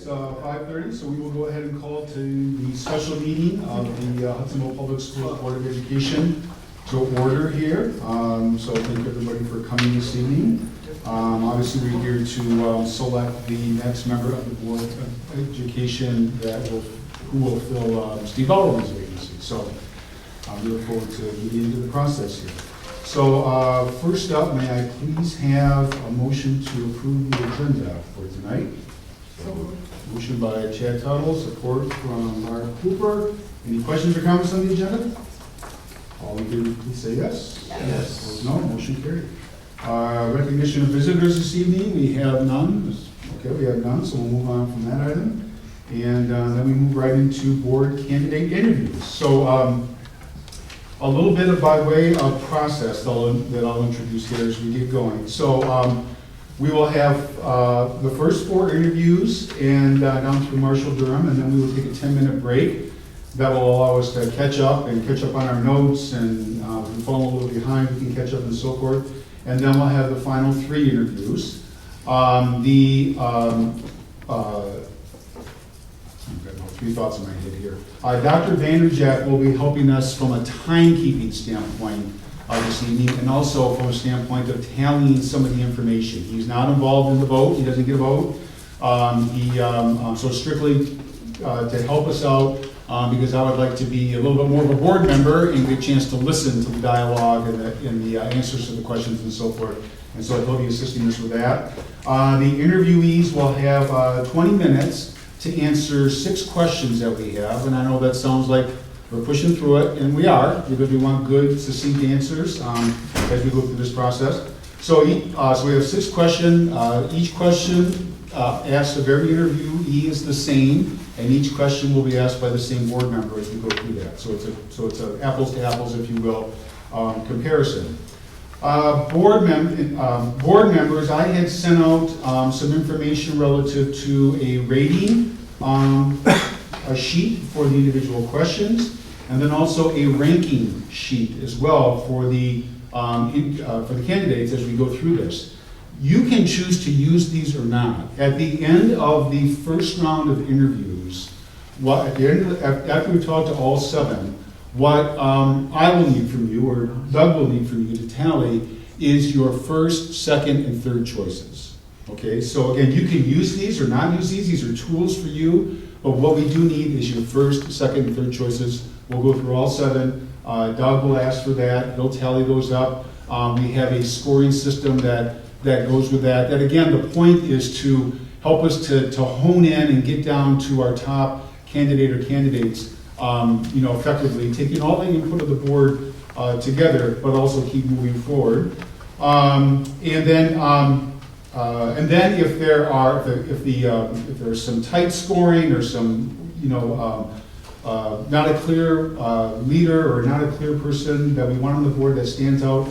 It's 5:30, so we will go ahead and call to the special meeting of the Hudsonville Public Schools Board of Education to order here. So thank everybody for coming this evening. Obviously, we're here to select the next member of the Board of Education who will fill Steve Elrond's vacancy. So we look forward to getting into the process here. So first up, may I please have a motion to approve the agenda for tonight? Motion by Chad Tuttle, support from Mark Cooper. Any questions or comments on the agenda? All in favor, please say yes. Yes. Opposed, no. Motion carried. Recognition of visitors this evening, we have none. Okay, we have none, so we'll move on from that item. And then we move right into board candidate interviews. So a little bit of by way of process that I'll introduce here as we get going. So we will have the first 4 interviews and down through Marshall, Durham, and then we will take a 10-minute break. That will allow us to catch up on our notes, and if we fall a little behind, we can catch up and so forth. And then we'll have the final 3 interviews. I've got 3 thoughts in my head here. Dr. Vanderjack will be helping us from a timekeeping standpoint this evening, and also from a standpoint of tallying some of the information. He's not involved in the vote, he doesn't get a vote. So strictly to help us out, because I would like to be a little bit more of a board member and get a chance to listen to the dialogue and the answers to the questions and so forth. And so he'll be assisting us with that. The interviewees will have 20 minutes to answer 6 questions that we have, and I know that sounds like we're pushing through it, and we are, because we want good, succinct answers as we go through this process. So we have 6 questions. Each question asked of every interviewee is the same, and each question will be asked by the same board member as we go through that. So it's a apples to apples, if you will, comparison. Board members, I had sent out some information relative to a rating, a sheet for the individual questions, and then also a ranking sheet as well for the candidates as we go through this. You can choose to use these or not. At the end of the first round of interviews, after we talk to all 7, what I will need from you, or Doug will need from you to tally, is your first, second, and third choices. Okay, so again, you can use these or not use these. These are tools for you, but what we do need is your first, second, and third choices. We'll go through all 7. Doug will ask for that. He'll tally those up. We have a scoring system that goes with that. That again, the point is to help us to hone in and get down to our top candidate or candidates, effectively taking all the input of the board together, but also keep moving forward. And then if there's some tight scoring or some not a clear leader or not a clear person that we want on the board that stands out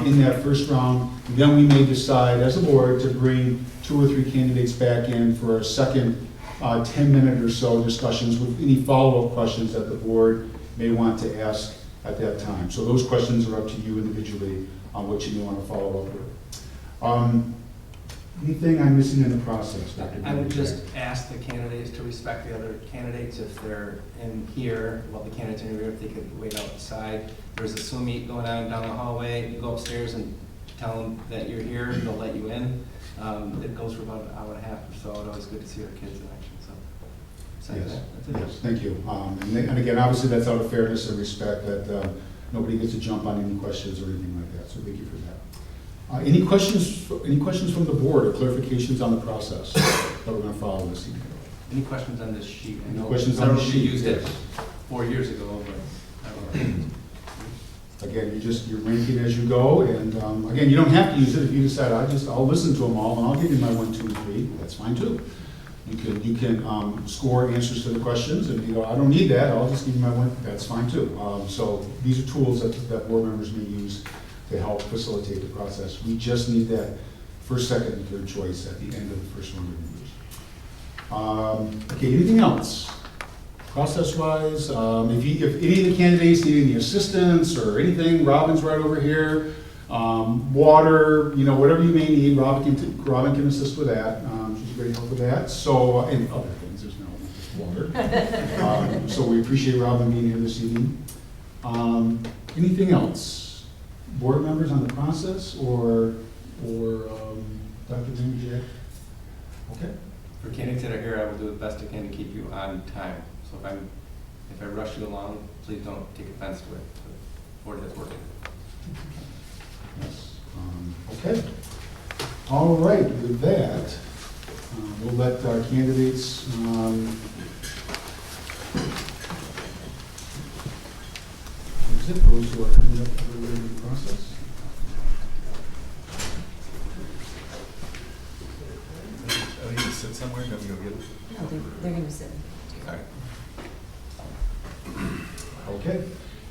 in that first round, then we may decide as a board to bring 2 or 3 candidates back in for a second 10-minute or so discussions with any follow-up questions that the board may want to ask at that time. So those questions are up to you individually on what you may want to follow up with. Anything I'm missing in the process, Dr. I would just ask the candidates to respect the other candidates if they're in here, while the candidates are in here, if they could wait outside. There's a swim meet going on down the hallway. You go upstairs and tell them that you're here, and they'll let you in. It goes for about an hour and a half or so. It's always good to see our kids in action. So Yes, that's it. yes, thank you. And again, obviously that's out of fairness and respect that nobody gets to jump on any questions or anything like that, so thank you for that. Any questions from the board or clarifications on the process that we're going to follow this evening? Any questions on this sheet? I know Questions on the sheet? We used it Yes. 4 years ago, but I don't know. Again, you're ranking as you go, and again, you don't have to use it if you decide I'll listen to them all and I'll give you my 1, 2, and 3. That's fine too. You can score answers to the questions, and you go, I don't need that. I'll just give you my 1. That's fine too. So these are tools that board members may use to help facilitate the process. We just need that first, second, and third choice at the end of the first round of interviews. Okay, anything else? Process-wise, if any of the candidates need any assistance or anything, Robin's right over here. Water, whatever you may need, Robin can assist with that. She's great help with that. So, and other things, there's no just water. So we appreciate Robin being here this evening. Anything else? Board members on the process or Dr. Jack? Okay. For candidates that are here, I will do the best I can to keep you on time. So if I rush you along, please don't take offense to it. The board has working. Yes. Okay. All right. With that, we'll let our candidates those who are coming up earlier in the process. I need to sit somewhere. Don't we go get it? No, they're going to sit. All right. Okay.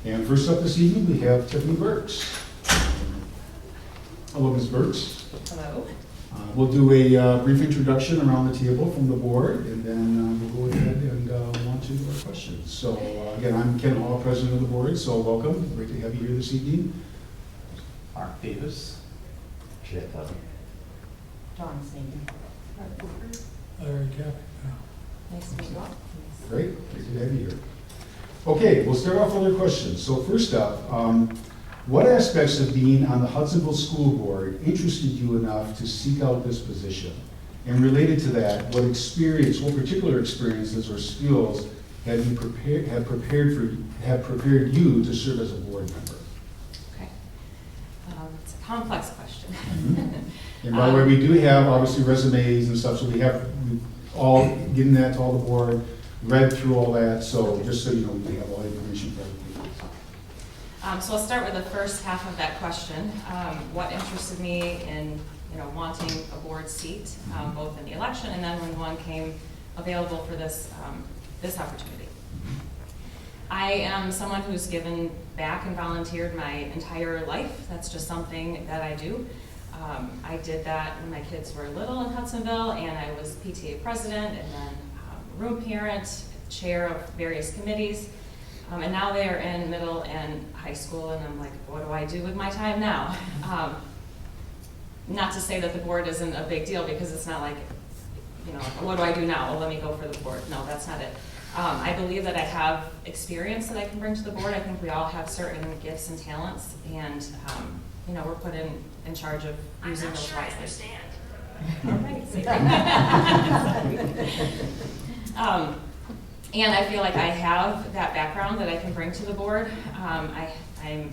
And first up this evening, we have Tiffany Burks. Hello, Ms. Burks. Hello. We'll do a brief introduction around the table from the board, and then we'll go ahead and launch into our questions. So again, I'm Ken Hall, president of the board, so welcome. Great to have you here this evening. Mark Davis. Jeff Hubbard. Dawn Sneeden. Larry Cap. Nice to meet you all. Great to have you here. Okay, we'll start off with our questions. So first up, what aspects of being on the Hudsonville School Board interested you enough to seek out this position? And related to that, what particular experiences or skills have prepared you to serve as a board member? Okay. It's a complex question. And by the way, we do have obviously resumes and stuff, so we've all given that to all the board, read through all that, so just so you know, we have all the information for everything. So I'll start with the first half of that question. What interested me in wanting a board seat, both in the election and then when one came available for this opportunity. I am someone who's given back and volunteered my entire life. That's just something that I do. I did that when my kids were little in Hudsonville, and I was PTA president and then room parent, chair of various committees. And now they are in middle and high school, and I'm like, what do I do with my time now? Not to say that the board isn't a big deal, because it's not like, what do I do now? Well, let me go for the board. No, that's not it. I believe that I have experience that I can bring to the board. I think we all have certain gifts and talents, and we're put in charge of using those wisely. All right. And I feel like I have that background that I can bring to the board. I'm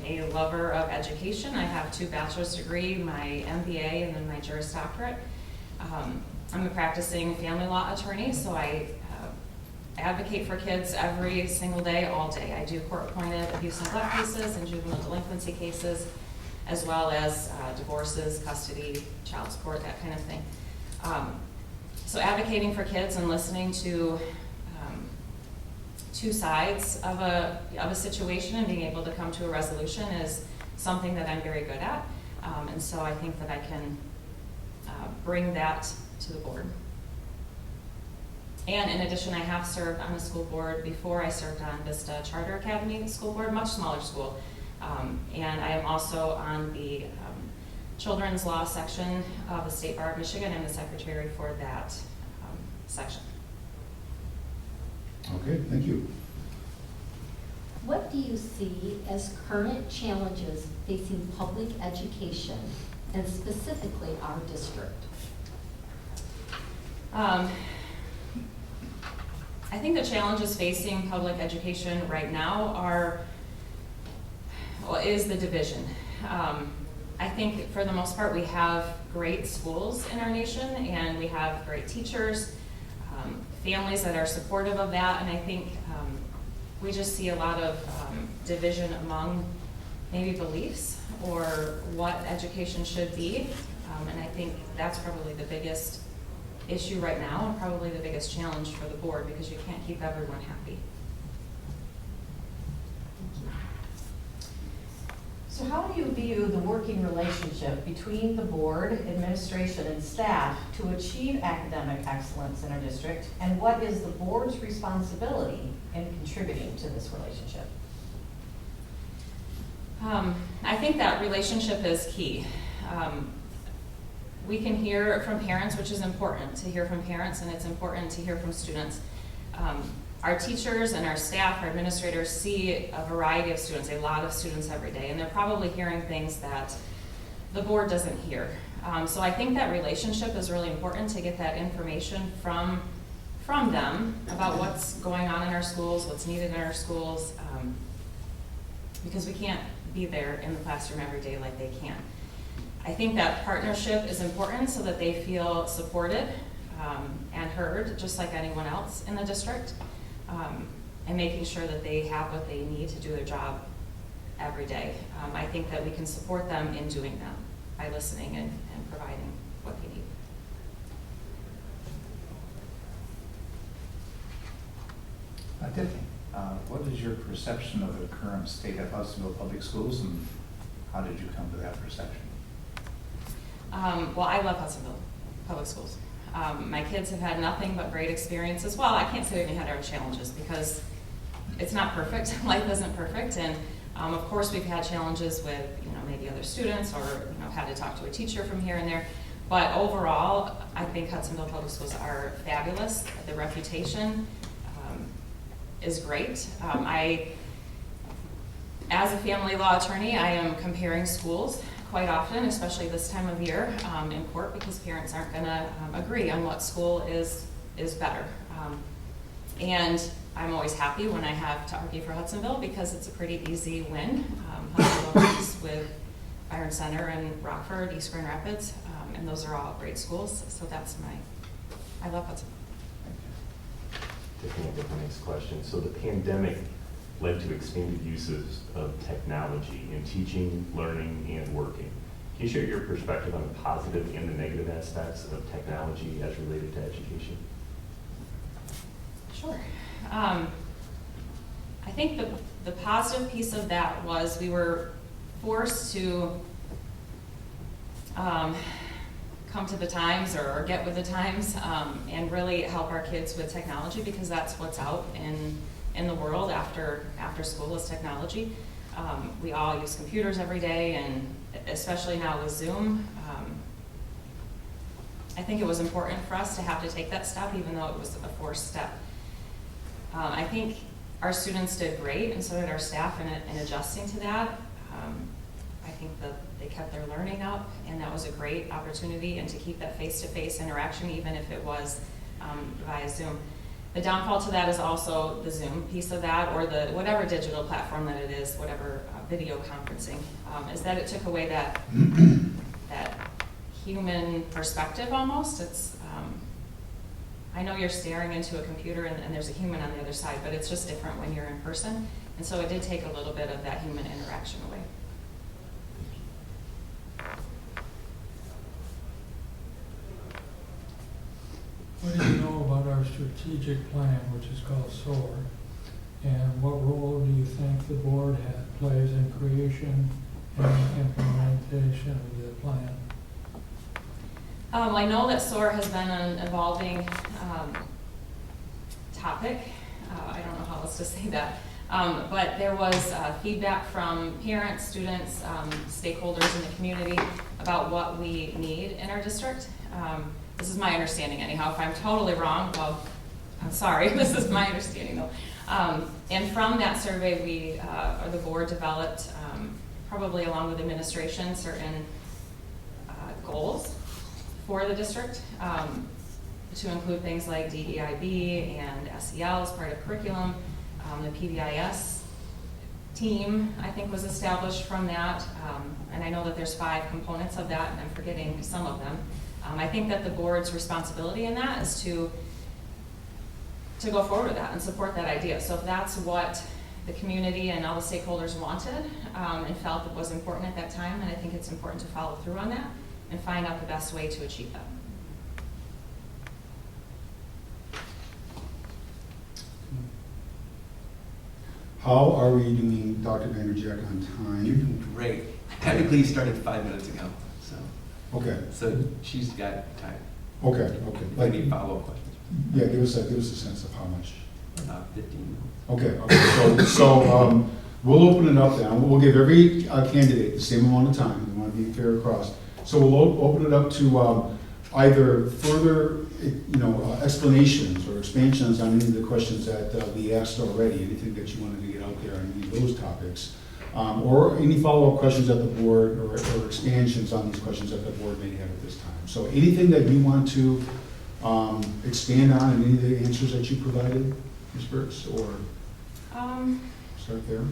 a lover of education. I have 2 bachelor's degrees, my MBA, and then my Juris Doctorate. I'm a practicing family law attorney, so I advocate for kids every single day, all day. I do court-appointed abuse and neglect cases and juvenile delinquency cases, as well as divorces, custody, child support, that kind of thing. So advocating for kids and listening to 2 sides of a situation and being able to come to a resolution is something that I'm very good at. And so I think that I can bring that to the board. And in addition, I have served on the school board before. I served on Vista Charter Academy School Board, much smaller school. And I am also on the Children's Law section of the State Bar of Michigan. I'm the secretary for that section. Okay, thank you. What do you see as current challenges facing public education, and specifically our district? I think the challenges facing public education right now is the division. I think for the most part we have great schools in our nation, and we have great teachers, families that are supportive of that, and I think we just see a lot of division among maybe beliefs or what education should be, and I think that's probably the biggest issue right now, and probably the biggest challenge for the board, because you can't keep everyone happy. So how do you view the working relationship between the board, administration, and staff to achieve academic excellence in our district, and what is the board's responsibility in contributing to this relationship? I think that relationship is key. we can hear from parents, which is important to hear from parents, and it's important to hear from students. Our teachers and our staff, our administrators see a variety of students, a lot of students every day, and they're probably hearing things that the board doesn't hear. So I think that relationship is really important to get that information from them about what's going on in our schools, what's needed in our schools, because we can't be there in the classroom every day like they can. I think that partnership is important so that they feel supported and heard, just like anyone else in the district, and making sure that they have what they need to do their job every day. I think that we can support them in doing that by listening and providing what they need. Tiffany, what is your perception of the current state of Hudsonville Public Schools, and how did you come to that perception? Well, I love Hudsonville Public Schools. My kids have had nothing but great experiences. Well, I can't say we haven't had our challenges because it's not perfect. Life isn't perfect, and of course we've had challenges with maybe other students, or had to talk to a teacher from here and there. But overall, I think Hudsonville Public Schools are fabulous. The reputation is great. As a family law attorney, I am comparing schools quite often, especially this time of year in court, because parents aren't going to agree on what school is better. And I'm always happy when I have to argue for Hudsonville because it's a pretty easy win. Hudsonville is with Byron Center and Rockford, East Grand Rapids, and those are all great schools. So I love Hudsonville. Taking a different next question. So the pandemic led to expanded uses of technology in teaching, learning, and working. Can you share your perspective on the positive and the negative aspects of technology as related to education? Sure. I think the positive piece of that was we were forced to come to the times or get with the times and really help our kids with technology, because that's what's out in the world after school is technology. We all use computers every day, and especially now with Zoom. I think it was important for us to have to take that step, even though it was a forced step. I think our students did great, and so did our staff in adjusting to that. I think that they kept their learning up, and that was a great opportunity, and to keep that face-to-face interaction, even if it was via Zoom. The downfall to that is also the Zoom piece of that, or the whatever digital platform that it is, whatever video conferencing, is that it took away that human perspective almost. It's I know you're staring into a computer and there's a human on the other side, but it's just different when you're in person, and so it did take a little bit of that human interaction away. What do you know about our strategic plan, which is called SOAR? And what role do you think the board plays in creation and implementation of the plan? I know that SOAR has been an evolving topic. I don't know how else to say that. But there was feedback from parents, students, stakeholders in the community about what we need in our district. This is my understanding anyhow. If I'm totally wrong, well, I'm sorry. This is my understanding though. And from that survey, we, or the board developed, probably along with administration, certain goals for the district to include things like DEIB and SEL as part of curriculum. The PBIS team, I think, was established from that. And I know that there's 5 components of that, and I'm forgetting some of them. I think that the board's responsibility in that is to go forward with that and support that idea. So if that's what the community and all the stakeholders wanted and felt that was important at that time, then I think it's important to follow through on that and find out the best way to achieve that. How are we doing, Dr. Vanderjack, on time? You're doing great. Technically, you started 5 minutes ago, Okay, so she's got time. okay. If I need follow-up questions, Yeah, give us a sense of how much. about 15 Okay, minutes. we'll open it up then. We'll give every candidate the same amount of time. We want to be fair across. So we'll open it up to either further, explanations or expansions on any of the questions that we asked already, anything that you wanted to get out there on any of those topics, or any follow-up questions that the board, or expansions on these questions that the board may have at this time. So anything that you want to expand on, and any of the answers that you provided, Ms. Burks, or start there?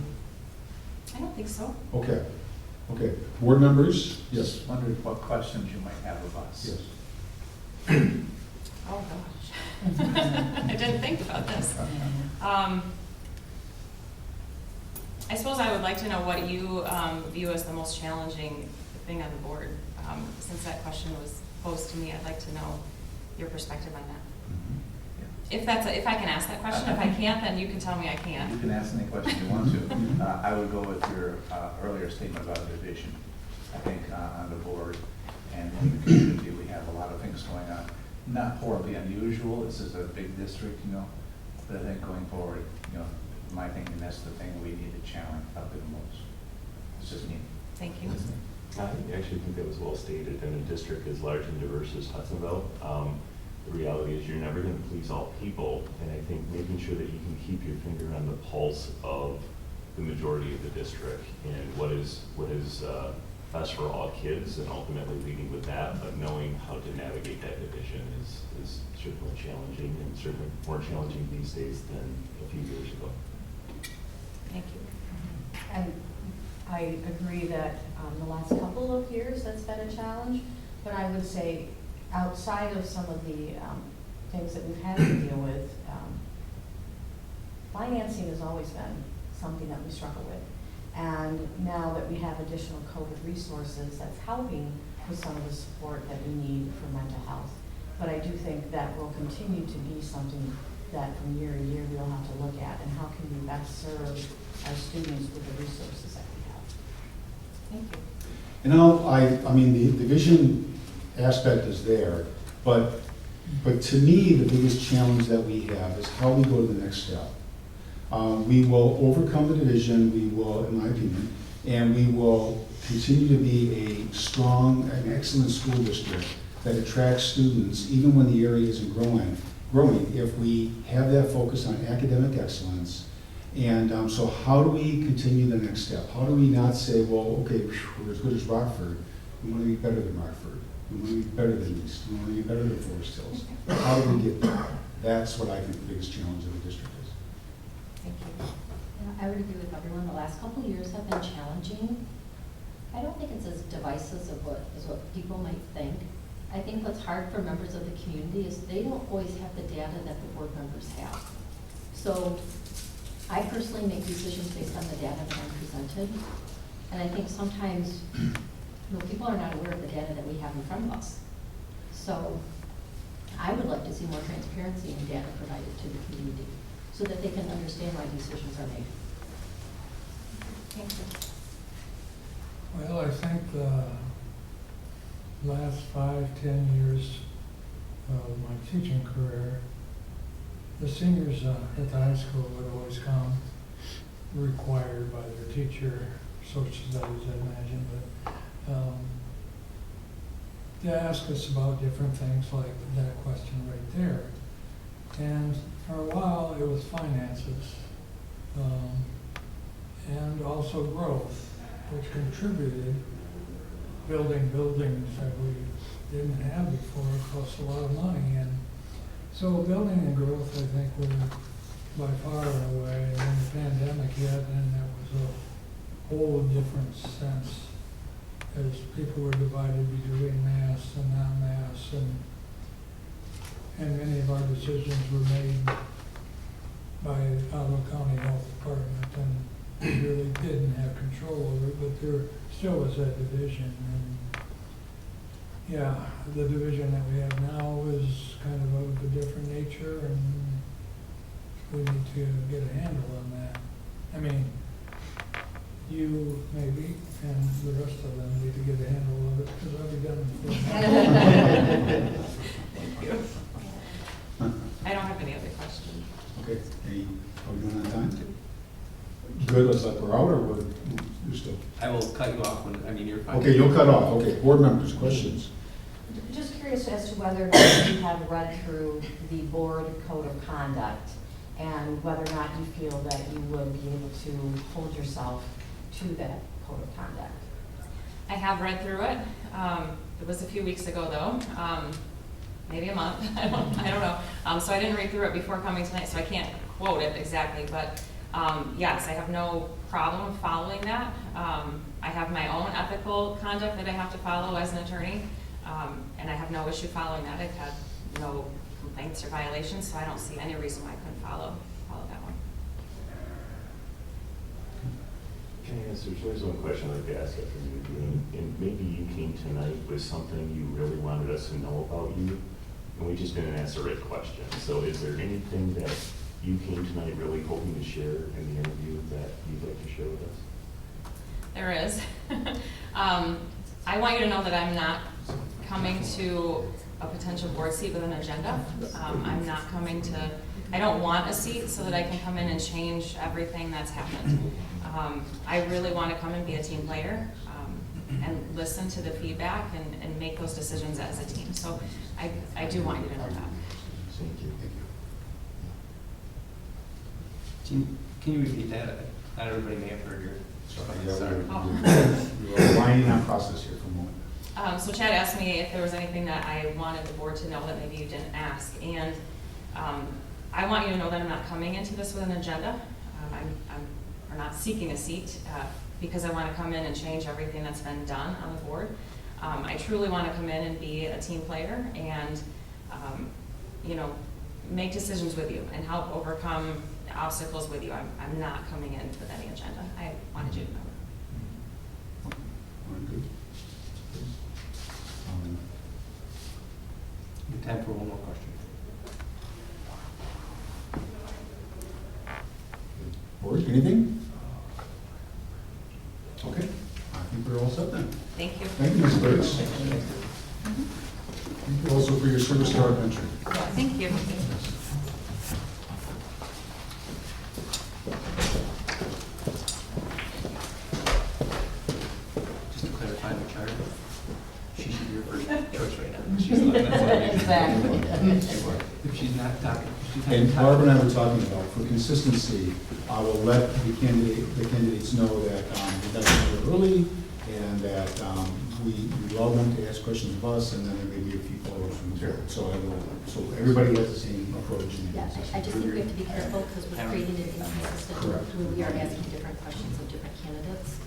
I don't think so. Okay. Board members? Yes. Just wondered what questions you might have of us. Yes. Oh, gosh. I didn't think about this. I suppose I would like to know what you view as the most challenging thing on the board. Since that question was posed to me, I'd like to know your perspective on that. If I can ask that question. If I can't, then you can tell me I You can't. can ask any question you want to. I would go with your earlier statement about division. I think on the board and in the community, we have a lot of things going on. Not horribly unusual, this is a big district, but I think going forward, my thinking, that's the thing we need to challenge probably the most. It's just me. Thank you. I actually think that was well stated. In a district as large and diverse as Hudsonville, the reality is you're never going to please all people, and I think making sure that you can keep your finger on the pulse of the majority of the district and what is best for all kids, and ultimately leading with that, but knowing how to navigate that division is certainly challenging, and certainly more challenging these days than a few years ago. Thank you. And I agree that the last couple of years, that's been a challenge, but I would say outside of some of the things that we've had to deal with, financing has always been something that we struggle with. And now that we have additional COVID resources, that's helping with some of the support that we need for mental health. But I do think that will continue to be something that from year to year we'll have to look at, and how can we best serve our students with the resources that we have. Thank you. And I mean, the division aspect is there, but to me, the biggest challenge that we have is how we go to the next step. We will overcome the division, we will, in my opinion, and we will continue to be a strong and excellent school district that attracts students, even when the area isn't growing, if we have that focus on academic excellence. And so how do we continue the next step? How do we not say, well, okay, we're as good as Rockford, we want to be better than Rockford, we want to be better than East, we want to be better than Forest Hills. How do we get there? That's what I think the biggest challenge of the district is. Thank you. Yeah, I would agree with everyone. The last couple of years have been challenging. I don't think it's as divisive as what people might think. I think what's hard for members of the community is they don't always have the data that the board members have. So I personally make decisions based on the data that I'm presented. And I think sometimes people are not aware of the data that we have in front of us. So I would like to see more transparency in data provided to the community, so that they can understand why decisions are made. Thank you. Well, I think the last 5-10 years of my teaching career, the seniors at the high school would always come, required by their teacher, social studies, I imagine, but to ask us about different things like that question right there. And for a while, it was finances, and also growth, which contributed. Building buildings that we didn't have before cost a lot of money, and so building and growth, I think, were by far and away. And then the pandemic hit, and there was a whole different sense as people were divided between mass and non-mass, and many of our decisions were made by Ottawa County Health Department, and we really didn't have control over it, but there still was that division. And yeah, the division that we have now is kind of a different nature, and we need to get a handle on that. I mean, you maybe, and the rest of them need to get a handle of it, because I've been done it before. Thank you. I don't have any other questions. Okay, are we doing on time? Good, let's let her out, or we're still? I will cut you off when, I mean, you're fine. Okay, you'll cut off, okay. Board members, questions? Just curious as to whether you have read through the board code of conduct and whether or not you feel that you would be able to hold yourself to that code of conduct. I have read through it. It was a few weeks ago though, maybe a month, I don't know. So I didn't read through it before coming tonight, so I can't quote it exactly, but yes, I have no problem following that. I have my own ethical conduct that I have to follow as an attorney, and I have no issue following that. I've had no complaints or violations, so I don't see any reason why I couldn't follow that one. Can I ask, there's always one question I'd like to ask after you, and maybe you came tonight with something you really wanted us to know about you, and we just didn't ask the right question. So is there anything that you came tonight really hoping to share in the interview that you'd like to share with us? There is. I want you to know that I'm not coming to a potential board seat with an agenda. I'm not coming to, I don't want a seat so that I can come in and change everything that's happened. I really want to come and be a team player and listen to the feedback and make those decisions as a team. So I do want you to know that. Thank you. Can you repeat that? Not everybody may have heard your. Sorry. We're winding on process here for a moment. So Chad asked me if there was anything that I wanted the board to know that maybe you didn't ask. And I want you to know that I'm not coming into this with an agenda. I'm not seeking a seat because I want to come in and change everything that's been done on the board. I truly want to come in and be a team player and, make decisions with you and help overcome obstacles with you. I'm not coming in with any agenda. I wanted you to know. All right, good. We have time for one more question. Board, anything? Okay, I think we're all set then. Thank you. Thank you, Ms. Burks. Thank you also for your service to our country. Thank you. Just to clarify the charter, she should be your first choice right now. She's looking at Exactly. If she's not talking, if she's not And talking. Barbara and I were talking about, for consistency, I will let the candidates know that we've got to go early and that we love them to ask questions of us, and then there may be a few follow-ups from the board. So everybody has the same approach. And Yeah, I just think we have to be careful because we're creating an inconsistent, Correct. when we are asking different questions of different candidates.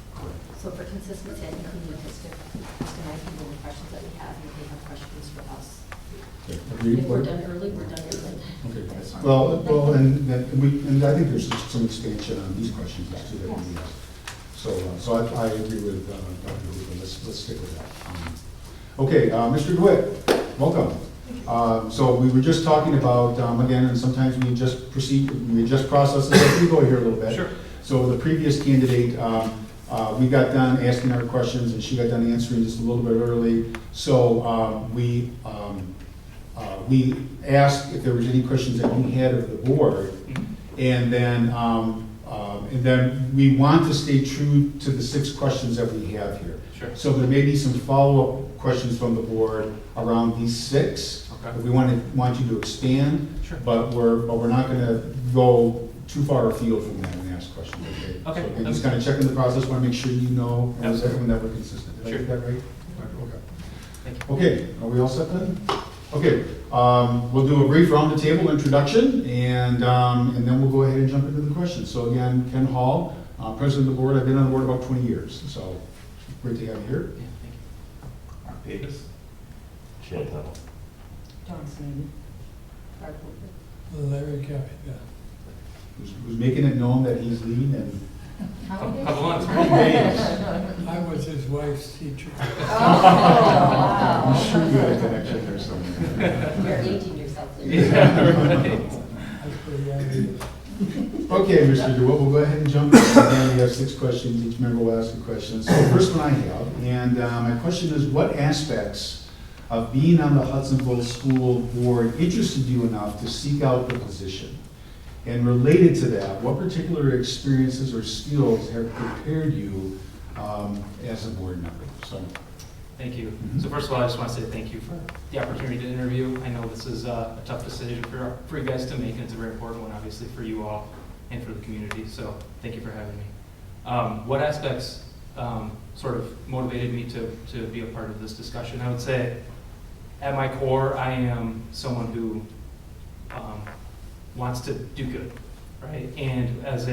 So for consistency, I think we need to stick to my people the questions that we have, and if they have questions for us. Okay, agreed? If we're done early, we're done early. Okay, well, and I think there's some expansion on these questions too that we have. So I agree with Dr. Hoover. Let's stick with that. Okay, Mr. Dewitt, welcome. So we were just talking about, again, and sometimes we just process this as we go here a little bit. Sure. So the previous candidate, we got done asking our questions and she got done answering just a little bit early. So we asked if there was any questions that we had of the board, and then we want to stay true to the 6 questions that we have here. Sure. So there may be some follow-up questions from the board around these 6. Okay. We want you to expand, Sure. but we're not going to go too far afield from that and ask questions. Okay. Okay. So again, just kind of checking the process. Want to make sure you know and Absolutely. that we're consistent. Did I get that right? Okay. Thank you. Okay, are we all set then? Okay, we'll do a brief round the table introduction, and then we'll go ahead and jump into the questions. So again, Ken Hall, President of the board. I've been on the board about 20 years, so great to have you here. Yeah, thank you. Mark Davis. Chad Tuttle. Johnson. Larry Kelly, yeah. Who's making it known that he's leading and Couple months. I was his wife's teacher. I'm sure you had a connection there somewhere. You're aging yourself. That's pretty obvious. Okay, Mr. DeWitt, we'll go ahead and jump in. Again, we have 6 questions. Each member will ask a question. So the first one I have, and my question is, what aspects of being on the Hudsonville School Board interested you enough to seek out the position? And related to that, what particular experiences or skills have prepared you as a board member? So, Thank you. Mhm. So first of all, I just want to say thank you for the opportunity to interview. I know this is a tough decision for you guys to make, and it's a very important one, obviously, for you all and for the community. So thank you for having me. What aspects sort of motivated me to be a part of this discussion? I would say, at my core, I am someone who wants to do good, right? And as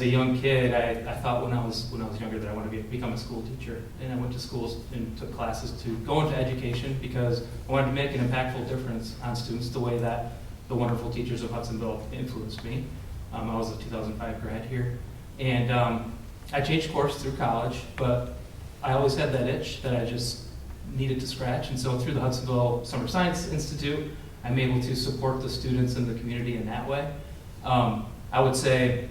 a young kid, I thought when I was younger that I wanted to become a school teacher, and I went to schools and took classes to go into education because I wanted to make an impactful difference on students the way that the wonderful teachers of Hudsonville influenced me. I was a 2005 grad here, and I changed course through college, but I always had that itch that I just needed to scratch, and so through the Hudsonville Summer Science Institute, I'm able to support the students in the community in that way. I would say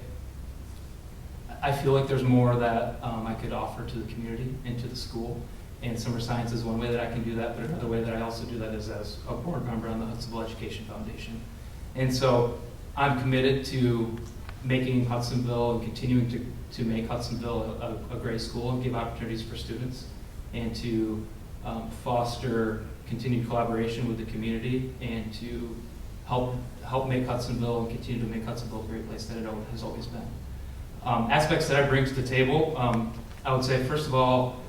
I feel like there's more that I could offer to the community and to the school, and summer science is one way that I can do that, but another way that I also do that is as a board member on the Hudsonville Education Foundation. And so I'm committed to making Hudsonville and continuing to make Hudsonville a great school and give opportunities for students, and to foster continued collaboration with the community, and to help make Hudsonville and continue to make Hudsonville a great place that it has always been. Aspects that I bring to the table, I would say, first of all,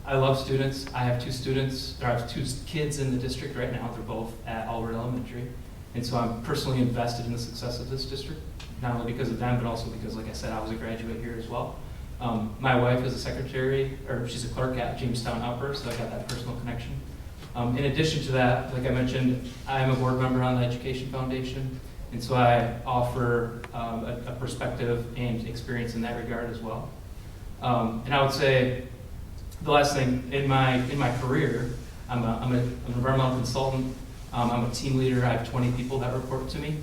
I love students. I have I have two kids in the district right now. They're both at Albert Elementary. And so I'm personally invested in the success of this district, not only because of them, but also because, like I said, I was a graduate here as well. My wife is a secretary, or she's a clerk at Jamestown Upper, so I got that personal connection. In addition to that, like I mentioned, I'm a board member on the Education Foundation, and so I offer a perspective and experience in that regard as well. And I would say the last thing, in my career, I'm an environmental consultant. I'm a team leader. I have 20 people that report to me.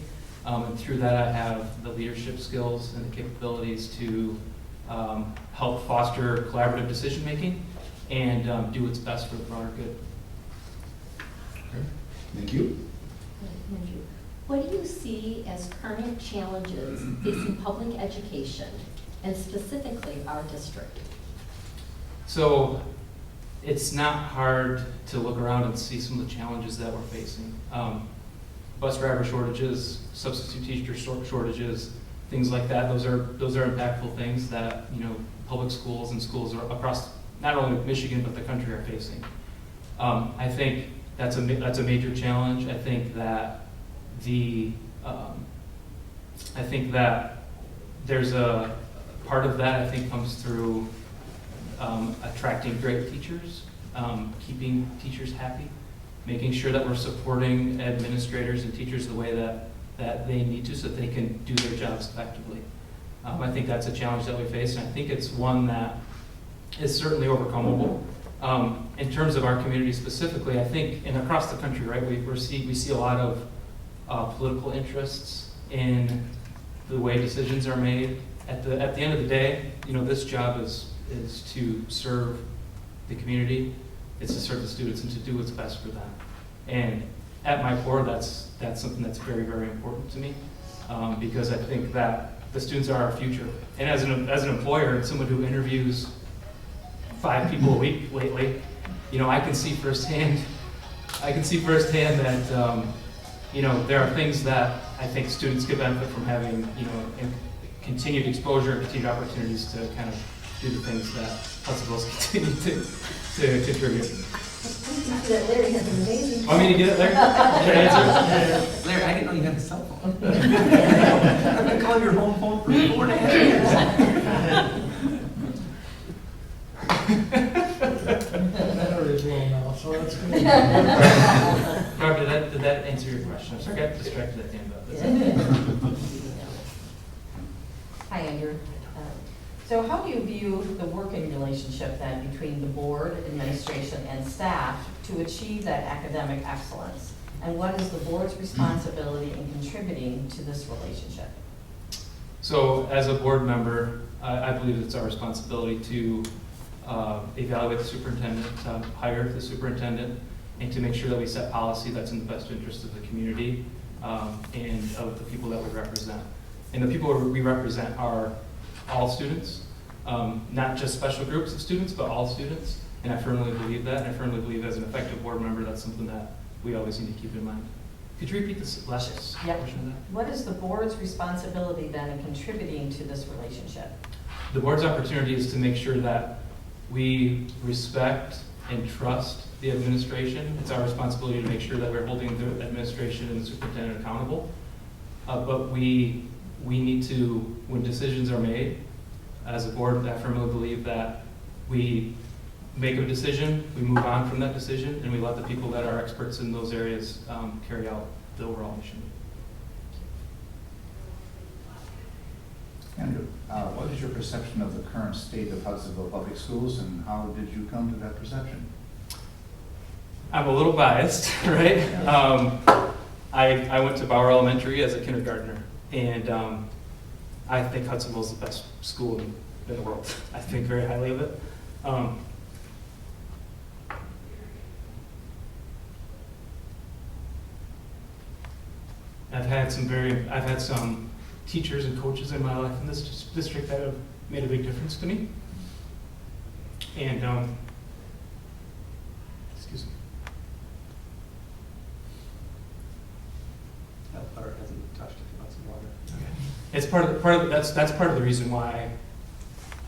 And through that, I have the leadership skills and the capabilities to help foster collaborative decision-making and do what's best for the broader good. okay. Thank you. Thank you. What do you see as current challenges facing public education, and specifically our district? So it's not hard to look around and see some of the challenges that we're facing. Bus driver shortages, substitute teacher shortages, things like that. Those are impactful things that, you know, public schools and schools across not only Michigan but the country are facing. I think that's a major challenge. I think that there's a part of that I think comes through attracting great teachers, keeping teachers happy, making sure that we're supporting administrators and teachers the way that they need to so that they can do their jobs effectively. I think that's a challenge that we face, and I think it's one that is certainly overcomable. In terms of our community specifically, I think, and across the country, right, we see a lot of political interests in the way decisions are made. At the end of the day, you know, this job is to serve the community, it's to serve the students, and to do what's best for them. And at my core, that's something that's very, very important to me, because I think that the students are our future. And as an employer and someone who interviews 5 people a week lately, you know, I can see firsthand that you know, there are things that I think students could benefit from having, you know, continued exposure and continued opportunities to kind of do the things that Hudsonville's continue to contribute. Larry has an amazing. Want me to get it, Larry? Should I answer? Larry, I didn't know you had a cell phone. I've been calling your home phone for 4.5 years. Battery's low now, so that's good. Rob, did that answer your question? I'm sorry, I got distracted at the end of this. Hi, Andrew. So how do you view the working relationship then between the board, administration, and staff to achieve that academic excellence? And what is the board's responsibility in contributing to this relationship? So as a board member, I believe it's our responsibility to evaluate the superintendent, to hire the superintendent, and to make sure that we set policy that's in the best interest of the community. and of the people that we represent. And the people we represent are all students, not just special groups of students, but all students. And I firmly believe that, and I firmly believe as an effective board member, that's something that we always need to keep in mind. Could you repeat this last Yep. portion of that? What is the board's responsibility then in contributing to this relationship? The board's opportunity is to make sure that we respect and trust the administration. It's our responsibility to make sure that we're holding the administration and the superintendent accountable. But we need to, when decisions are made, as a board, I firmly believe that we make a decision, we move on from that decision, and we let the people that are experts in those areas carry out the overall mission. Andrew, what is your perception of the current state of Hudsonville Public Schools, and how did you come to that perception? I'm a little biased, right? I went to Bauer Elementary as a kindergartner, and I think Hudsonville is the best school in the world. I think very highly of it. I've had some teachers and coaches in my life in this district that have made a big difference to me. And excuse me. That part hasn't touched if you want some water. It's that's part of the reason why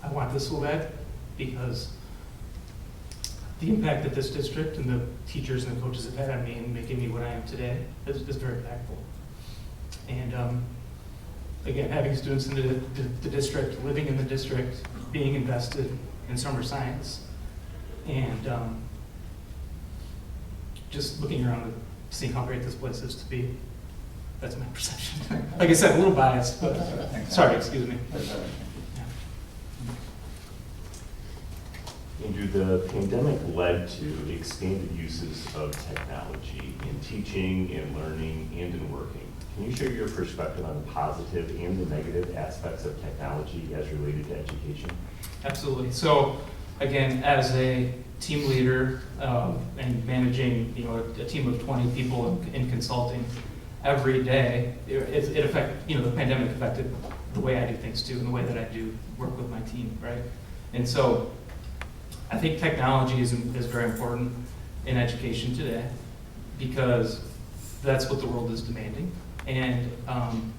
I want this so bad, because the impact that this district and the teachers and the coaches have had on me and making me what I am today is very impactful. And again, having students in the district, living in the district, being invested in summer science, and just looking around and seeing how great this place is to be. That's my perception. Like I said, a little biased, but sorry, excuse me. Andrew, the pandemic led to expanded uses of technology in teaching, in learning, and in working. Can you share your perspective on the positive and the negative aspects of technology as related to education? Absolutely. So, again, as a team leader and managing, a team of 20 people in consulting, every day, the pandemic affected the way I do things too, and the way that I do work with my team, right? And so, I think technology is very important in education today, because that's what the world is demanding. And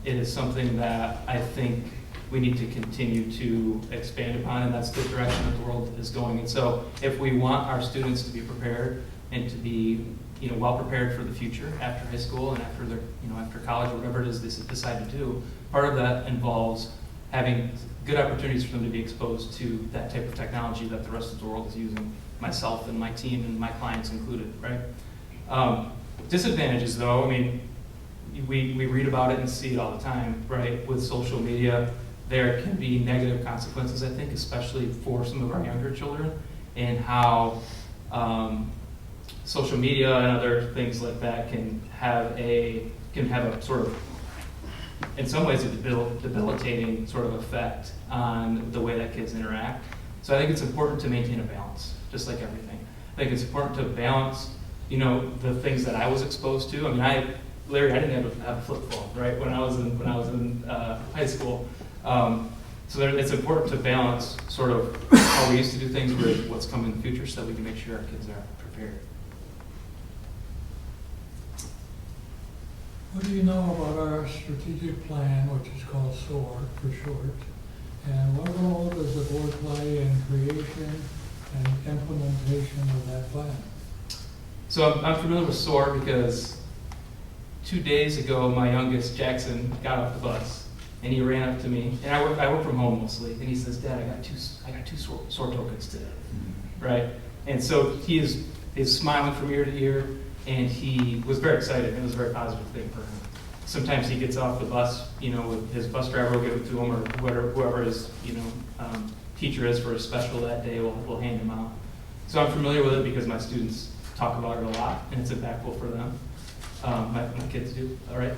it is something that I think we need to continue to expand upon, and that's the direction that the world is going. And so if we want our students to be prepared and to be well prepared for the future after high school and after their after college, or whatever it is they decide to do, part of that involves having good opportunities for them to be exposed to that type of technology that the rest of the world is using, myself and my team and my clients included, right? Disadvantages though, we read about it and see it all the time, right? With social media, there can be negative consequences, I think, especially for some of our younger children, and how social media and other things like that can have a sort of, in some ways, a debilitating sort of effect on the way that kids interact. So I think it's important to maintain a balance, just like everything. I think it's important to balance, the things that I was exposed to. Larry, I didn't have a flip phone, right, when I was in high school. So it's important to balance sort of how we used to do things with what's coming in the future, so that we can make sure our kids are prepared. What do you know about our strategic plan, which is called SOAR for short? And what role does the board play in creation and implementation of that plan? So I'm familiar with SOAR because 2 days ago, my youngest, Jackson, got off the bus, and he ran up to me, and I work from home mostly, and he says, "Dad, I got two SOAR tokens today," right? And so he is smiling from ear to ear, and he was very excited. It was a very positive thing for him. Sometimes he gets off the bus, with his bus driver will give it to him, or whoever his, teacher is for a special that day will hand him out. So I'm familiar with it because my students talk about it a lot, and it's impactful for them. My kids do, all right?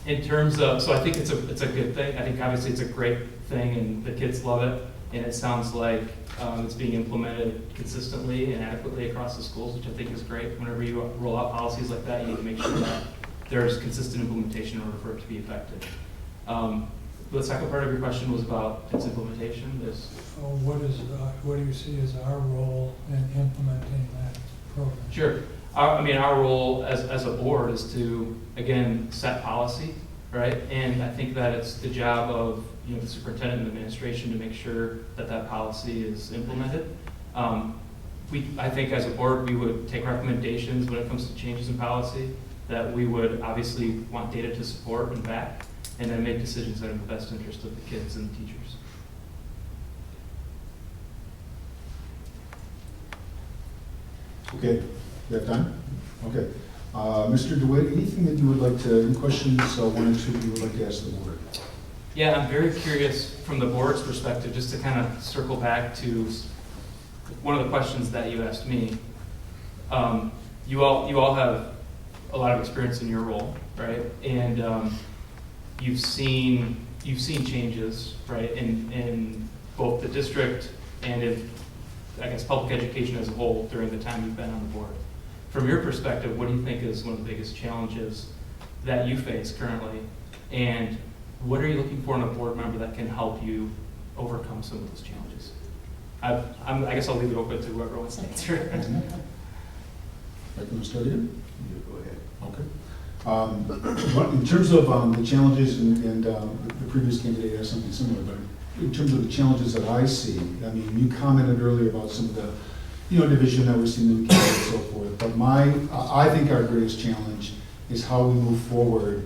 In terms of, so I think it's a good thing. I think obviously it's a great thing, and the kids love it, and it sounds like it's being implemented consistently and adequately across the schools, which I think is great. Whenever you roll out policies like that, you need to make sure that there's consistent implementation in order for it to be effective. The second part of your question was about its implementation. So what do you see as our role in implementing that program? Sure. Our role as a board is to, again, set policy, right? And I think that it's the job of, the superintendent and administration to make sure that that policy is implemented. I think as a board, we would take recommendations when it comes to changes in policy that we would obviously want data to support and back, and then make decisions that are in the best interest of the kids and the teachers. Okay, you have time? Okay. Mr. Dewitt, anything that you would like to, any questions, one or two you would like to ask the board? Yeah, I'm very curious from the board's perspective, just to kind of circle back to one of the questions that you asked me. You all have a lot of experience in your role, right? And you've seen changes, right, in both the district and in, I guess, public education as a whole during the time you've been on the board. From your perspective, what do you think is one of the biggest challenges that you face currently? And what are you looking for in a board member that can help you overcome some of those challenges? I guess I'll leave it open to whoever wants to answer. I can start here? You go ahead. Okay. In terms of the challenges, and the previous candidate asked something similar, but in terms of the challenges that I see, you commented earlier about some of the, division that we're seeing in the community and so forth, but I think our greatest challenge is how we move forward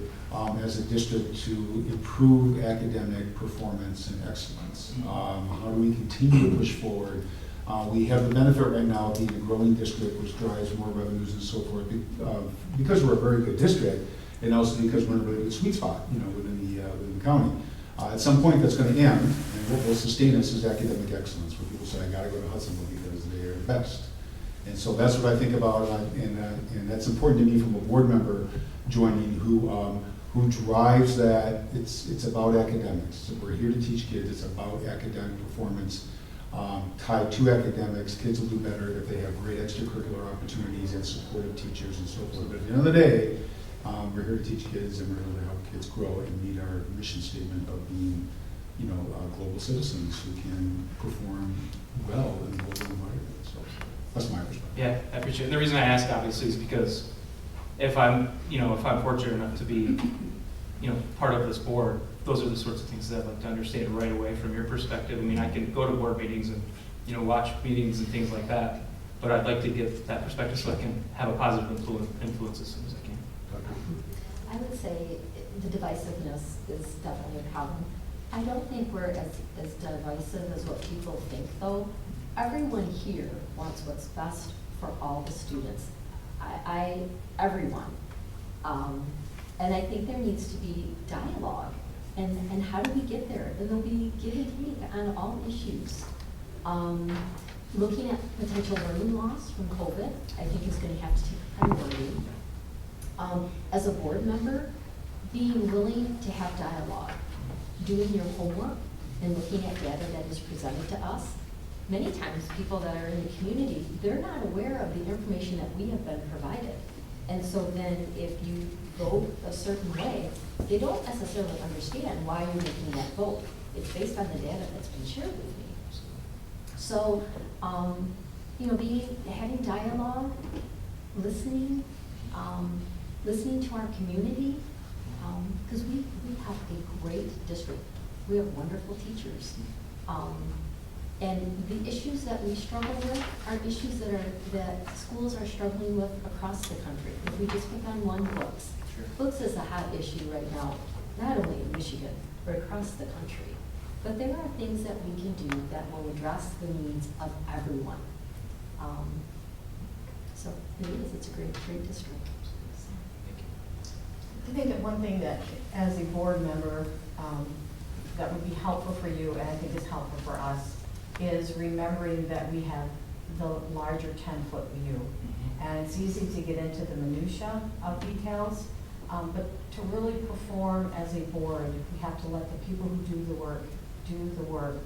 as a district to improve academic performance and excellence. How do we continue to push forward? We have the benefit right now of being a growing district, which drives more revenues and so forth, because we're a very good district, and also because we're in a really good sweet spot, within the county. At some point, that's going to end, and what will sustain us is academic excellence, where people say, I got to go to Hudsonville because they're the best. And so that's what I think about, and that's important to me from a board member joining who drives that. It's about academics. So we're here to teach kids. It's about academic performance. Tied to academics, kids will do better if they have great extracurricular opportunities and supportive teachers and so forth. But at the end of the day, we're here to teach kids, and we're here to help kids grow and meet our mission statement of being, global citizens who can perform well in the global environment. So that's my perspective. Yeah, I appreciate it. And the reason I ask, obviously, is because if I'm fortunate enough to be, part of this board, those are the sorts of things that I'd like to understand right away from your perspective. I can go to board meetings and, watch meetings and things like that, but I'd like to get that perspective so I can have a positive influence as soon as I can. I would say the divisiveness is definitely a problem. I don't think we're as divisive as what people think, though. Everyone here wants what's best for all the students. Everyone. And I think there needs to be dialogue. And how do we get there? And there'll be give and take on all issues. Looking at potential learning loss from COVID, I think is going to have to take priority. As a board member, being willing to have dialogue, doing your homework, and looking at data that is presented to us. Many times, people that are in the community, they're not aware of the information that we have been provided. And so then if you vote a certain way, they don't necessarily understand why you're making that vote. It's based on the data that's been shared with me. So, having dialogue, listening to our community, because we have a great district. We have wonderful teachers. And the issues that we struggle with are issues that schools are struggling with across the country. If we just pick on one, books. Sure. Books is a hot issue right now, not only in Michigan, but across the country. But there are things that we can do that will address the needs of everyone. So it is, it's a great district. I think that one thing that, as a board member, that would be helpful for you, and I think is helpful for us, is remembering that we have the larger 10-foot view. And it's easy to get into the minutia of details, but to really perform as a board, we have to let the people who do the work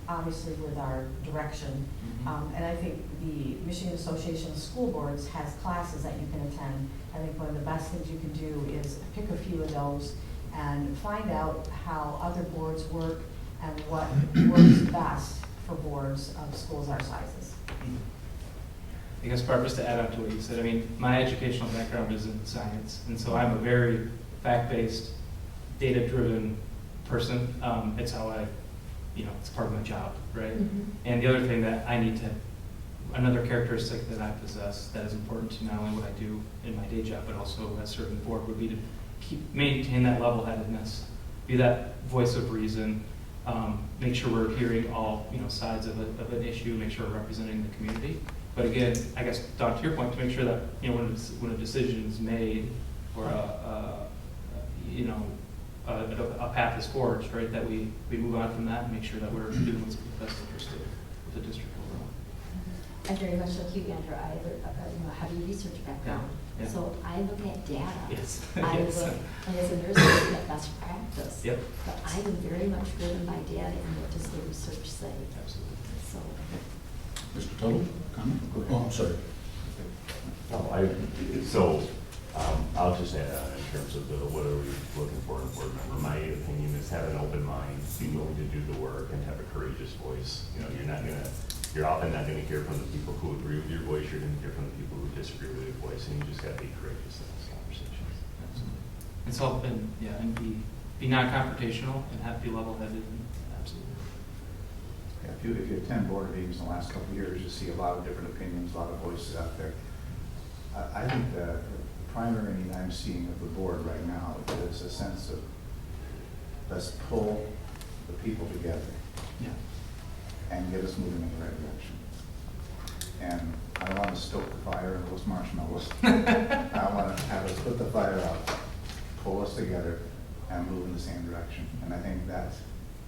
obviously with our direction. And I think the Michigan Association of School Boards has classes that you can attend. I think one of the best things you can do is pick a few of those and find out how other boards work and what works best for boards of schools our sizes. I guess, Barb, just to add on to what you said, I mean, my educational background is in science, and so I'm a very fact-based, data-driven person. It's how I, it's part of my job, right? And the other thing that I need to, another characteristic that I possess that is important to not only what I do in my day job, but also as certain board, would be to maintain that level-headedness, be that voice of reason, make sure we're hearing all sides of an issue, make sure we're representing the community. But again, I guess, Don, to your point, to make sure that when a decision is made or a path is forged, right, that we move on from that and make sure that we're doing what's in the best interest of the district overall. I very much like you, Andrew. I have a heavy research background. Yeah. So I look at data. Yes. I Yes. look, and as a nurse, I look at best practice. Yep. But I am very much driven by data and what does the research say. Absolutely. So, Mr. Tuttle, comment? Oh, I'm sorry. I'll just add on in terms of what are we looking for in a board member. My opinion is have an open mind, be willing to do the work, and have a courageous voice. You're often not gonna hear from the people who agree with your voice. You're gonna hear from the people who disagree with your voice, and you just gotta be courageous in those conversations. Absolutely. It's all and be non-confrontational and have to be level-headed. Absolutely. Yeah, if you attend board meetings in the last couple of years, you see a lot of different opinions, a lot of voices out there. I think the primary need I'm seeing of the board right now is a sense of let's pull the people together Yeah. and get us moving in the right direction. And I don't want to stoke the fire and roast marshmallows. I want to have us put the fire out, pull us together, and move in the same direction. And I think that,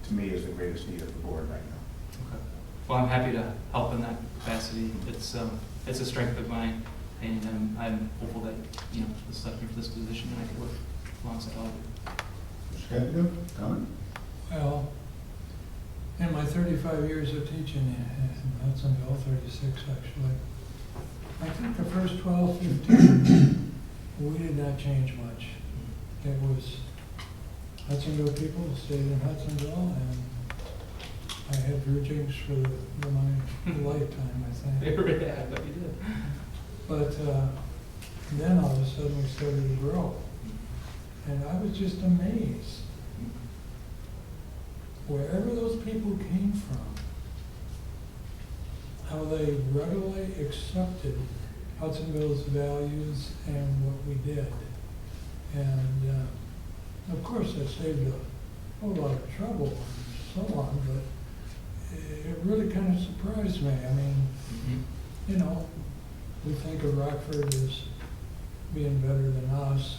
to me, is the greatest need of the board right now. Okay. Well, I'm happy to help in that capacity. It's a strength of mine, and I'm hopeful that the selecting for this position, and I can work alongside all of you. Mr. Capido, comment? Well, in my 35 years of teaching in Hudsonville, 36 actually, I think the first 12, 15, we did not change much. It was Hudsonville people stayed in Hudsonville, and I had virgins for my lifetime, I think. Yeah, I bet you did. But then all of a sudden we started to grow. And I was just amazed. Wherever those people came from, how they readily accepted Hudsonville's values and what we did. And of course that saved a whole lot of trouble and so on, but it really kind of surprised me. I mean, we think of Rockford as being better than us.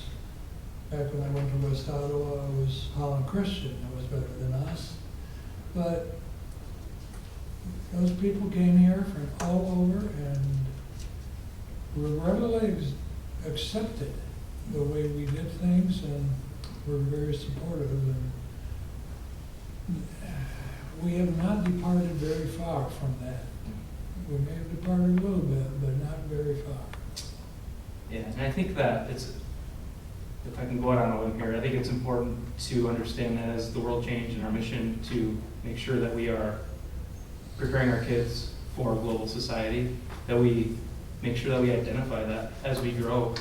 Back when I went to West Ottawa, it was Holland Christian that was better than us. But those people came here from all over and were readily accepted the way we did things and were very supportive. And we have not departed very far from that. We may have departed a little bit, but not very far. Yeah, and I think that if I can go out on a limb here, I think it's important to understand that as the world changes and our mission to make sure that we are preparing our kids for a global society, that we make sure that we identify that as we grow,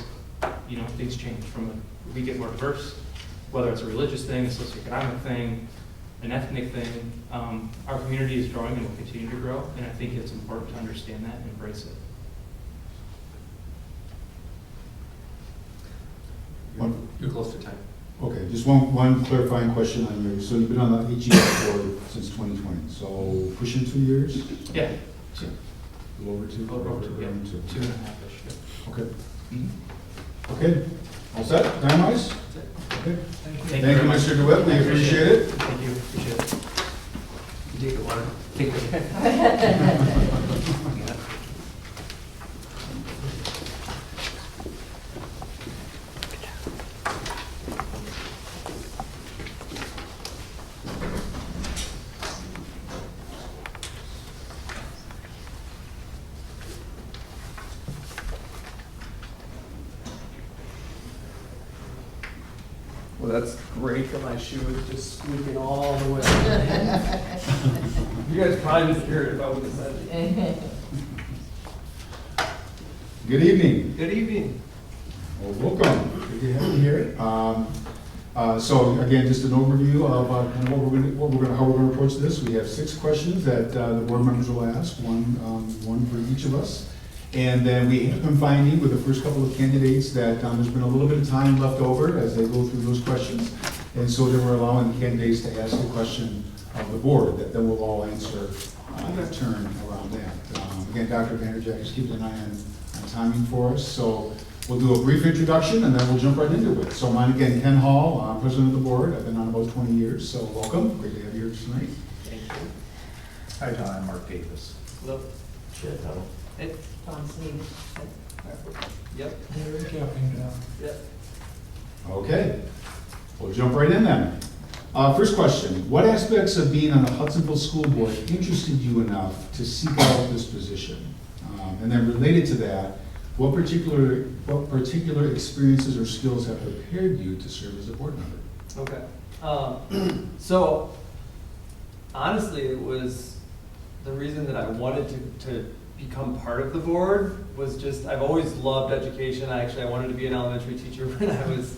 things change we get more diverse, whether it's a religious thing, a socioeconomic thing, an ethnic thing. Our community is growing and will continue to grow, and I think it's important to understand that and embrace it. You're close to time. Okay, just one clarifying question on you. So you've been on the HES board since 2020, so pushing 2 years? Yeah. A little over two? A little over two, yeah. Around 2. 2.5-ish, yeah. Okay. Mm-hmm. Okay, all set, time-wise? That's it. Okay. Thank you. Thank you, Mr. Dewitt, we appreciate it. Thank you, appreciate it. You take the water. Take it. Well, that's great that my shoe is just squeaking all the way. You guys probably just heard it if I would have said it. Good evening. Good evening. Well, welcome. Good to have you here. So again, just an overview of kind of how we're going to approach this. We have 6 questions that the board members will ask, one for each of us. And then we have been finding with the first couple of candidates that there's been a little bit of time left over as they go through those questions. And so then we're allowing the candidates to ask the question of the board that then we'll all answer in turn around that. Again, Dr. Vanderjack is keeping an eye on timing for us. So we'll do a brief introduction and then we'll jump right into it. So mine again, Ken Hall, president of the board. I've been on about 20 years, so welcome. Great to have you here tonight. Thank you. Hi, John, I'm Mark Davis. Hello. Chad Tuttle. Hey. John Sneed. Yep. They're capping down. Yep. Okay, we'll jump right in then. First question, what aspects of being on the Hudsonville School Board interested you enough to seek out this position? And then related to that, what particular experiences or skills have prepared you to serve as a board member? Okay. So honestly, it was the reason that I wanted to become part of the board was just, I've always loved education. I wanted to be an elementary teacher when I was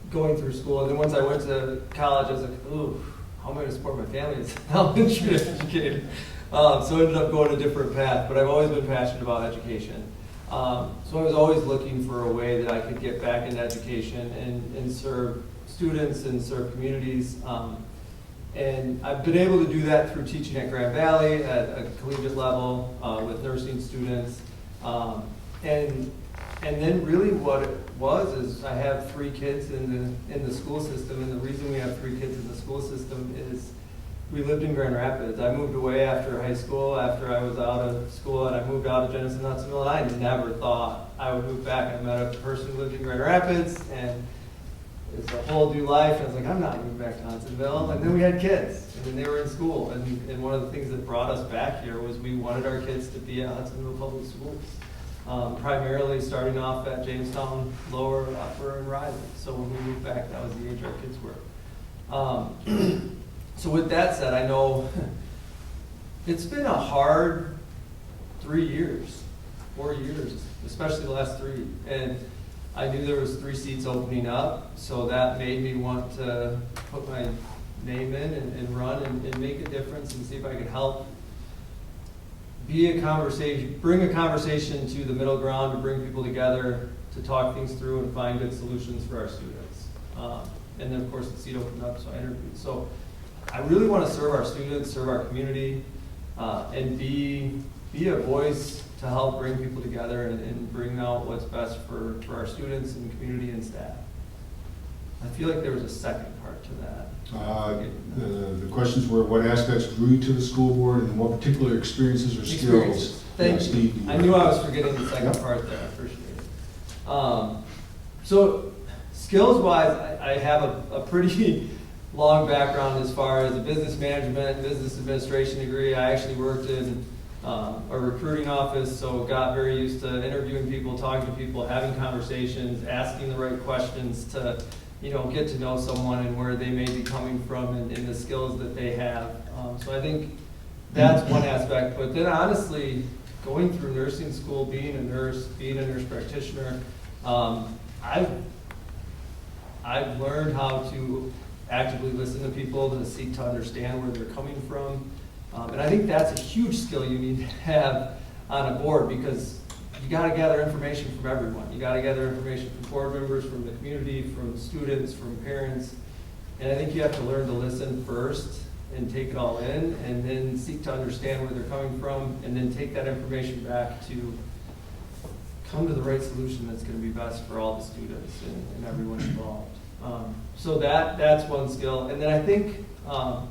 going through school. And then once I went to college, I was like, ooh, how am I going to support my family as an elementary educator? So I ended up going a different path, but I've always been passionate about education. So I was always looking for a way that I could get back into education and serve students and serve communities. And I've been able to do that through teaching at Grand Valley at a collegiate level with nursing students. And then really what it was is I have 3 kids in the school system, and the reason we have 3 kids in the school system is we lived in Grand Rapids. I moved away after high school, after I was out of school, and I moved out of Jenison, Hudsonville, and I never thought I would move back. I met a person who lived in Grand Rapids, and it's a whole new life, and I was like, I'm not moving back to Hudsonville. And then we had kids, and then they were in school, and one of the things that brought us back here was we wanted our kids to be at Hudsonville Public Schools. Primarily starting off at Jamestown, Lower, Upper, and Rising. So when we moved back, that was the age our kids were. So with that said, I know it's been a hard 3 years, 4 years, especially the last 3. And I knew there was 3 seats opening up, so that made me want to put my name in and run and make a difference and see if I could help bring a conversation to the middle ground, to bring people together, to talk things through and find good solutions for our students. And then of course the seat opened up, so I interviewed. So I really want to serve our students, serve our community, and be a voice to help bring people together and bring out what's best for our students and community and staff. I feel like there was a second part to that. The questions were what aspects drew you to the school board and what particular experiences or skills? Thank Steve, you. do I knew I was forgetting the second part there. I appreciate it. So skills-wise, I have a pretty long background as far as a business management, business administration degree. I actually worked in a recruiting office, so got very used to interviewing people, talking to people, having conversations, asking the right questions to get to know someone and where they may be coming from and the skills that they have. So I think that's one aspect. But then honestly, going through nursing school, being a nurse practitioner, I've learned how to actively listen to people, to seek to understand where they're coming from. And I think that's a huge skill you need to have on a board because you got to gather information from everyone. You got to gather information from board members, from the community, from students, from parents. And I think you have to learn to listen first and take it all in and then seek to understand where they're coming from and then take that information back to come to the right solution that's going to be best for all the students and everyone involved. So that's one skill. And then I think, I'll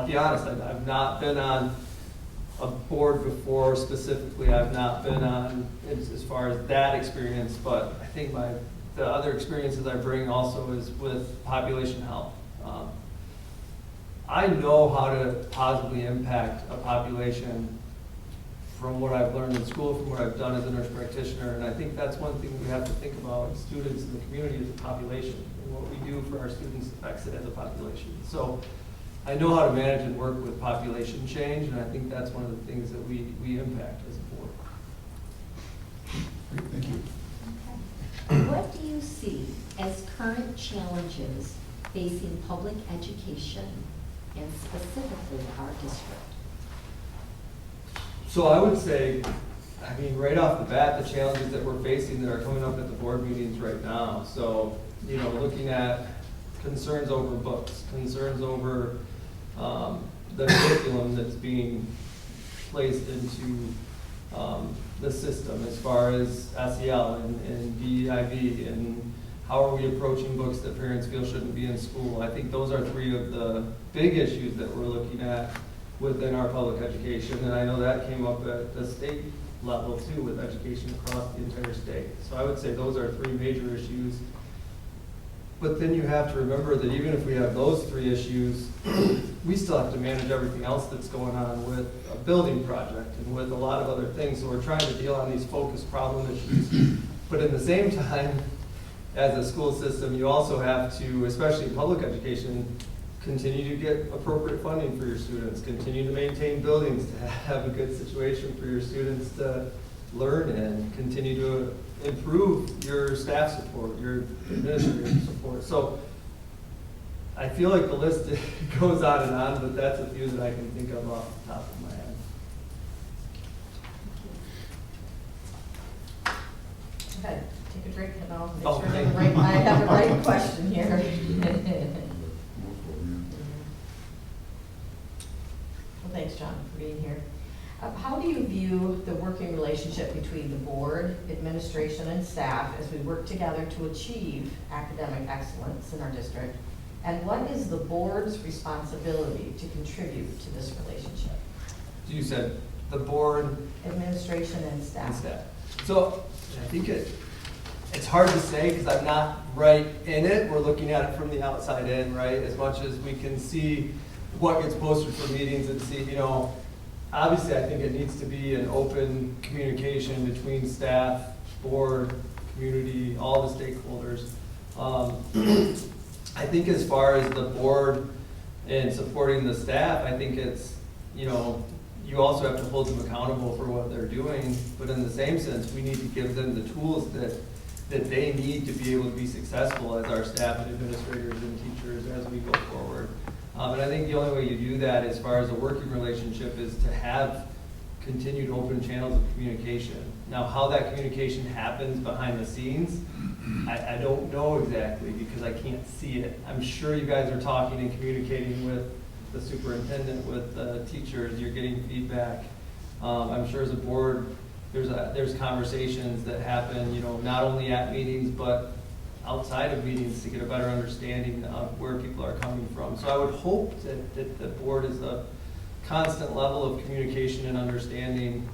be honest, I've not been on a board before specifically. I've not been on as far as that experience, but I think the other experiences I bring also is with population health. I know how to positively impact a population from what I've learned in school, from what I've done as a nurse practitioner, and I think that's one thing we have to think about, students in the community as a population, and what we do for our students affects it as a population. So I know how to manage and work with population change, and I think that's one of the things that we impact as a board. Great, thank you. Okay. What do you see as current challenges facing public education and specifically our district? So I would say, I mean, right off the bat, the challenges that we're facing that are coming up at the board meetings right now. So, you know, looking at concerns over books, concerns over the curriculum that's being placed into the system as far as SEL and DEIB, and how are we approaching books that parents feel shouldn't be in school. I think those are three of the big issues that we're looking at within our public education, and I know that came up at the state level too, with education across the entire state. So I would say those are three major issues. But then you have to remember that even if we have those three issues, we still have to manage everything else that's going on with a building project and with a lot of other things. So we're trying to deal on these focused problem issues. But at the same time, as a school system, you also have to, especially in public education, continue to get appropriate funding for your students, continue to maintain buildings to have a good situation for your students to learn in, continue to improve your staff support, your administrative support. So I feel like the list goes on, but that's a few that I can think of off the top of my head. Okay, take a drink and I'll make Oh, sure I have the right question here. Well, thanks, John, for being here. How do you view the working relationship between the board, administration, and staff as we work together to achieve academic excellence in our district? And what is the board's responsibility to contribute to this relationship? You said the board Administration and and staff. staff. So I think it's hard to say because I'm not right in it. We're looking at it from the outside in, right? As much as we can see what gets posted for meetings and see, you know, obviously I think it needs to be an open communication between staff, board, community, all the stakeholders. I think as far as the board and supporting the staff, I think it's, you know, you also have to hold them accountable for what they're doing, but in the same sense, we need to give them the tools that they need to be able to be successful as our staff and administrators and teachers as we go forward. And I think the only way you do that as far as a working relationship is to have continued open channels of communication. Now, how that communication happens behind the scenes, I don't know exactly because I can't see it. I'm sure you guys are talking and communicating with the superintendent, with the teachers, you're getting feedback. I'm sure as a board, there's conversations that happen, you know, not only at meetings, but outside of meetings to get a better understanding of where people are coming from. So I would hope that the board is a constant level of communication and understanding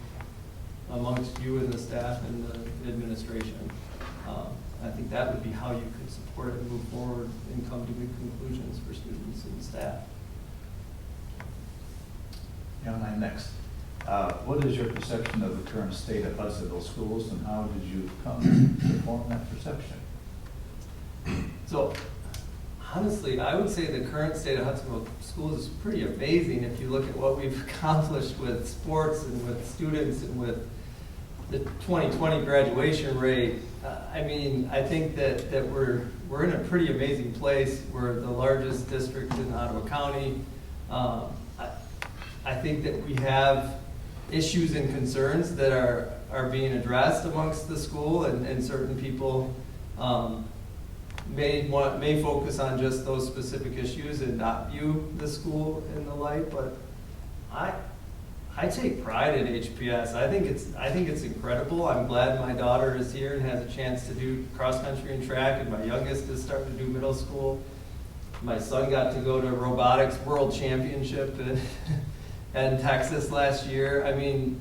amongst you and the staff and the administration. I think that would be how you could support it and move forward and come to good conclusions for students and staff. John, I'm next. What is your perception of the current state of Hudsonville schools, and how did you come to form that perception? So, honestly, I would say the current state of Hudsonville schools is pretty amazing if you look at what we've accomplished with sports and with students and with the 2020 graduation rate. I mean, I think that we're in a pretty amazing place. We're the largest district in Ottawa County. I think that we have issues and concerns that are being addressed amongst the school, and certain people may focus on just those specific issues and not view the school in the light. But I take pride in HPS. I think it's incredible. I'm glad my daughter is here and has a chance to do cross country and track, and my youngest is starting to do middle school. My son got to go to robotics world championship in Texas last year. I mean,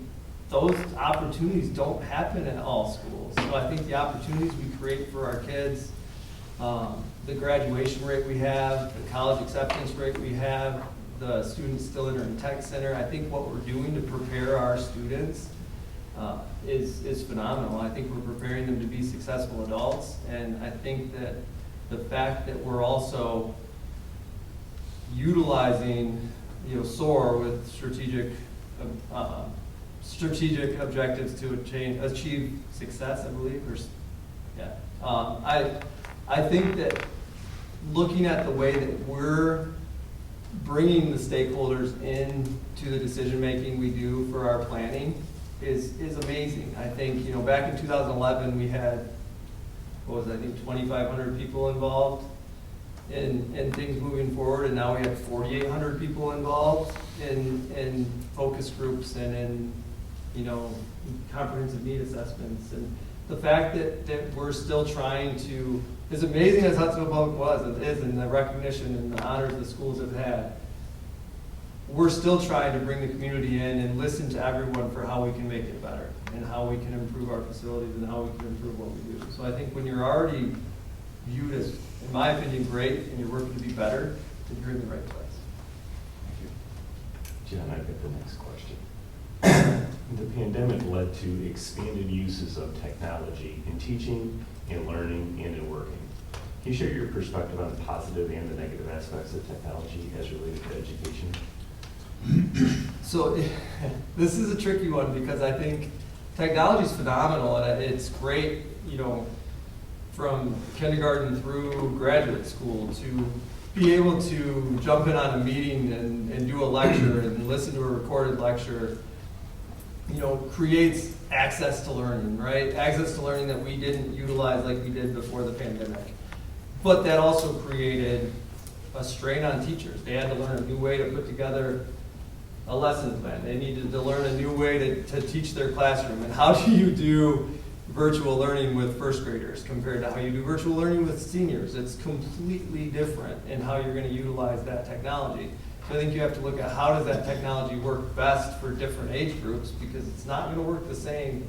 those opportunities don't happen at all schools. So I think the opportunities we create for our kids, the graduation rate we have, the college acceptance rate we have, the students still entering tech center, I think what we're doing to prepare our students is phenomenal. I think we're preparing them to be successful adults, and I think that the fact that we're also utilizing, SOAR with strategic objectives to achieve success, I believe, I think that looking at the way that we're bringing the stakeholders into the decision-making we do for our planning is amazing. I think, back in 2011, we had, 2,500 people involved in things moving forward, and now we have 4,800 people involved in focus groups and in, comprehensive need assessments. And the fact that we're still trying to, as amazing as Hudsonville Public is, and the recognition and the honors the schools have had, we're still trying to bring the community in and listen to everyone for how we can make it better and how we can improve our facilities and how we can improve what we do. So I think when you're already viewed as, in my opinion, great and you're working to be better, then you're in the right place. Thank you. Jen, I've got the next question. The pandemic led to expanded uses of technology in teaching, in learning, and in working. Can you share your perspective on the positive and the negative aspects of technology as related to education? So this is a tricky one because I think technology is phenomenal and it's great, from kindergarten through graduate school to be able to jump in on a meeting and do a lecture and listen to a recorded lecture, creates access to learning, right? Access to learning that we didn't utilize like we did before the pandemic. But that also created a strain on teachers. They had to learn a new way to put together a lesson plan. They needed to learn a new way to teach their classroom. And how do you do virtual learning with first graders compared to how you do virtual learning with seniors? It's completely different in how you're going to utilize that technology. So I think you have to look at how does that technology work best for different age groups, because it's not going to work the same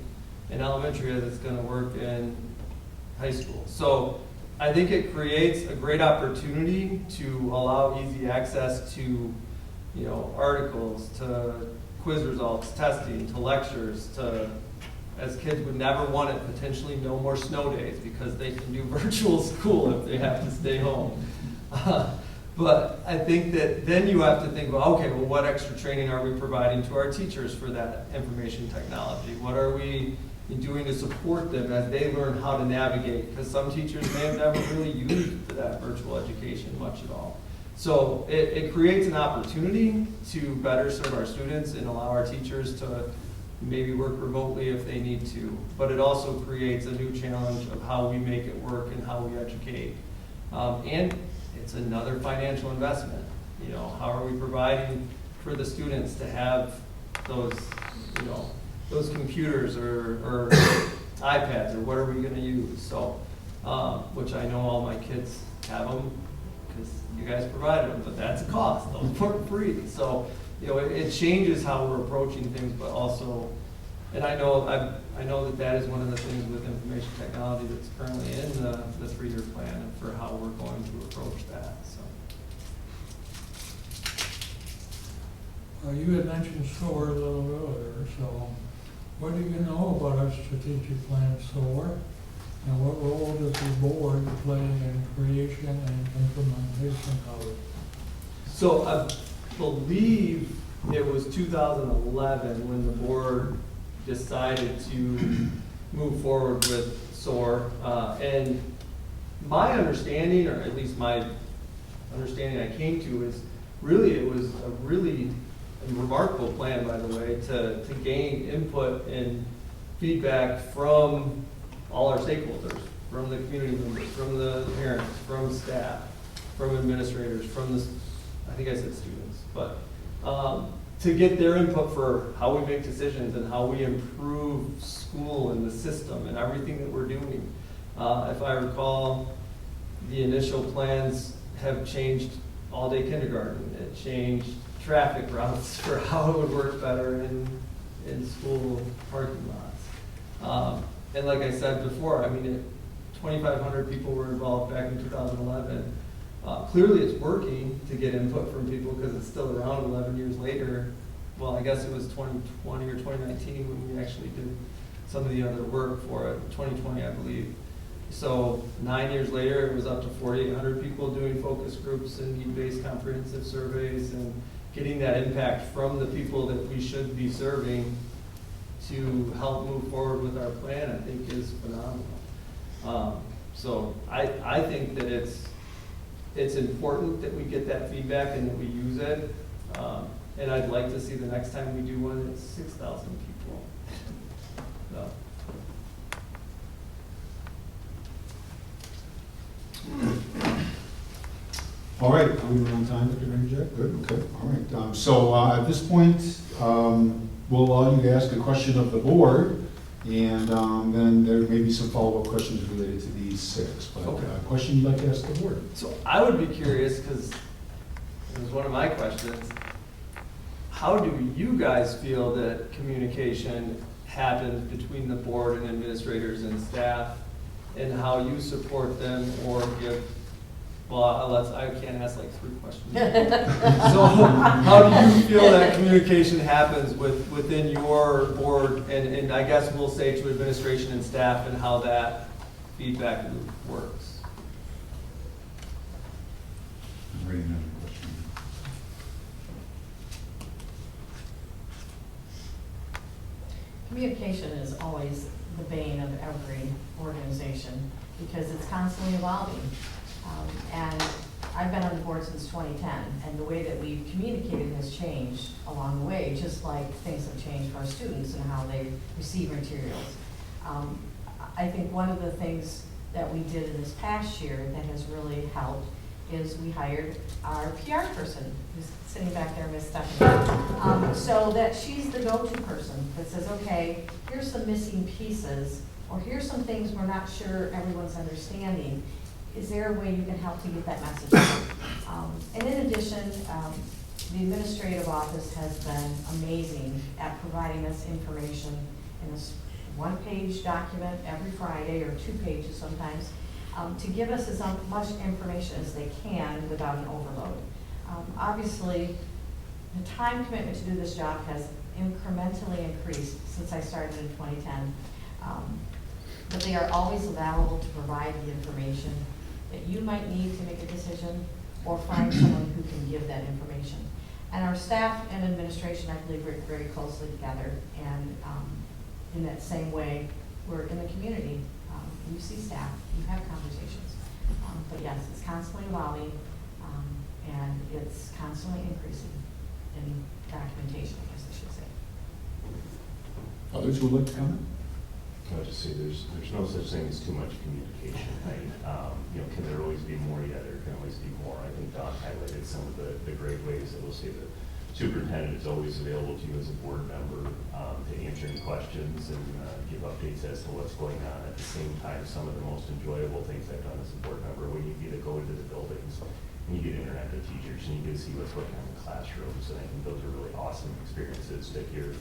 in elementary as it's going to work in high school. So I think it creates a great opportunity to allow easy access to, articles, to quiz results, testing, to lectures, to, as kids would never want it, potentially no more snow days because they can do virtual school if they have to stay home. But I think that then you have to think about, okay, well, what extra training are we providing to our teachers for that information technology? What are we doing to support them as they learn how to navigate? Because some teachers may have never really used that virtual education much at all. So it creates an opportunity to better serve our students and allow our teachers to maybe work remotely if they need to. But it also creates a new challenge of how we make it work and how we educate. And it's another financial investment. How are we providing for the students to have those, those computers or iPads, or what are we going to use? So, which I know all my kids have them because you guys provided them, but that's a cost. Those weren't free. So, it changes how we're approaching things, but also, and I know that is one of the things with information technology that's currently in the 3-year plan for how we're going to approach that. So. Well, you had mentioned SOAR a little earlier, so what do you know about our strategic plan SOAR? And what role does the board play in creation and implementation of it? So I believe it was 2011 when the board decided to move forward with SOAR. And my understanding, or at least my understanding I came to, is really it was a really remarkable plan, by the way, to gain input and feedback from all our stakeholders, from the community members, from the parents, from staff, from administrators, from the, I think I said students, but to get their input for how we make decisions and how we improve school and the system and everything that we're doing. If I recall, the initial plans have changed all-day kindergarten. It changed traffic routes for how it would work better in school parking lots. And like I said before, 2,500 people were involved back in 2011. Clearly it's working to get input from people because it's still around 11 years later. well, I guess it was 2020 or 2019 when we actually did some of the other work for it, 2020, I believe. So 9 years later, it was up to 4,800 people doing focus groups and need-based comprehensive surveys, and getting that impact from the people that we should be serving to help move forward with our plan, I think is phenomenal. So I think that it's important that we get that feedback and that we use it. And I'd like to see the next time we do one, it's 6,000 people. So. All right, are we on time, Dr. Vanderjack? Good, okay, all right. So at this point, we'll allow you to ask a question of the board, and then there may be some follow-up questions related to these six. But Okay. a question you'd like to ask the board? So I would be curious, because it was one of my questions, how do you guys feel that communication happens between the board and administrators and staff, and how you support them or give, well, I can't ask like 3 questions. So how do you feel that communication happens within your board, and I guess we'll say to administration and staff, and how that feedback loop works? I'm reading another question. Communication is always the bane of every organization because it's constantly evolving. And I've been on the board since 2010, and the way that we've communicated has changed along the way, just like things have changed for our students and how they receive materials. I think one of the things that we did in this past year that has really helped is we hired our PR person, who's sitting back there, Miss Stephanie, so that she's the go-to person that says, okay, here's some missing pieces, or here's some things we're not sure everyone's understanding. Is there a way you can help to get that message out? And in addition, the administrative office has been amazing at providing us information in this one-page document every Friday, or 2 pages sometimes, to give us as much information as they can without an overload. Obviously, the time commitment to do this job has incrementally increased since I started in 2010. But they are always available to provide the information that you might need to make a decision, or find someone who can give that information. And our staff and administration, I believe, work very closely together, and in that same way, we're in the community. You see staff, you have conversations. But yes, it's constantly evolving, and it's constantly increasing in documentation, I guess I should say. Others who would like to comment? I'll just say there's no such thing as too much communication, right? Can there always be more? Yeah, there can always be more. I think Don highlighted some of the great ways that we'll say the superintendent is always available to you as a board member to answer any questions and give updates as to what's going on. At the same time, some of the most enjoyable things I've done as a board member, when you get to go into the buildings and you get to interact with teachers and you get to see what's going on in the classrooms, and I think those are really awesome experiences to hear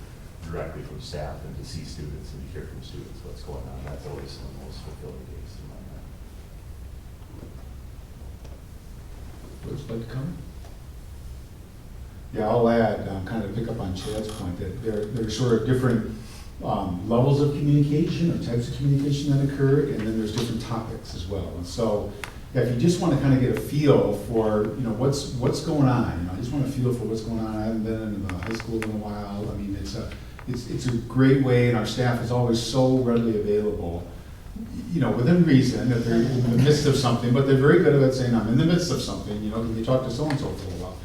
directly from staff and to see students and to hear from students what's going on. That's always some of the most fulfilling days in my life. Would you like to comment? Yeah, I'll add, kind of pick up on Chad's point, that there are sort of different levels of communication or types of communication that occur, and then there's different topics as well. And so, yeah, if you just want to kind of get a feel for, what's going on, I just want to feel for what's going on. I haven't been in the high school in a while. I mean, it's a great way, and our staff is always so readily available, within reason, that they're in the midst of something, but they're very good about saying, I'm in the midst of something, can you talk to so-and-so for a while?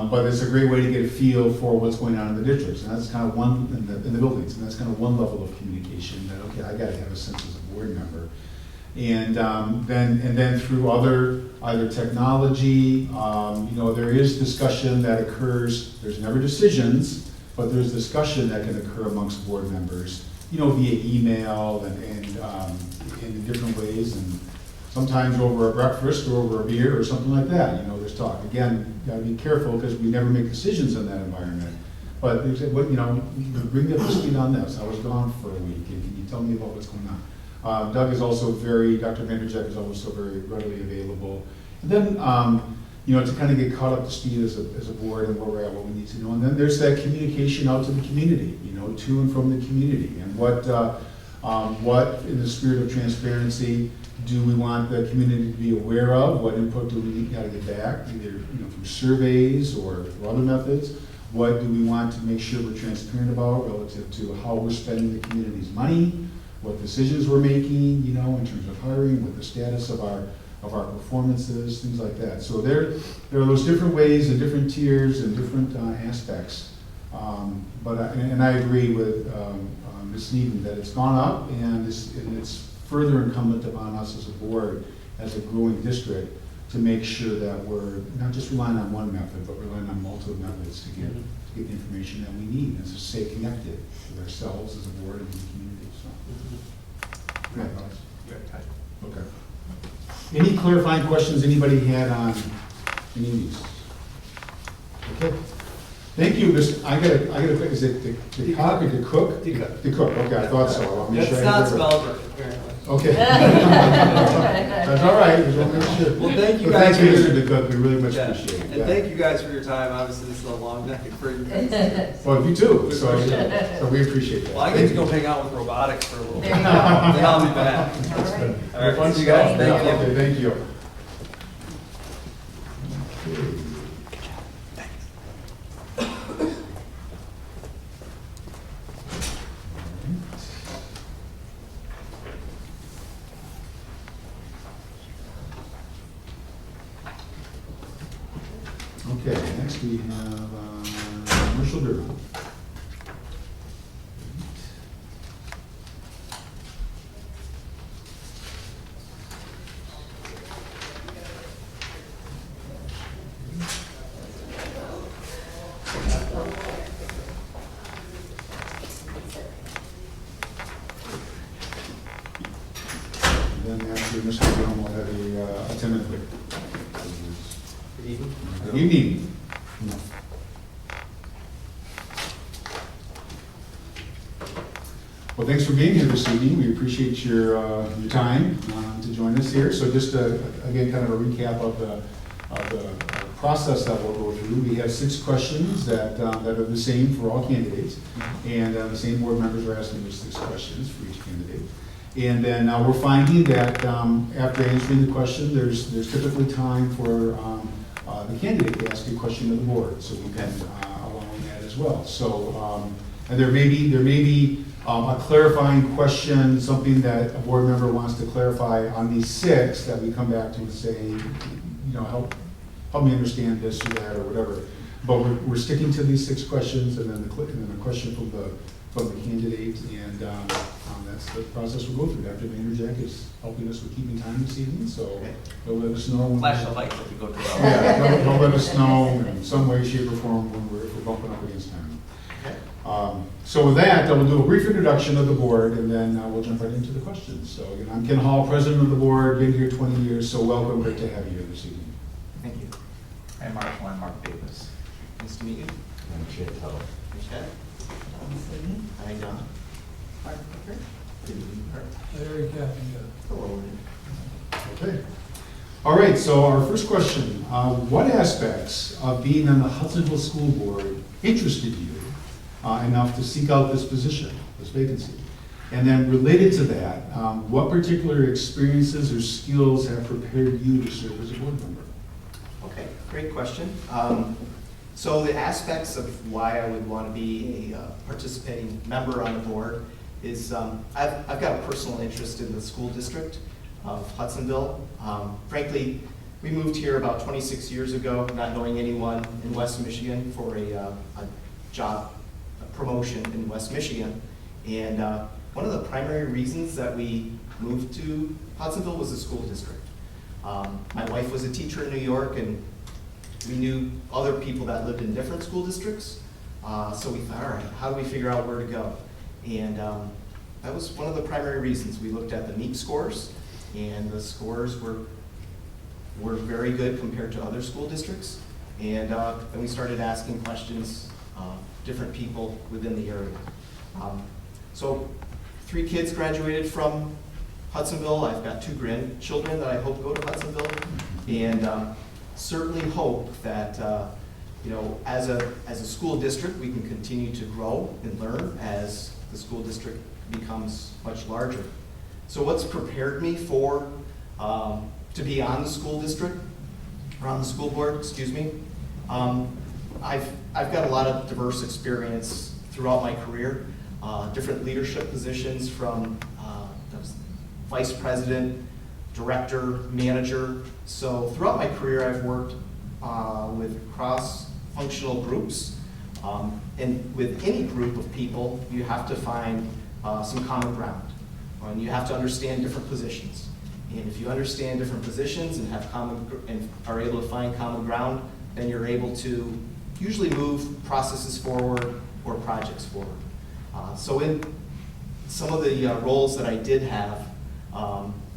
But it's a great way to get a feel for what's going on in the districts, and that's kind of one, in the buildings, and that's kind of one level of communication that, okay, I gotta have a sense as a board member. And then through either technology, there is discussion that occurs, there's never decisions, but there's discussion that can occur amongst board members, via email and in different ways, and sometimes over a breakfast or over a beer or something like that, there's talk. Again, you gotta be careful because we never make decisions in that environment. But they say, bring me up to speed on this. I was gone for a week, and can you tell me about what's going on? Doug is also Dr. Vanderjack is also very readily available. And then you know, to kind of get caught up to speed as a board and where we're at, what we need to know. And then there's that communication out to the community, you know, to and from the community. And what, in the spirit of transparency, do we want the community to be aware of? What input do we got to get back, either, you know, through surveys or through other methods? What do we want to make sure we're transparent about relative to how we're spending the community's money, what decisions we're making, you know, in terms of hiring, what the status of our performances, things like that. So there are those different ways and different tiers and different aspects. And I agree with Ms. Sneeden that it's gone up, and it's further incumbent upon us as a board, as a growing district, to make sure that we're not just relying on one method, but relying on multiple methods to get the information that we need, and to stay connected with ourselves as a board and the community. So, yeah, okay. Any clarifying questions anybody had on any of these? Okay. Thank you, Mr. I gotta, is it DeKock or DeKock? DeKock, okay, I thought so. I'll make sure It's I not get it right. spelled right, apparently. Okay. That's all right. We want to make sure. Well, thank you Well, guys thank you, for- Mr. DeKock. We really much Yeah. appreciate it. And Yeah. thank you guys for your time. Obviously, this is a long night for you guys. Well, you too. So we appreciate that. Well, I get to go hang out with robotics for a little bit. There you go. Then I'll be back. All right. All right, see you guys. Yeah, Thank you. okay, thank you. Okay, next we have commercial Durham. And then after Mr. Durham, we'll have a 10-minute break. Good evening. Good evening. Well, thanks for being here this evening. We appreciate your time to join us here. So just again, kind of a recap of the process that we'll go through. We have 6 questions that are the same for all candidates, and the same board members are asking those 6 questions for each candidate. And then we're finding that after answering the question, there's typically time for the candidate to ask a question to the board, so we've been allowing that as well. So, and there may be a clarifying question, something that a board member wants to clarify on these 6 that we come back to and say, you know, help me understand this or that or whatever. But we're sticking to these 6 questions, and then the question from the candidate, and that's the process we'll go through. Dr. Vanderjack is helping us with keeping time this evening, so he'll let us know. Flash the lights if we go to the. Yeah, he'll let us know in some way, shape, or form when we're bumping up against time. So with that, I will do a brief introduction of the board, and then we'll jump right into the questions. So again, I'm Ken Hall, president of the board, been here 20 years, so welcome, great to have you here this evening. Thank you. And Mark Davis. Nice to meet you. I'm Chantel. Michelle. Hi, John. Mark Baker. Good evening, Mark. Larry Captain, Hello. Okay. All right, so our first question, what aspects of being on the Hudsonville School Board interested you enough to seek out this position, this vacancy? And then related to that, what particular experiences or skills have prepared you to serve as a board member? Okay, great question. So the aspects of why I would want to be a participating member on the board is I've got a personal interest in the school district of Hudsonville. Frankly, we moved here about 26 years ago, not knowing anyone in West Michigan for a job promotion in West Michigan. And one of the primary reasons that we moved to Hudsonville was the school district. My wife was a teacher in New York, and we knew other people that lived in different school districts. So we thought, all right, how do we figure out where to go? And that was one of the primary reasons. We looked at the NEEP scores, and the scores were very good compared to other school districts. And then we started asking questions, different people within the area. So 3 kids graduated from Hudsonville. I've got 2 grandchildren that I hope go to Hudsonville. And certainly hope that, as a school district, we can continue to grow and learn as the school district becomes much larger. So what's prepared me for, to be on the school district, or on the school board, excuse me? I've got a lot of diverse experience throughout my career, different leadership positions from vice president, director, manager. So throughout my career, I've worked with cross-functional groups. And with any group of people, you have to find some common ground. And you have to understand different positions. And if you understand different positions and have and are able to find common ground, then you're able to usually move processes forward or projects forward. So in some of the roles that I did have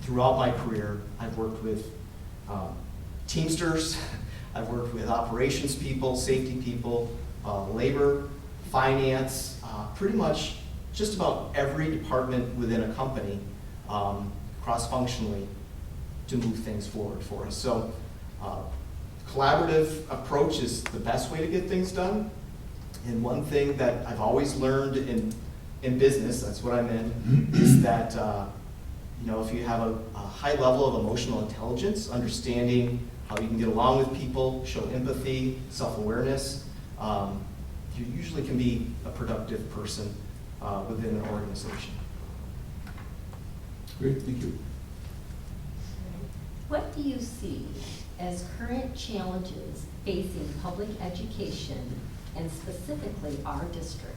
throughout my career, I've worked with Teamsters, I've worked with operations people, safety people, labor, finance, pretty much just about every department within a company, cross-functionally, to move things forward for us. So collaborative approach is the best way to get things done. And one thing that I've always learned in business, that's what I'm in, is that if you have a high level of emotional intelligence, understanding how you can get along with people, show empathy, self-awareness, you usually can be a productive person within an organization. Great, thank you. What do you see as current challenges facing public education and specifically our district?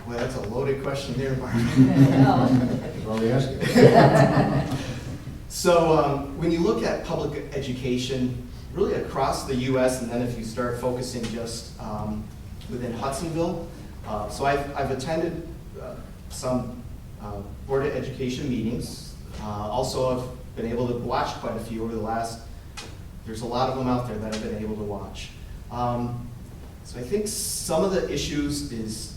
Well, that's a loaded question there, Mark. I've already asked you. So when you look at public education, really across the U.S., and then if you start focusing just within Hudsonville, so I've attended some Board of Education meetings. Also, I've been able to watch quite a few over the last, there's a lot of them out there that I've been able to watch. So I think some of the issues is,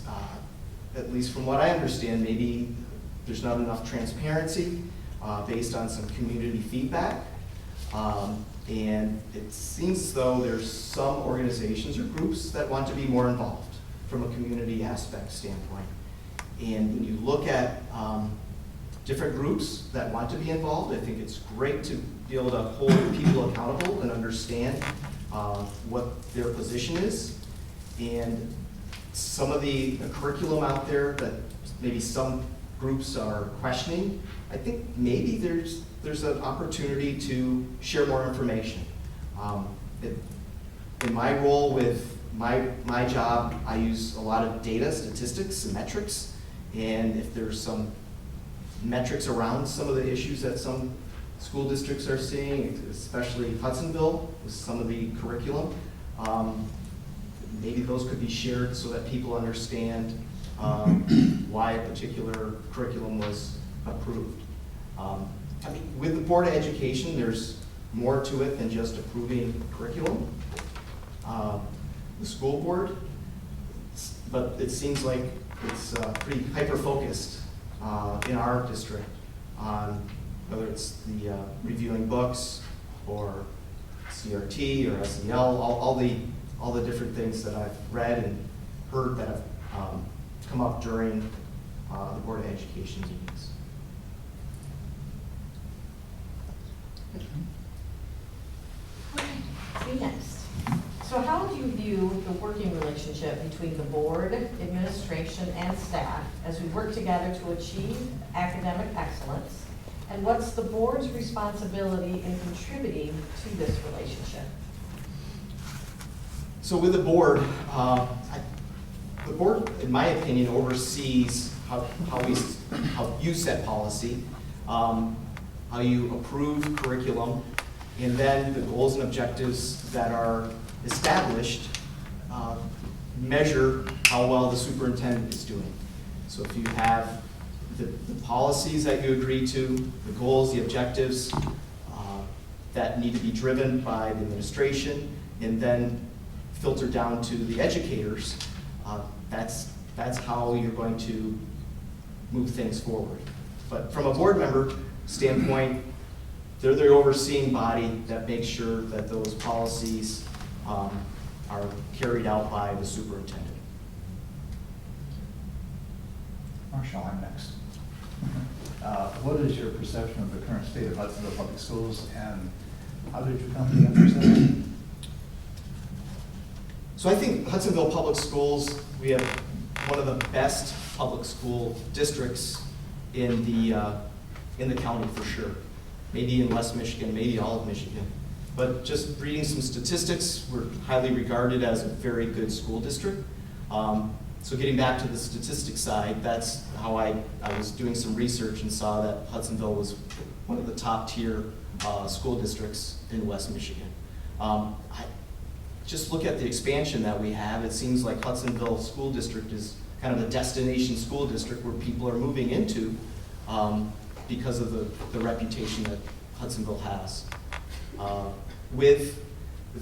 at least from what I understand, maybe there's not enough transparency based on some community feedback. And it seems as though there's some organizations or groups that want to be more involved from a community aspect standpoint. And when you look at different groups that want to be involved, I think it's great to be able to hold people accountable and understand what their position is. And some of the curriculum out there that maybe some groups are questioning, I think maybe there's an opportunity to share more information. In my role with my job, I use a lot of data, statistics, and metrics. And if there's some metrics around some of the issues that some school districts are seeing, especially Hudsonville with some of the curriculum, maybe those could be shared so that people understand why a particular curriculum was approved. I mean, with the Board of Education, there's more to it than just approving curriculum. The school board, but it seems like it's pretty hyper-focused in our district on whether it's the reviewing books or CRT or SEL, all the different things that I've read and heard that have come up during the Board of Education meetings. See next. So how do you view the working relationship between the board, administration, and staff as we work together to achieve academic excellence? And what's the board's responsibility in contributing to this relationship? So with the board, the board, in my opinion, oversees how you set policy, how you approve curriculum, and then the goals and objectives that are established measure how well the superintendent is doing. So if you have the policies that you agree to, the goals, the objectives that need to be driven by the administration, and then filter down to the educators, that's how you're going to move things forward. But from a board member standpoint, they're the overseeing body that makes sure that those policies are carried out by the superintendent. Marshall, I'm next. What is your perception of the current state of Hudsonville Public Schools, and how did you come to that perception? So I think Hudsonville Public Schools, we have one of the best public school districts in the county for sure. Maybe in West Michigan, maybe all of Michigan. But just reading some statistics, we're highly regarded as a very good school district. So getting back to the statistics side, that's how I was doing some research and saw that Hudsonville was one of the top tier school districts in West Michigan. Just look at the expansion that we have. It seems like Hudsonville School District is kind of a destination school district where people are moving into because of the reputation that Hudsonville has. With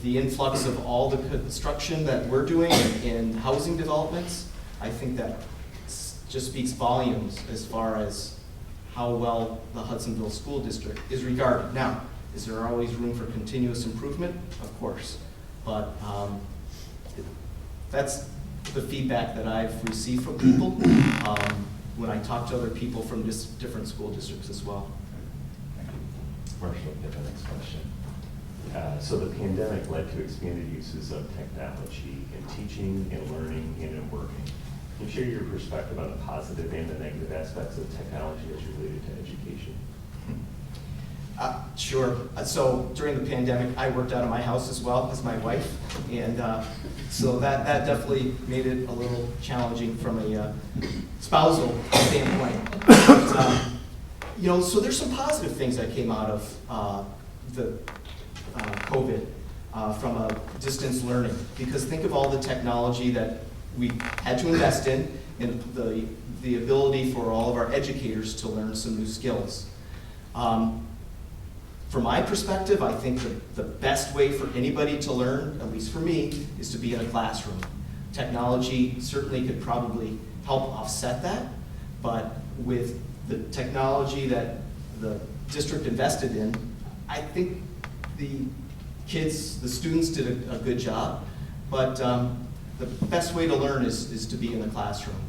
the influx of all the construction that we're doing in housing developments, I think that just speaks volumes as far as how well the Hudsonville School District is regarded. Now, is there always room for continuous improvement? Of course. But that's the feedback that I've received from people when I talk to other people from different school districts as well. Marshall, get the next question. So the pandemic led to expanded uses of technology in teaching and learning and in working. Can you share your perspective on the positive and the negative aspects of technology as related to education? Sure. So during the pandemic, I worked out of my house as well as my wife, and so that definitely made it a little challenging from a spousal standpoint. But, you know, so there's some positive things that came out of the COVID from a distance learning, because think of all the technology that we had to invest in, and the ability for all of our educators to learn some new skills. From my perspective, I think the best way for anybody to learn, at least for me, is to be in a classroom. Technology certainly could probably help offset that, but with the technology that the district invested in, I think the kids, the students did a good job, but the best way to learn is to be in the classroom.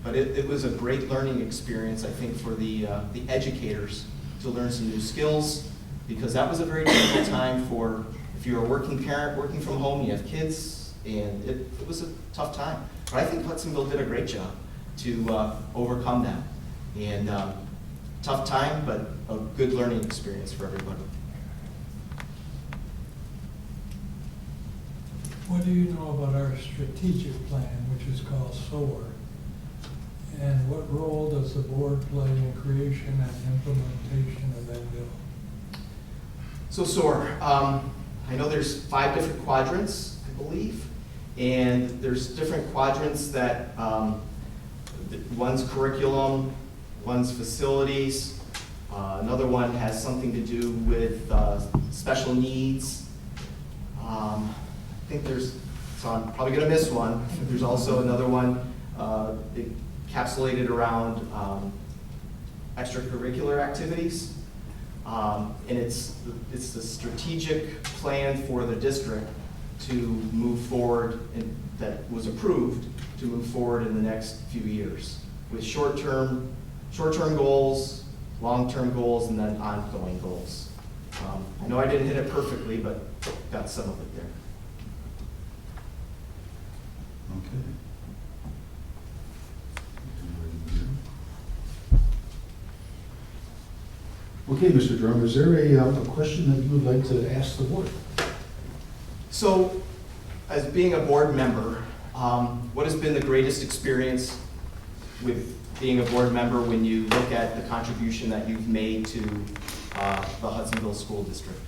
But it was a great learning experience, I think, for the educators to learn some new skills, because that was a very difficult time for, if you're a working parent, working from home, you have kids, and it was a tough time. But I think Hudsonville did a great job to overcome that. And tough time, but a good learning experience for everybody. What do you know about our strategic plan, which is called SOAR? And what role does the board play in creation and implementation of that bill? So SOAR, I know there's 5 different quadrants, I believe, and there's different quadrants that one's curriculum, one's facilities, another one has something to do with special needs. I think so I'm probably going to miss one. There's also another one encapsulated around extracurricular activities. And it's the strategic plan for the district to move forward, and that was approved to move forward in the next few years with short-term goals, long-term goals, and then ongoing goals. I know I didn't hit it perfectly, but got some of it there. Okay. Okay, Mr. Durham, is there a question that you would like to ask the board? So, as being a board member, what has been the greatest experience with being a board member when you look at the contribution that you've made to the Hudsonville School District?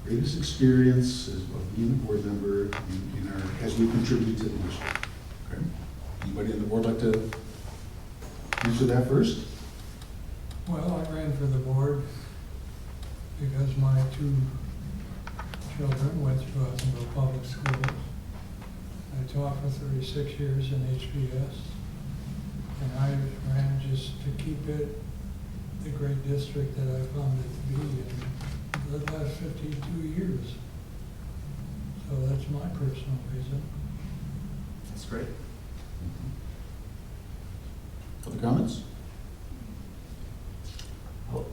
Greatest experience of being a board member as we contribute to the district. Okay. Anybody on the board like to answer that first? Well, I ran for the board because my 2 children went through Hudsonville Public Schools. I taught for 36 years in HBS, and I ran just to keep it the great district that I found it to be in the last 52 years. So that's my personal reason. That's great. Other comments?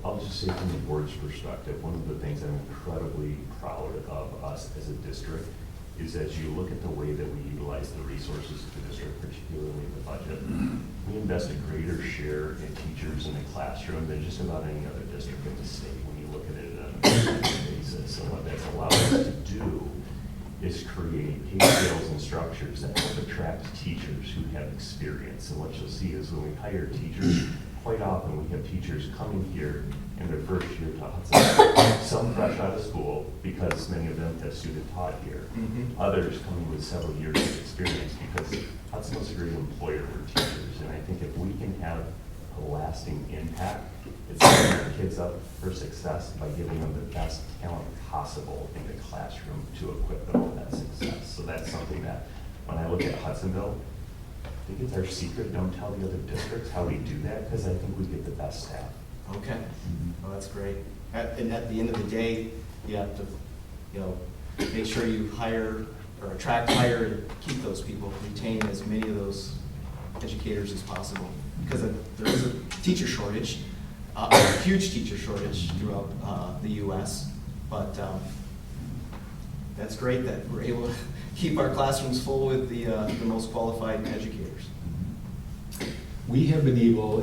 I'll just say from the board's perspective, one of the things I'm incredibly proud of us as a district is as you look at the way that we utilize the resources of the district, particularly the budget, we invest a greater share in teachers in the classroom than just about any other district in the state when you look at it on a percentage basis. And what that's allowed us to do is create pay scales and structures that help attract teachers who have experience. And what you'll see is when we hire teachers, quite often we have teachers coming here in their first year to Hudson, some fresh out of school because many of them have student taught here. Others coming with several years of experience because Hudson is a great employer for teachers. And I think if we can have a lasting impact, it's setting our kids up for success by giving them the best talent possible in the classroom to equip them for that success. So that's something that when I look at Hudsonville, I think it's our secret. Don't tell the other districts how we do that because I think we get the best staff. Okay, well, that's great. And at the end of the day, you have to, make sure you hire or attract, hire, and keep those people, retain as many of those educators as possible. Because there is a teacher shortage, a huge teacher shortage throughout the U.S. But that's great that we're able to keep our classrooms full with the most qualified educators. We have been able,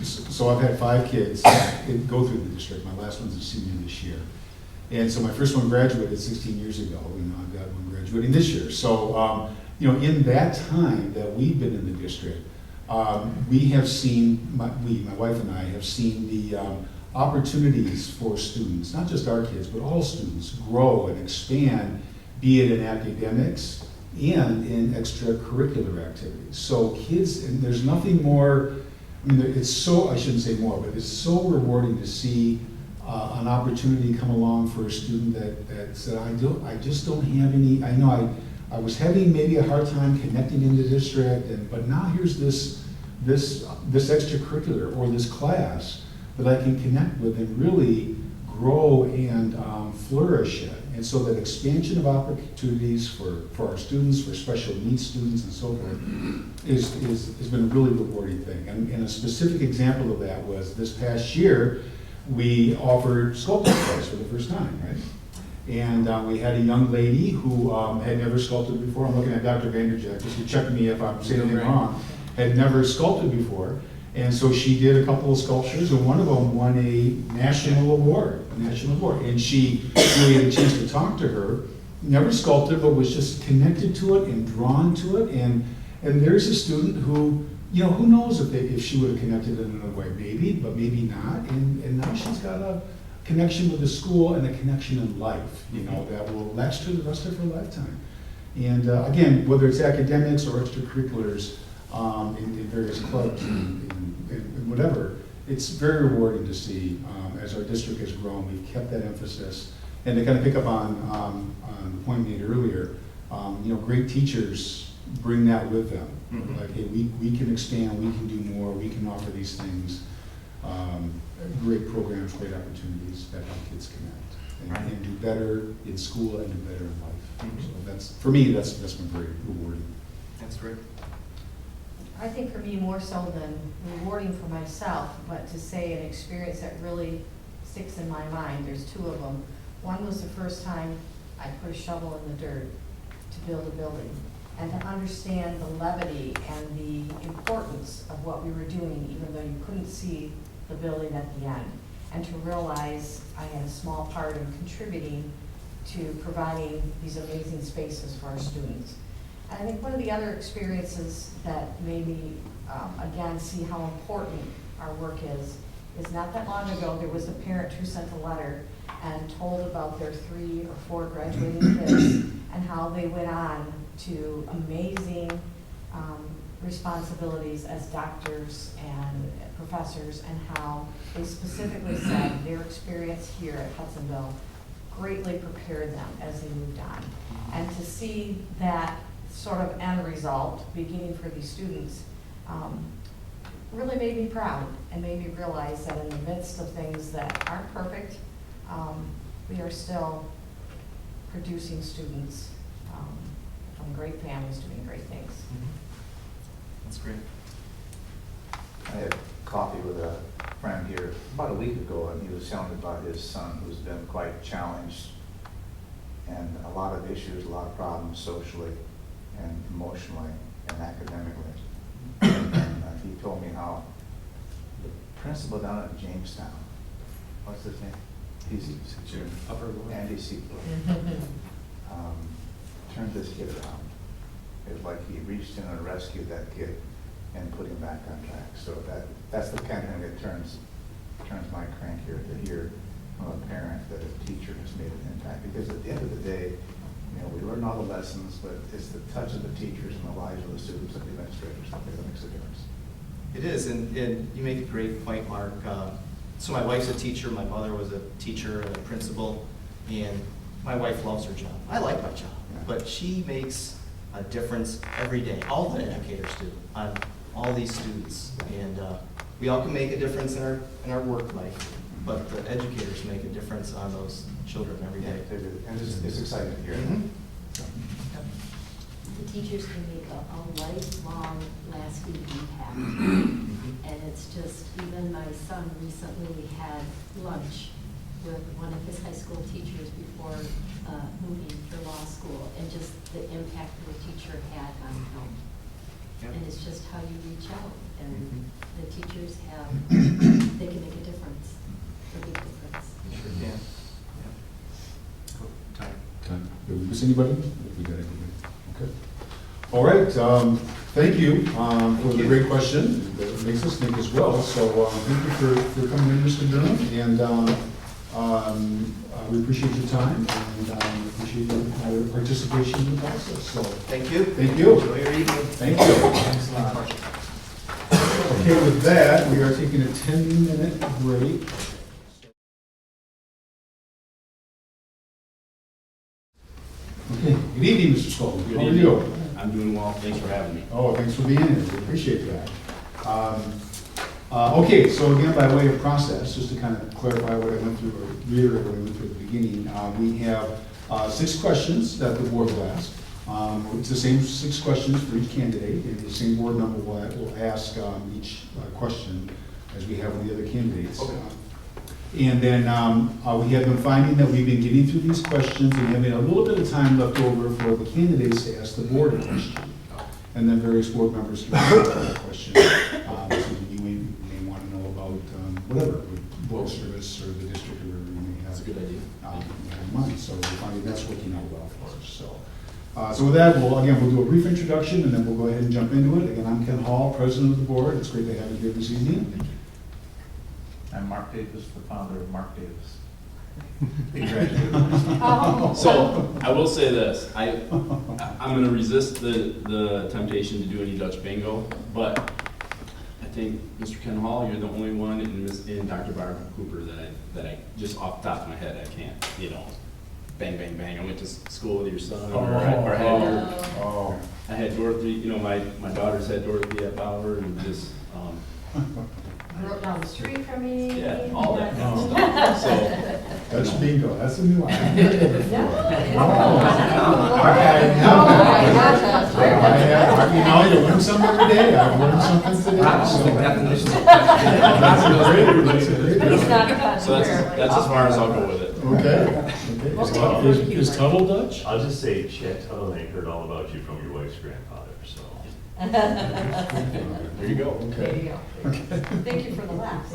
so I've had 5 kids go through the district. My last one's a senior this year. And so my first one graduated 16 years ago. I've got one graduating this year. So, in that time that we've been in the district, we have seen, my wife and I have seen the opportunities for students, not just our kids, but all students, grow and expand, be it in academics and in extracurricular activities. So kids, and there's nothing more, it's so, I shouldn't say more, but it's so rewarding to see an opportunity come along for a student that said, I just don't have any, I know I was having maybe a hard time connecting in the district, but now here's this extracurricular or this class that I can connect with and really grow and flourish in. And so that expansion of opportunities for our students, for special needs students and so forth, has been a really rewarding thing. And a specific example of that was this past year, we offered sculpting class for the first time, right? And we had a young lady who had never sculpted before. I'm looking at Dr. Vanderjack, just to check me if I'm saying anything wrong. Had never sculpted before. And so she did a couple of sculptures, and one of them won a national award. And she really had a chance to talk to her. Never sculpted, but was just connected to it and drawn to it. And there's a student who, who knows if she would have connected in another way, maybe, but maybe not. And now she's got a connection with the school and a connection in life, that will last her the rest of her lifetime. And again, whether it's academics or extracurriculars in various clubs and whatever, it's very rewarding to see as our district has grown. We've kept that emphasis. And to kind of pick up on the point made earlier, great teachers bring that with them. Mm-hmm. Like, hey, we can expand, we can do more, we can offer these things. Great programs, great opportunities that help kids connect and do better in school and do better in life. Mm-hmm. So that's, for me, that's been very rewarding. That's great. I think for me, more so than rewarding for myself, but to say an experience that really sticks in my mind, there's 2 of them. One was the first time I put a shovel in the dirt to build a building, and to understand the levity and the importance of what we were doing, even though you couldn't see the building at the end, and to realize I had a small part in contributing to providing these amazing spaces for our students. And I think one of the other experiences that made me, again, see how important our work is not that long ago, there was a parent who sent a letter and told about their 3 or 4 graduating kids and how they went on to amazing responsibilities as doctors and professors, and how they specifically said their experience here at Hudsonville greatly prepared them as they moved on. And to see that sort of end result beginning for these students really made me proud and made me realize that in the midst of things that aren't perfect, we are still producing students from great families doing great things. That's great. I had coffee with a friend here about a week ago, and he was telling me about his son who's been quite challenged and a lot of issues, a lot of problems socially and emotionally and academically. And he told me how the principal down at Jamestown, what's his name? He's Upper Lower. Andy Siegler, turned this kid around. It was like he reached in and rescued that kid and put him back on track. So that's the kind of thing that turns my crank here, to hear from a parent that a teacher has made an impact. Because at the end of the day, you know, we learn all the lessons, but it's the touch of the teachers and the lives of the students and the administrators that makes a difference. It is, and you make a great point, Mark. So my wife's a teacher, my mother was a teacher and a principal, and my wife loves her job. I like my job, but she makes a difference every day. All the educators do on all these students, and we all can make a difference in our work life, but the educators make a difference on those children every day. They do. And it's exciting to hear. Mhm. The teachers can make a lifelong lasting impact. And it's just, even my son recently had lunch with one of his high school teachers before moving for law school, and just the impact the teacher had on him. And it's just how you reach out, and the teachers they can make a difference, a big difference. Sure can. Time. Did we miss anybody? We got everybody. Okay. All right, thank you for the great question. That makes us think as well. So thank you for coming in, Mr. Durham, and we appreciate your time, and we appreciate your participation in the process. So Thank you. thank you. Enjoy your evening. Thank you. Thanks a lot. Okay, with that, we are taking a 10-minute break. Okay, good evening, Mr. Scholten. How are you? I'm doing well, thanks for having me. Oh, thanks for being here, we appreciate that. Okay, so again, by way of process, just to kind of clarify what I went through, or reiterate what I went through at the beginning, we have 6 questions that the board will ask. It's the same 6 questions for each candidate, and the same board member will ask each question as we have with the other candidates. Okay. And then we have been finding that we've been getting through these questions and having a little bit of time left over for the candidates to ask the board a question. And then various board members can ask that question. So you may want to know about whatever, board service or the district or whatever you may have. That's a good idea. In mind. So we're finding that's working out well for us. So with that, we'll do a brief introduction and then we'll go ahead and jump into it. Again, I'm Ken Hall, president of the board. It's great to have you here this evening. I'm Mark Davis, the founder of Mark Davis. Congratulations. So, I will say this, I'm gonna resist the temptation to do any Dutch bingo, but I think, Mr. Ken Hall, you're the only one in Dr. Barbara Cooper that I, just off the top of my head, I can't, bang, bang, bang. I went to school with your son, I had Dorothy, my daughters had Dorothy at Bauer, and just, Grew up down the street from me. yeah, all that kind of stuff, so. Dutch bingo, that's a new one. Now you learn something every day. I've learned something today. So that's as far as I'll go with it. Okay. Is Tuttle Dutch? I'll just say Chet Tuttle heard all about you from your wife's grandfather, so. There you go. There you go. Thank you for the laughs.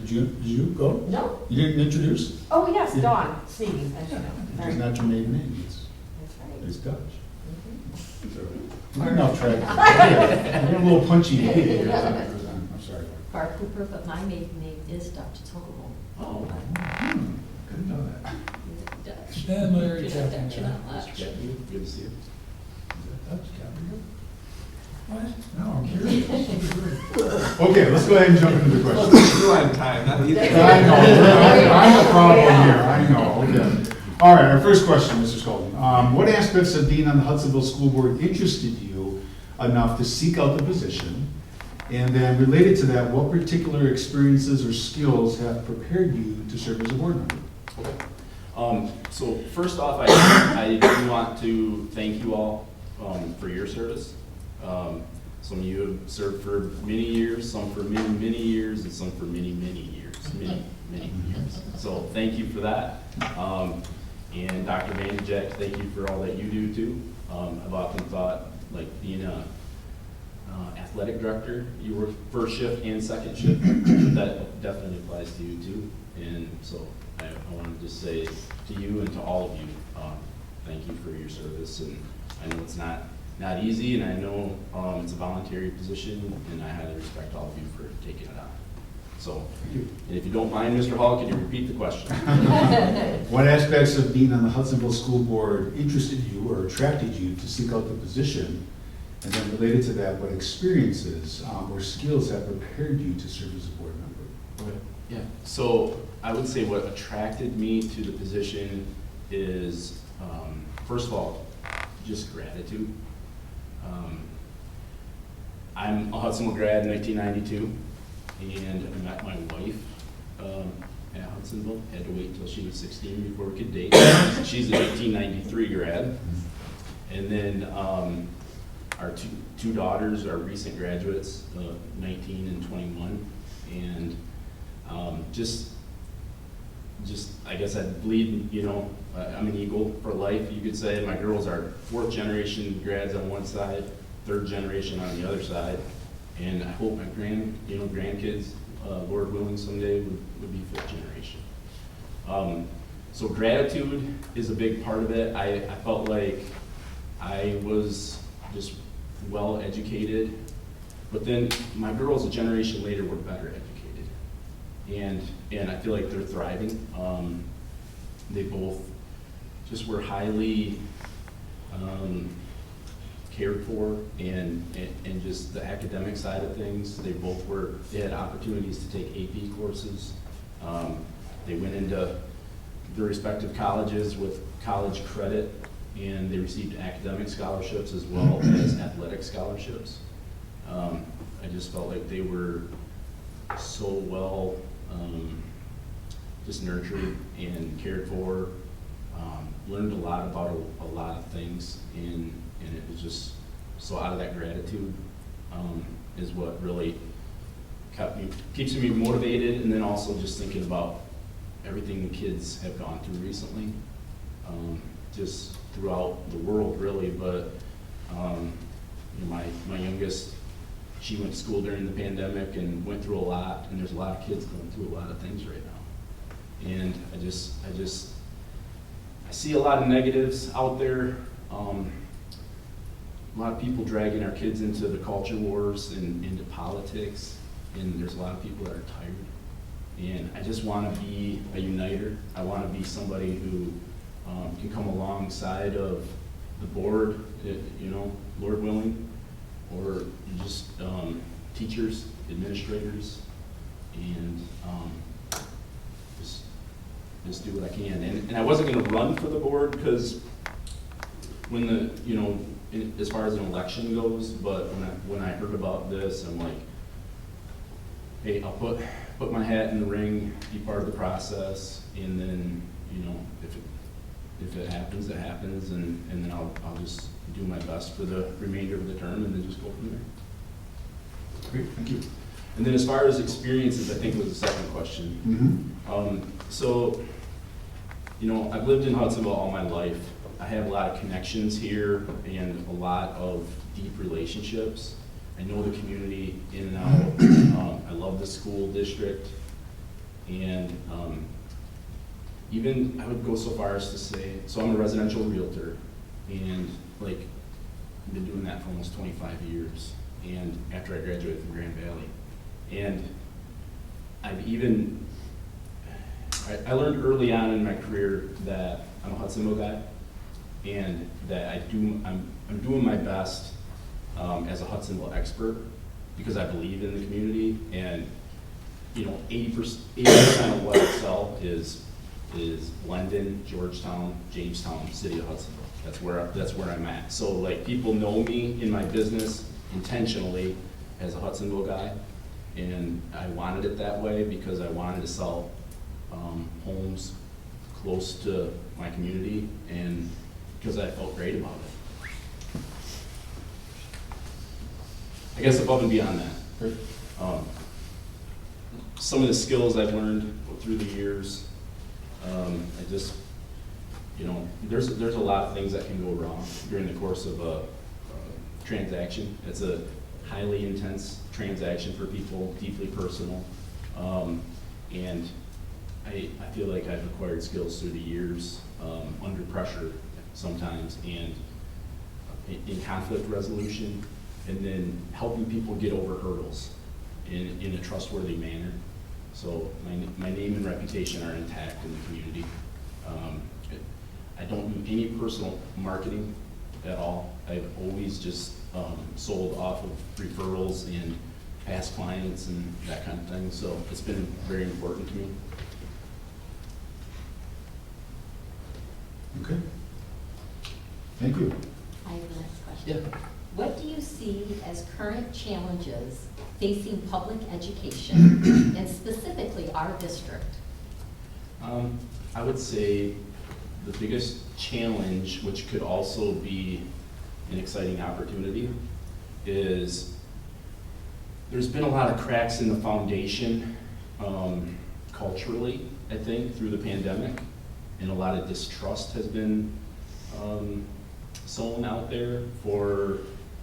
Did you go? No. You didn't introduce? Oh, yes, Dawn, Sneedy, as you know. It's not your maiden name, That's right. it's Dutch. I'm not trying. You're a little punchy. I'm sorry. Barb Cooper, but my maiden name is Dutch. It's Hogelholm. Oh. Couldn't know that. Dutch. And Larry Dutch, Chapman. not much. Good to see you. Dutch, Gabriel? What? No, I'm curious. Okay, let's go ahead and jump into the questions. You're on time, not either. I know, I'm the problem here, I know, okay. All right, our first question, Mr. Scholten. What aspects of being on the Hudsonville School Board interested you enough to seek out the position? And then related to that, what particular experiences or skills have prepared you to serve as a board member? So first off, I do want to thank you all for your service. Some of you have served for many years, some for many, many years, and some for many, many years, many, many years. So thank you for that. And Dr. Vanderjack, thank you for all that you do too. I've often thought, like being a athletic director, you work first shift and second shift. That definitely applies to you too. And so I wanted to say to you and to all of you, thank you for your service. And I know it's not easy, and I know it's a voluntary position, and I highly respect all of you for taking it on. So, and if you don't mind, Mr. Hall, could you repeat the question? What aspects of being on the Hudsonville School Board interested you or attracted you to seek out the position? And then related to that, what experiences or skills have prepared you to serve as a board member? Yeah, so I would say what attracted me to the position is, first of all, just gratitude. I'm a Hudsonville grad in 1992, and I met my wife at Hudsonville. Had to wait until she was 16 before we could date. She's an 1893 grad. And then our two daughters are recent graduates, 19 and 21. And just I guess I bleed, I'm an Eagle for life, you could say. My girls are fourth generation grads on one side, third generation on the other side. And I hope my grandkids, Lord willing, someday would be fifth generation. So gratitude is a big part of it. I felt like I was just well educated, but then my girls a generation later were better educated. And I feel like they're thriving. They both just were highly cared for, and just the academic side of things. They had opportunities to take AP courses. They went into their respective colleges with college credit, and they received academic scholarships as well as athletic scholarships. I just felt like they were so well just nurtured and cared for. Learned a lot about a lot of things, and it was just so out of that gratitude is what really keeps me motivated, and then also just thinking about everything the kids have gone through recently, just throughout the world really, but my youngest, she went to school during the pandemic and went through a lot, and there's a lot of kids going through a lot of things right now. And I see a lot of negatives out there. A lot of people dragging our kids into the culture wars and into politics, and there's a lot of people that are tired. And I just want to be a uniter. I want to be somebody who can come alongside of the board, Lord willing, or just teachers, administrators, and just do what I can. And I wasn't going to run for the board because when as far as an election goes, but when I heard about this, I'm like, hey, I'll put my hat in the ring, be part of the process, and then, if it happens, it happens, and then I'll just do my best for the remainder of the term, and then just go from there. Great, thank you. And then as far as experiences, I think was the second question. So, I've lived in Hudsonville all my life. I have a lot of connections here and a lot of deep relationships. I know the community in and out. I love the school district. And even I would go so far as to say, so I'm a residential realtor, and I've been doing that for almost 25 years. And after I graduated from Grand Valley. And I learned early on in my career that I'm a Hudsonville guy, and that I'm doing my best as a Hudsonville expert because I believe in the community, and 80% of what I sell is London, Georgetown, Jamestown, City of Hudsonville. That's where I'm at. So people know me in my business. intentionally as a Hudsonville guy. And I wanted it that way because I wanted to sell homes close to my community and because I felt great about it. I guess above and beyond that, some of the skills I've learned through the years, I just, you know, there's a lot of things that can go wrong during the course of a transaction. It's a highly intense transaction for people, deeply personal. And I feel like I've acquired skills through the years, under pressure sometimes, and in conflict resolution, and then helping people get over hurdles in a trustworthy manner. So my name and reputation are intact in the community. I don't do any personal marketing at all. I've always just sold off of referrals and past clients and that kind of thing. So it's been very important to me. Okay. Thank you. I have the next question. Yeah. What do you see as current challenges facing public education and specifically our district? I would say the biggest challenge, which could also be an exciting opportunity, is there's been a lot of cracks in the foundation culturally, I think, through the pandemic, and a lot of distrust has been sown out there for,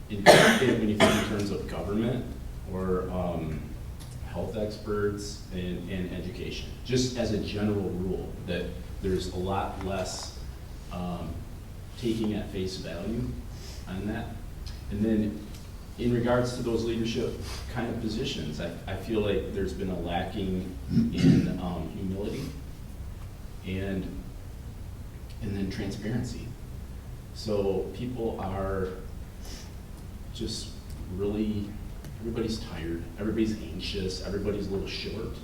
when you think in terms of government or health experts and education, just as a general rule, that there's a lot less taking at face value on that. And then in regards to those leadership kind of positions, I feel like there's been a lacking in humility and then transparency. So people are just really, everybody's tired, everybody's anxious, everybody's a little short.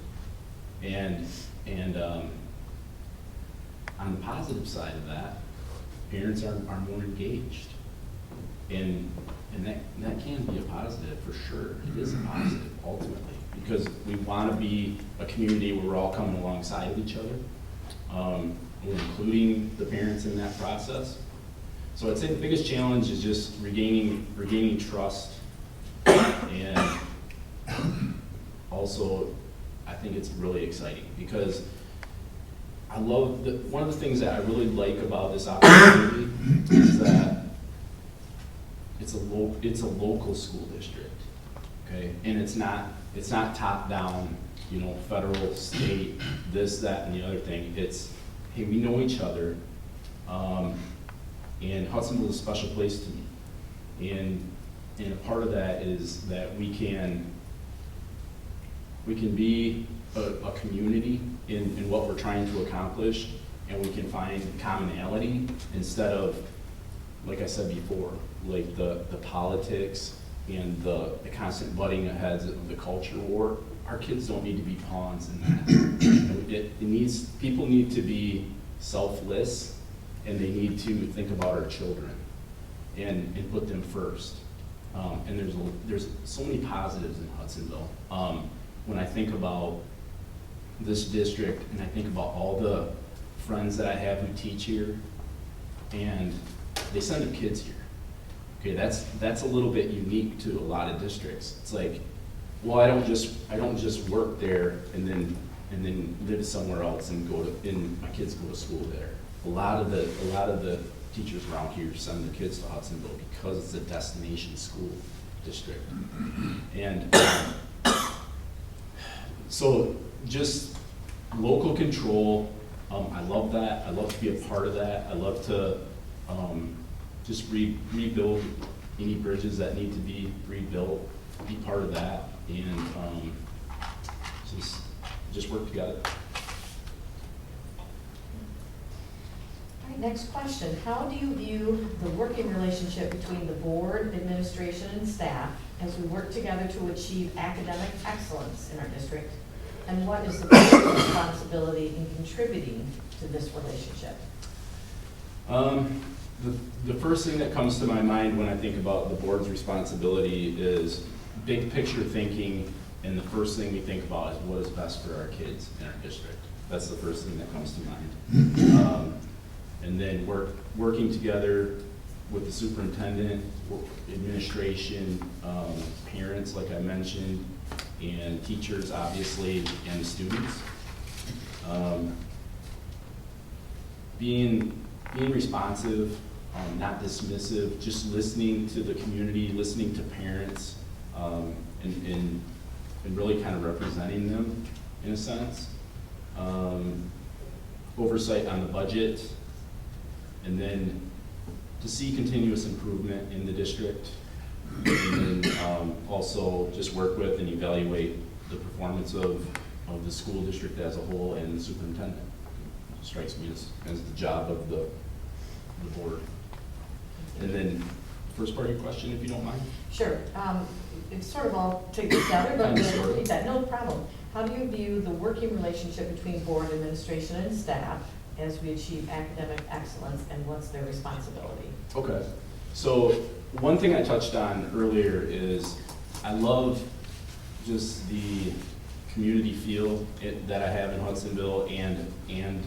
And on the positive side of that, parents are more engaged. And that can be a positive for sure. It is a positive ultimately, because we want to be a community where we're all coming alongside of each other. We're including the parents in that process. So I'd say the biggest challenge is just regaining trust, and also I think it's really exciting because I love one of the things that I really like about this opportunity is that it's a local school district, okay, and it's not top down, you know, federal, state, this, that, and the other thing. It's, hey, we know each other, and Hudsonville is a special place to me, and a part of that is that we can be a community in what we're trying to accomplish, and we can find commonality instead of, like I said before, like the politics and the constant butting heads of the culture war. Our kids don't need to be pawns in that. People need to be selfless, and they need to think about our children and put them first. And there's so many positives in Hudsonville. When I think about this district and I think about all the friends that I have who teach here, and they send their kids here. Okay, that's a little bit unique to a lot of districts. It's like, well, I don't just work there and then live somewhere else and my kids go to school there. A lot of the teachers around here send their kids to Hudsonville because it's a destination school district. And so just local control, I love that. I love to be a part of that. I love to just rebuild any bridges that need to be rebuilt, be part of that, and just work together. All right, next question. How do you view the working relationship between the board, administration, and staff as we work together to achieve academic excellence in our district? And what is the board's responsibility in contributing to this relationship? The first thing that comes to my mind when I think about the board's responsibility is big picture thinking, and the first thing we think about is what is best for our kids in our district. That's the first thing that comes to mind. And then working together with the superintendent, administration, parents, like I mentioned, and teachers, obviously, and the students. Being responsive, not dismissive, just listening to the community, listening to parents, and really kind of representing them in a sense. Oversight on the budget, and then to see continuous improvement in the district, and then also just work with and evaluate the performance of the school district as a whole and the superintendent. Strikes me as the job of the board. And then, first part of your question, if you don't mind? Sure. It's sort of all together, but we'll repeat that, no problem. How do you view the working relationship between board administration and staff as we achieve academic excellence, and what's their responsibility? Okay. So one thing I touched on earlier is I love just the community feel that I have in Hudsonville and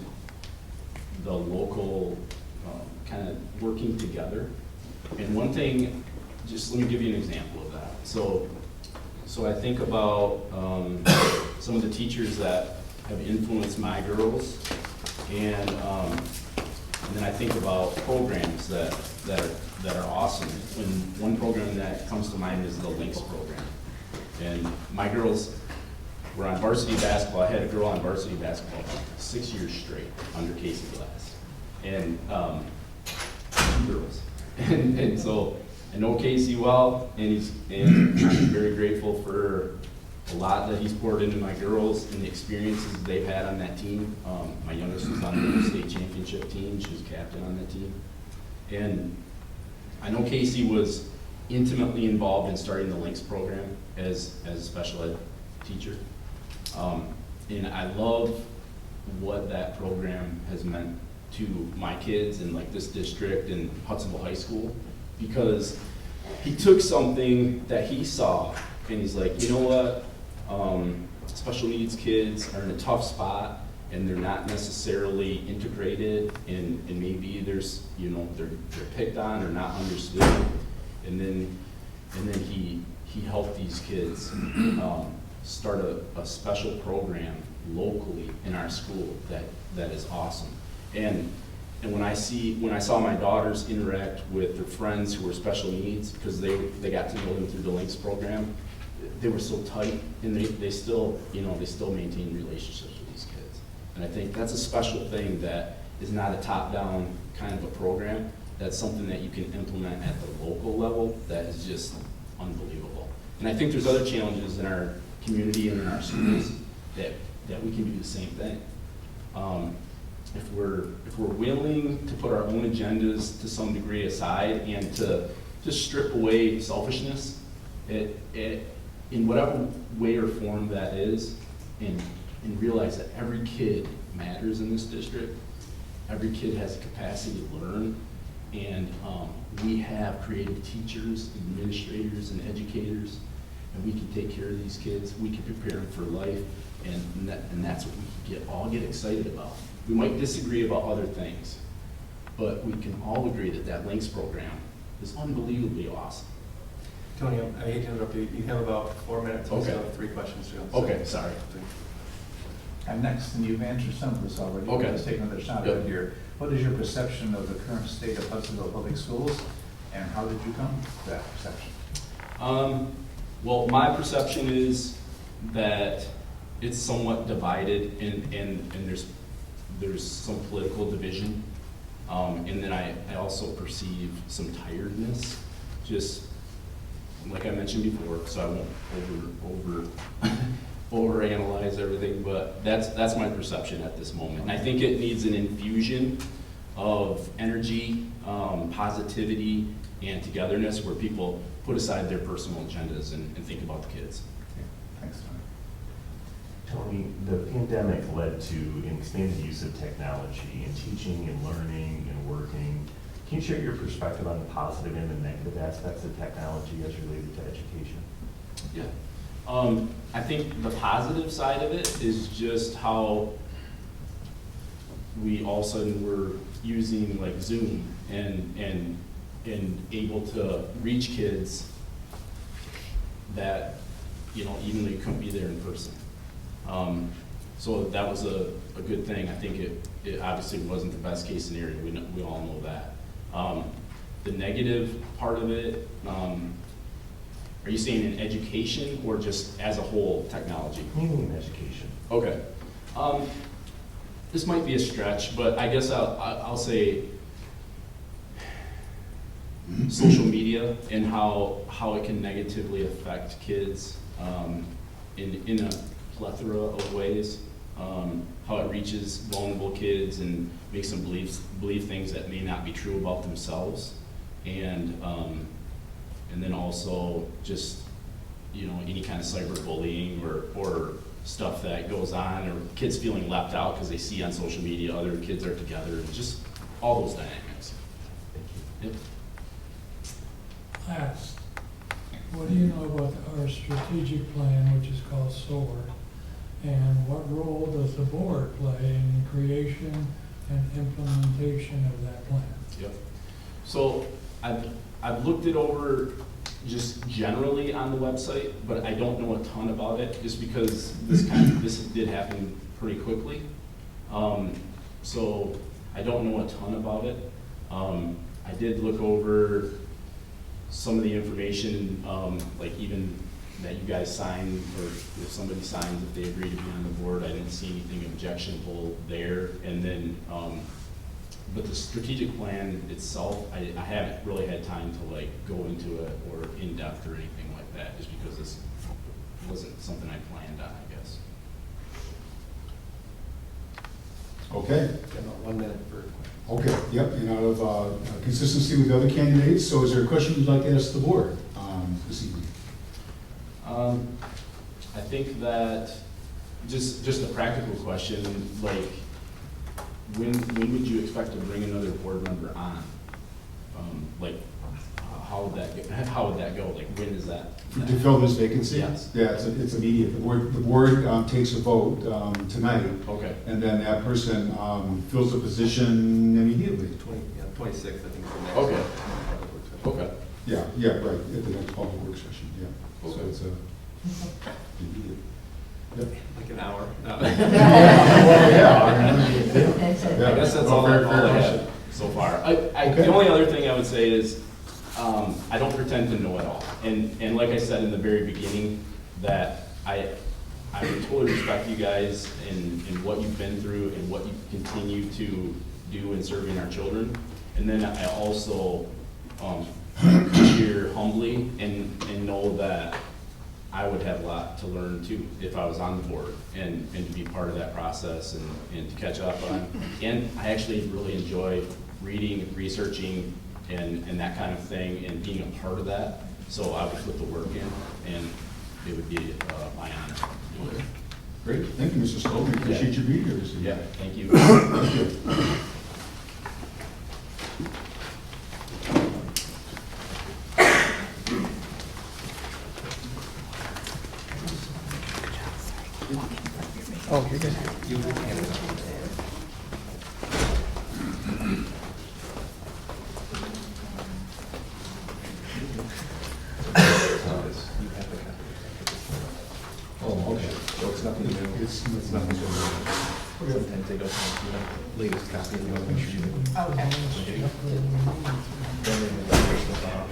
the local kind of working together. And one thing, just let me give you an example of that. So I think about some of the teachers that have influenced my girls, and then I think about programs that are awesome. And one program that comes to mind is the Links program. And my girls were on varsity basketball. I had a girl on varsity basketball for 6 years straight under Casey Glass, and 2 girls. And so I know Casey well, and I'm very grateful for a lot that he's poured into my girls and the experiences they've had on that team. My youngest was on the state championship team. She was captain on that team. And I know Casey was intimately involved in starting the Links program as a special ed teacher. And I love what that program has meant to my kids and like this district and Hudsonville High School, because he took something that he saw and he's like, you know what, special needs kids are in a tough spot and they're not necessarily integrated, and maybe there's, you know, they're picked on or not understood, and then he helped these kids start a special program locally in our school that is awesome. And when I saw my daughters interact with their friends who were special needs, because they got to know them through the Links program, they were so tight, and they still maintain relationships with these kids. And I think that's a special thing that is not a top-down kind of a program. That's something that you can implement at the local level that is just unbelievable. And I think there's other challenges in our community and in our schools that we can do the same thing. If we're willing to put our own agendas to some degree aside and to just strip away selfishness, in whatever way or form that is, and realize that every kid matters in this district, every kid has a capacity to learn, and we have creative teachers, administrators, and educators, and we can take care of these kids, we can prepare them for life, and that's what we can all get excited about. We might disagree about other things, but we can all agree that Links program is unbelievably awesome. Tony, I hate to interrupt you. You have about 4 minutes. We still Okay. have 3 questions to go. Okay, sorry. I'm next, and you've answered some of this already. Okay. Let's take another shot at it here. What is your perception of the current state of Hudsonville Public Schools, and how did you come to that perception? Well, my perception is that it's somewhat divided, and there's some political division, and then I also perceive some tiredness, just like I mentioned before, so I won't overanalyze everything, but that's my perception at this moment. And I think it needs an infusion of energy, positivity, and togetherness where people put aside their personal agendas and think about the kids. Thanks, Tony. Tony, the pandemic led to an expanded use of technology in teaching and learning and working. Can you share your perspective on the positive and the negative aspects of technology as related to education? Yeah. I think the positive side of it is just how we all of a sudden were using like Zoom and able to reach kids that, you know, even though you couldn't be there in person. So that was a good thing. I think it obviously wasn't the best case scenario. We all know that. The negative part of it, are you saying in education or just as a whole technology? Mainly in education. Okay. This might be a stretch, but I guess I'll say social media and how it can negatively affect kids in a plethora of ways. How it reaches vulnerable kids and makes them believe things that may not be true about themselves, and then also just, you know, any kind of cyberbullying or stuff that goes on, or kids feeling left out because they see on social media other kids are together, and just all those dynamics. Yep. Last, what do you know about our strategic plan, which is called SOAR? And what role does the board play in the creation and implementation of that plan? Yep. So I've looked it over just generally on the website, but I don't know a ton about it just because this did happen pretty quickly. So I don't know a ton about it. I did look over some of the information, like even that you guys signed, or if somebody signs, if they agree to be on the board, I didn't see anything objectionable there. And then, but the strategic plan itself, I haven't really had time to like go into it or in depth or anything like that, just because this wasn't something I planned on, I guess. Okay. Got about 1 minute for questions. Okay, yep, and out of consistency with other candidates, so is there a question you'd like to ask the board this evening? I think that just a practical question, like when would you expect to bring another board member on? Like how would that go? Like when is that? To fill this vacancy? Yes. Yeah, it's immediate. The board takes a vote tonight. Okay. And then that person fills the position immediately. 26th, I think. is the next Okay. one. Okay. Yeah, right, at the next public work session, yeah. So Okay. it's immediate. Yep. Like an hour. No. Yeah. I guess that's all I have so far. The only other thing I would say is, I don't pretend to know it all. And like I said in the very beginning, that I totally respect you guys and what you've been through and what you continue to do in serving our children. And then I also cheer humbly and know that I would have a lot to learn too if I was on the board and to be part of that process and to catch up on. And I actually really enjoy reading, researching, and that kind of thing, and being a part of that. So I would put the work in, and it would be my honor to do it. Great, thank you, Mr. Scholten. We appreciate you being here this evening. Yeah, thank you. Thank you. Oh, you're good. You can hand it over. Oh, okay. So it's nothing new. It's nothing to do. Sometimes they don't have the latest copy, and you want to make sure you do. Okay. Then they have the original file.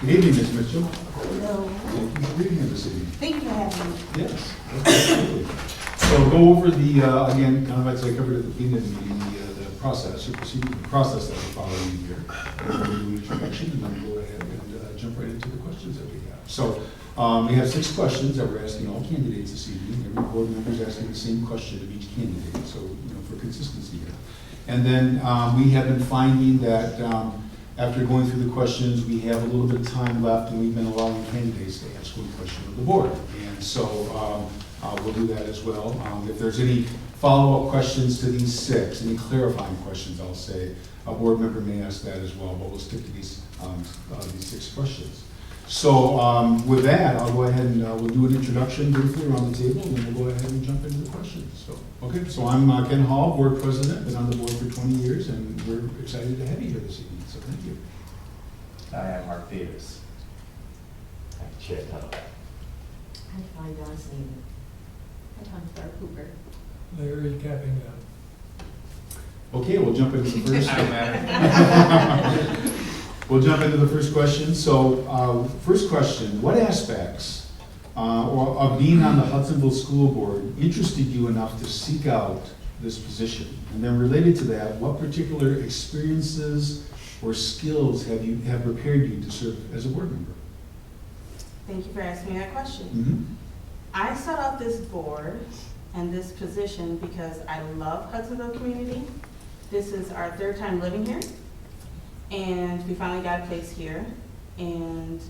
Good evening, Ms. Mitchell. Hello. Thank you for being here this evening. Thank you for having me. Yes, absolutely. So go over the, again, kind of as I covered at the beginning of the meeting, the process, or procedure, the process that we're following here. We'll do an introduction and then go ahead and jump right into the questions that we have. So we have 6 questions that we're asking all candidates this evening. Every board member is asking the same question of each candidate, so, for consistency here. And then we have been finding that after going through the questions, we have a little bit of time left, and we've been allowing candidates to ask one question of the board. And so we'll do that as well. If there's any follow-up questions to these 6, any clarifying questions, I'll say, a board member may ask that as well, but we'll stick to these 6 questions. So with that, I'll go ahead and we'll do an introduction briefly around the table, and then we'll go ahead and jump into the questions. So, okay, so I'm Ken Hall, board president, been on the board for 20 years, and we're excited to have you here this evening, so thank you. I am Mark Davis. Chad Tuttle. I'm Kelly Johnson. Tom Cooper. Larry Cappinga. Okay, we'll jump into the first. I don't matter. We'll jump into the first question. So, first question, what aspects of being on the Hudsonville School Board interested you enough to seek out this position? And then related to that, what particular experiences or skills have prepared you to serve as a board member? Thank you for asking me that question. Mm-hmm. I sought out this board and this position because I love Hudsonville community. This is our 3rd time living here, and we finally got a place here. And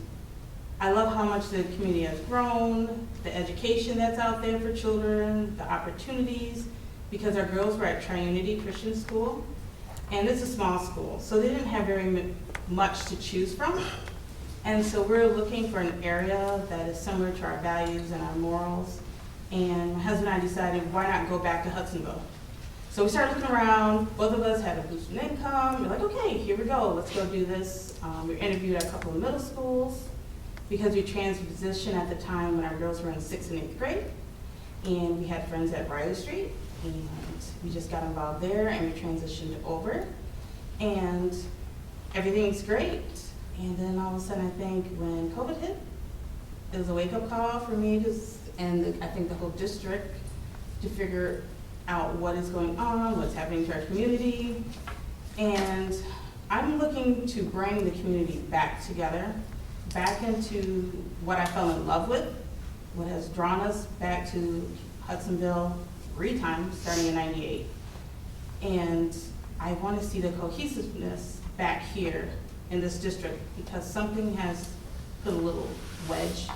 I love how much the community has grown, the education that's out there for children, the opportunities, because our girls were at Triunity Christian School, and it's a small school, so they didn't have very much to choose from. And so we're looking for an area that is similar to our values and our morals. And my husband and I decided, why not go back to Hudsonville? So we started looking around. Both of us had a boost in income. We're like, okay, here we go. Let's go do this. We interviewed at a couple of middle schools because we transitioned at the time when our girls were in 6th and 8th grade. And we had friends at Riley Street. And we just got involved there and we transitioned over. And everything's great. And then all of a sudden, I think when COVID hit, it was a wake-up call for me and I think the whole district to figure out what is going on, what's happening to our community. And I'm looking to bring the community back together, back into what I fell in love with, what has drawn us back to Hudsonville 3 times, starting in '98. And I want to see the cohesiveness back here in this district, because something has put a little wedge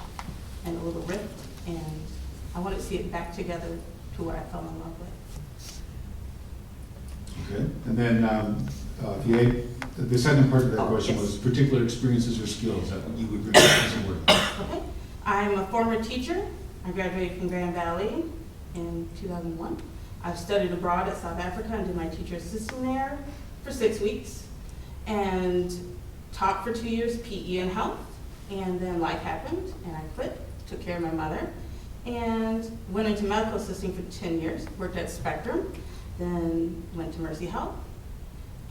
and a little rift, and I want to see it back together to what I fell in love with. Okay, and then the second part of that question was particular experiences or skills that you would bring as a board. Okay, I'm a former teacher. I graduated from Grand Valley in 2001. I've studied abroad at South Africa and did my teacher assistant there for 6 weeks, and taught for 2 years PE and health, and then life happened and I quit, took care of my mother, and went into medical assisting for 10 years, worked at Spectrum, then went to Mercy Health.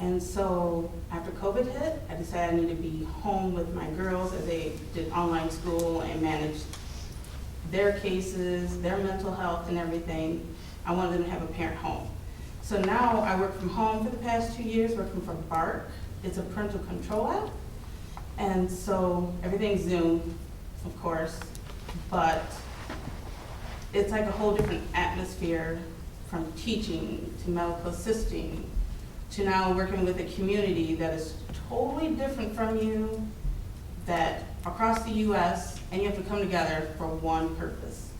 And so after COVID hit, I decided I needed to be home with my girls as they did online school and managed their cases, their mental health and everything. I wanted them to have a parent home. So now I work from home for the past 2 years, working for Bark. It's a parental control app. And so everything's Zoom, of course, but it's like a whole different atmosphere, from teaching to medical assisting to now working with a community that is totally different from you, that across the US, and you have to come together for one purpose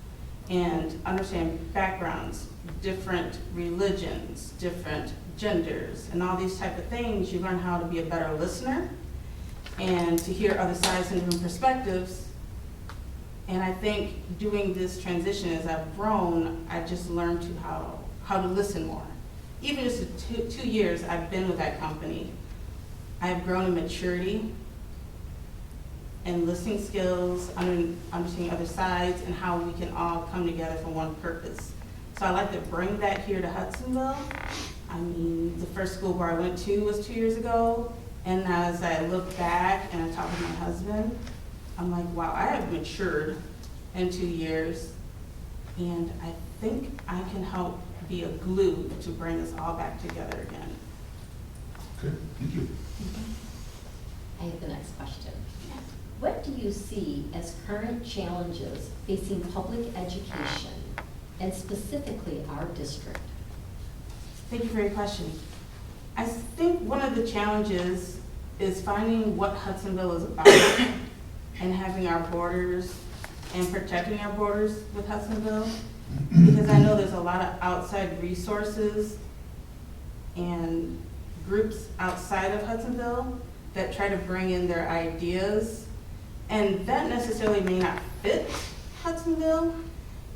and understand backgrounds, different religions, different genders, and all these type of things. You learn how to be a better listener and to hear other sides and different perspectives. And I think doing this transition as I've grown, I've just learned to how to listen more. Even just the 2 years I've been with that company, I've grown in maturity and listening skills, understanding other sides, and how we can all come together for one purpose. So I like to bring that here to Hudsonville. I mean, the first school board I went to was 2 years ago, and as I look back and I talk with my husband, I'm like, wow, I have matured in 2 years. And I think I can help be a glue to bring us all back together again. Good, thank you. I have the next question. What do you see as current challenges facing public education and specifically our district? Thank you for your question. I think one of the challenges is finding what Hudsonville is about and having our borders and protecting our borders with Hudsonville. Because I know there's a lot of outside resources and groups outside of Hudsonville that try to bring in their ideas, and that necessarily may not fit Hudsonville.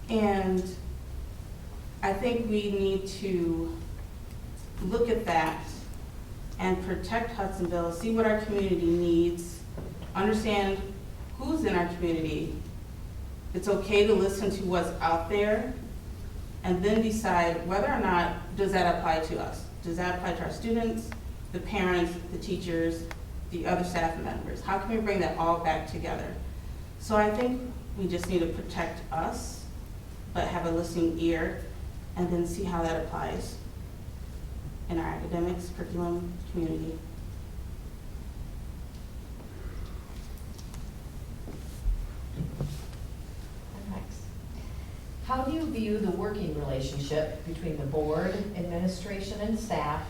And I think we need to look at that and protect Hudsonville, see what our community needs, understand who's in our community. It's okay to listen to what's out there, and then decide whether or not does that apply to us. Does that apply to our students, the parents, the teachers, the other staff members? How can we bring that all back together? So I think we just need to protect us, but have a listening ear, and then see how that applies in our academics, curriculum, community. Next. How do you view the working relationship between the board, administration, and staff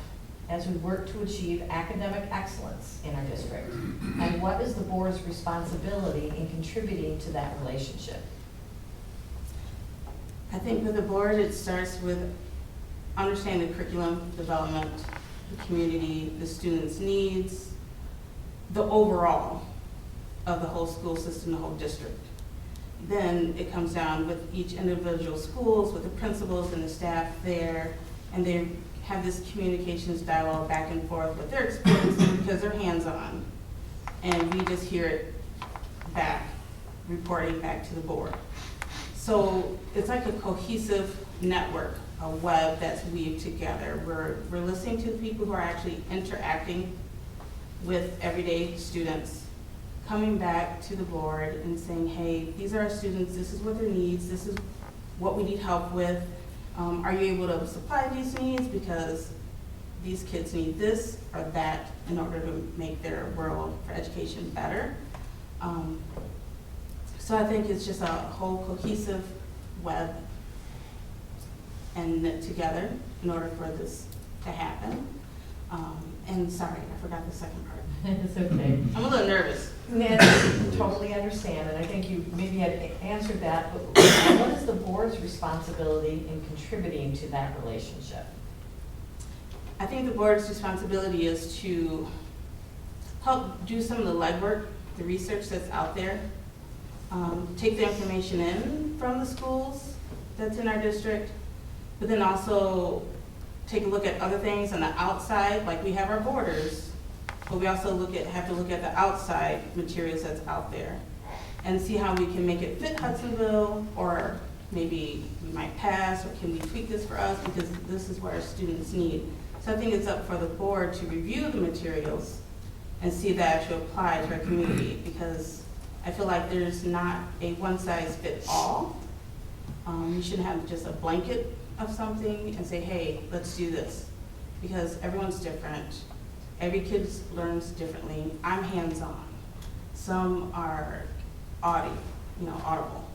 as we work to achieve academic excellence in our district? And what is the board's responsibility in contributing to that relationship? I think with the board, it starts with understanding the curriculum development, the community, the students' needs, the overall of the whole school system, the whole district. Then it comes down with each individual schools, with the principals and the staff there, and they have this communications dialogue back and forth with their experiences because they're hands-on. And we just hear it back, reporting back to the board. So it's like a cohesive network, a web that's weaved together. We're listening to the people who are actually interacting with everyday students, coming back to the board and saying, hey, these are our students, this is what their needs, this is what we need help with. Are you able to supply these needs because these kids need this or that in order to make their world for education better? So I think it's just a whole cohesive web and knit together in order for this to happen. And sorry, I forgot the second part. It's okay. I'm a little nervous. Totally understand, and I think you maybe had answered that, but what is the board's responsibility in contributing to that relationship? I think the board's responsibility is to help do some of the legwork, the research that's out there, take the information in from the schools that's in our district, but then also take a look at other things on the outside, like we have our borders, but we also have to look at the outside materials that's out there and see how we can make it fit Hudsonville, or maybe we might pass, or can we tweak this for us because this is what our students need. So I think it's up for the board to review the materials and see if that actually apply to our community, because I feel like there's not a one-size-fits-all. You shouldn't have just a blanket of something and say, hey, let's do this, because everyone's different. Every kid learns differently. I'm hands-on. Some are audible.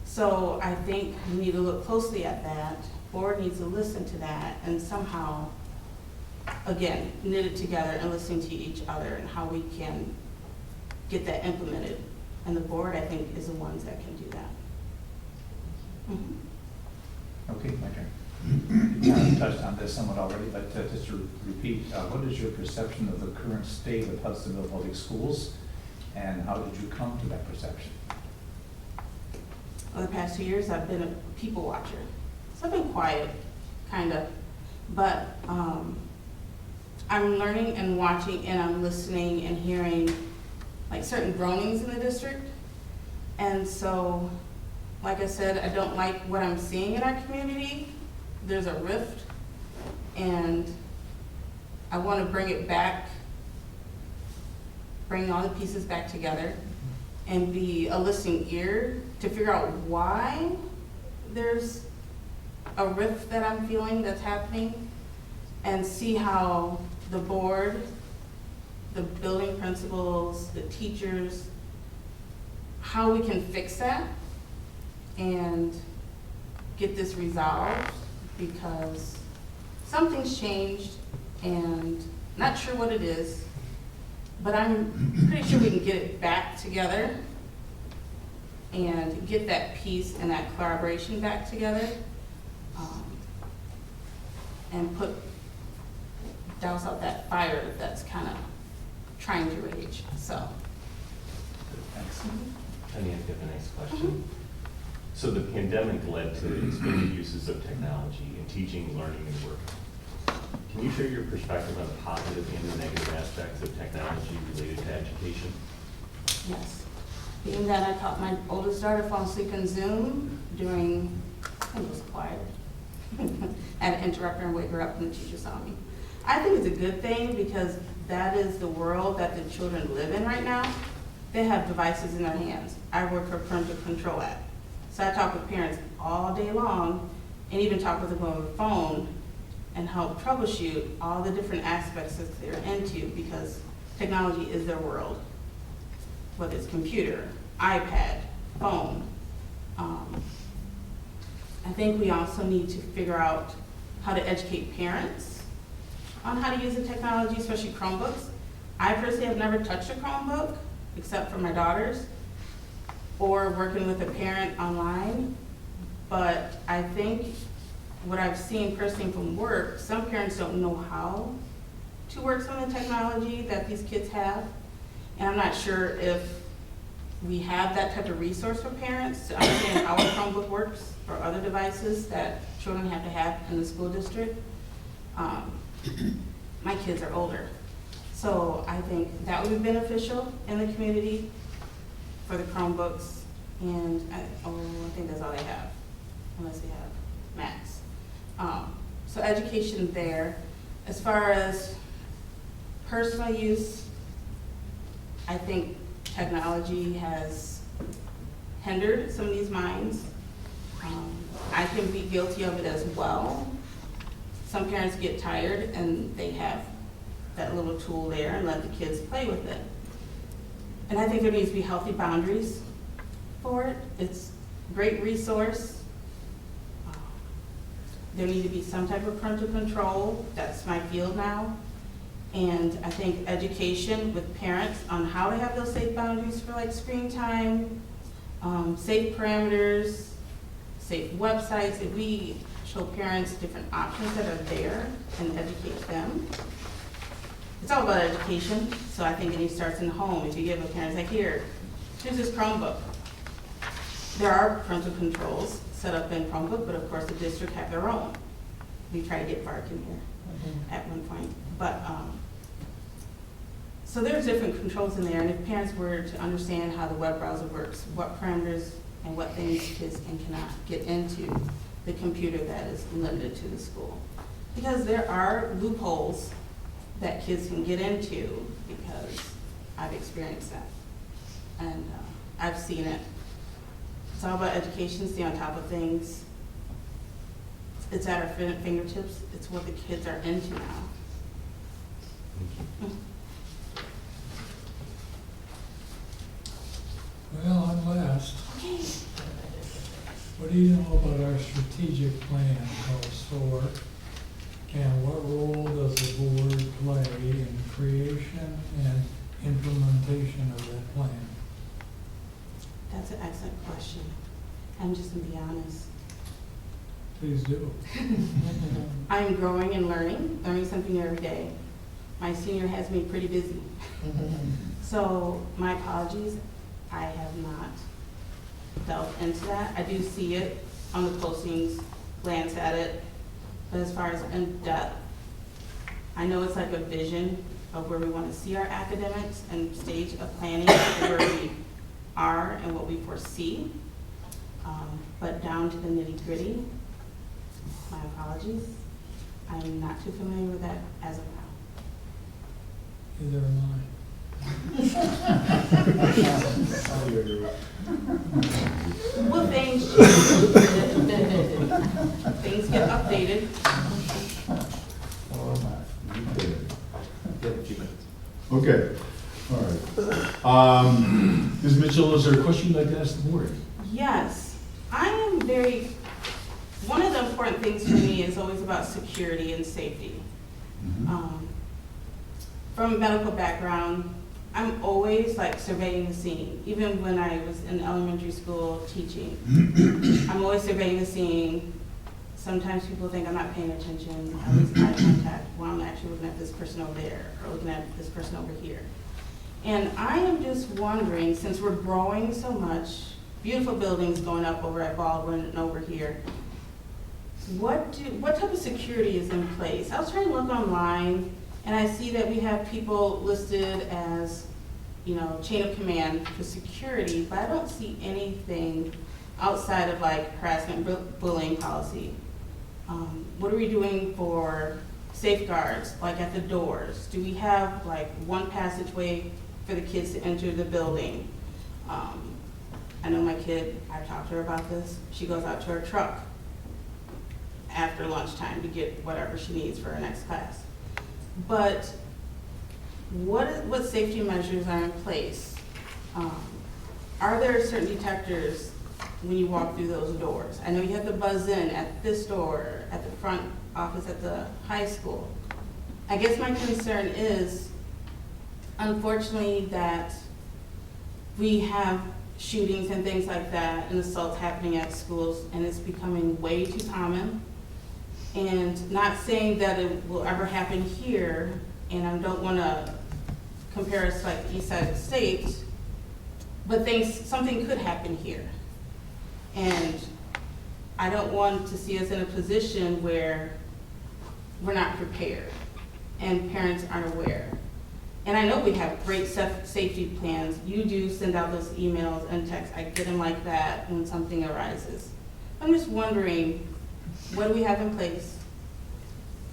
So I think we need to look closely at that. Board needs to listen to that and somehow, again, knit it together and listen to each other and how we can get that implemented. And the board, I think, is the ones that can do that. Okay, my turn. You kind of touched on this somewhat already, but just to repeat, what is your perception of the current state of Hudsonville Public Schools, and how did you come to that perception? Over the past 2 years, I've been a people watcher. So I've been quiet, kind of, but I'm learning and watching, and I'm listening and hearing like certain groanings in the district. And so, like I said, I don't like what I'm seeing in our community. There's a rift, and I want to bring it back, bring all the pieces back together, and be a listening ear to figure out why there's a rift that I'm feeling that's happening, and see how the board, the building principals, the teachers, how we can fix that and get this resolved, because something's changed and not sure what it is, but I'm pretty sure we can get it back together and get that peace and that collaboration back together, and douse out that fire that's kind of trying to rage, so. Thanks. Let me ask you the next question. So the pandemic led to expanded uses of technology in teaching, learning, and work. Can you share your perspective on the positive and the negative aspects of technology related to education? Yes. Being that I caught my oldest daughter fall asleep in Zoom during, I think it was choir. I had to interrupt her and wake her up when the teacher saw me. I think it's a good thing, because that is the world that the children live in right now. They have devices in their hands. I work for parental control app. So I talk with parents all day long, and even talk with them over the phone and help troubleshoot all the different aspects that they're into, because technology is their world. Whether it's computer, iPad, phone. I think we also need to figure out how to educate parents on how to use the technology, especially Chromebooks. I personally have never touched a Chromebook, except for my daughters, or working with a parent online. But I think what I've seen personally from work, some parents don't know how to work some of the technology that these kids have. And I'm not sure if we have that type of resource for parents to understand how a Chromebook works or other devices that children have to have in the school district. My kids are older, so I think that would be beneficial in the community for the Chromebooks. And I think that's all they have, unless they have Macs. So education there. As far as personal use, I think technology has hindered some of these minds. I can be guilty of it as well. Some parents get tired and they have that little tool there and let the kids play with it. And I think there needs to be healthy boundaries for it. It's a great resource. There needs to be some type of parental control. That's my field now. And I think education with parents on how to have those safe boundaries for like screen time, safe parameters, safe websites. If we show parents different options that are there and educate them. It's all about education, so I think it starts in the home. If you give a parent, like, here, here's this Chromebook. There are parental controls set up in Chromebook, but of course the district have their own. We try to get Vark in here at one point. But, so there's different controls in there, and if parents were to understand how the web browser works, what parameters and what things kids can and cannot get into the computer that is limited to the school. Because there are loopholes that kids can get into, because I've experienced that. And I've seen it. It's all about education, stay on top of things. It's at our fingertips. It's what the kids are into now. Well, I'm last. What do you know about our strategic plan called SOAR? And what role does the board play in creation and implementation of that plan? That's an excellent question. I'm just gonna be honest. Please do. I'm growing and learning something every day. My senior has me pretty busy. So my apologies, I have not delved into that. I do see it on the postings, glance at it, but as far as in depth, I know it's like a vision of where we want to see our academics and stage of planning where we are and what we foresee. But down to the nitty gritty, my apologies. I'm not too familiar with that as of now. Neither am I. Will things change? Ms. Mitchell, is there a question you'd like to ask the board? Yes, I am one of the important things for me is always about security and safety. From a medical background, I'm always like surveying the scene. Even when I was in elementary school teaching, I'm always surveying the scene. Sometimes people think I'm not paying attention. I lose eye contact while I'm actually looking at this person over there or looking at this person over here. And I am just wondering, since we're growing so much, beautiful buildings going up over at Baldwin and over here, what type of security is in place? I was trying to look online, and I see that we have people listed as, chain of command for security, but I don't see anything outside of like harassment, bullying policy. What are we doing for safeguards, like at the doors? Do we have like one passageway for the kids to enter the building? I know my kid, I've talked to her about this, she goes out to her truck after lunchtime to get whatever she needs for her next class. But what safety measures are in place? Are there certain detectors when you walk through those doors? I know you have to buzz in at this door, at the front office at the high school. I guess my concern is, unfortunately, that we have shootings and things like that and assaults happening at schools, and it's becoming way too common. And not saying that it will ever happen here, and I don't want to compare us like the east side of the state, but something could happen here. And I don't want to see us in a position where we're not prepared and parents aren't aware. And I know we have great safety plans. You do send out those emails and texts. I get them like that when something arises. I'm just wondering, what do we have in place?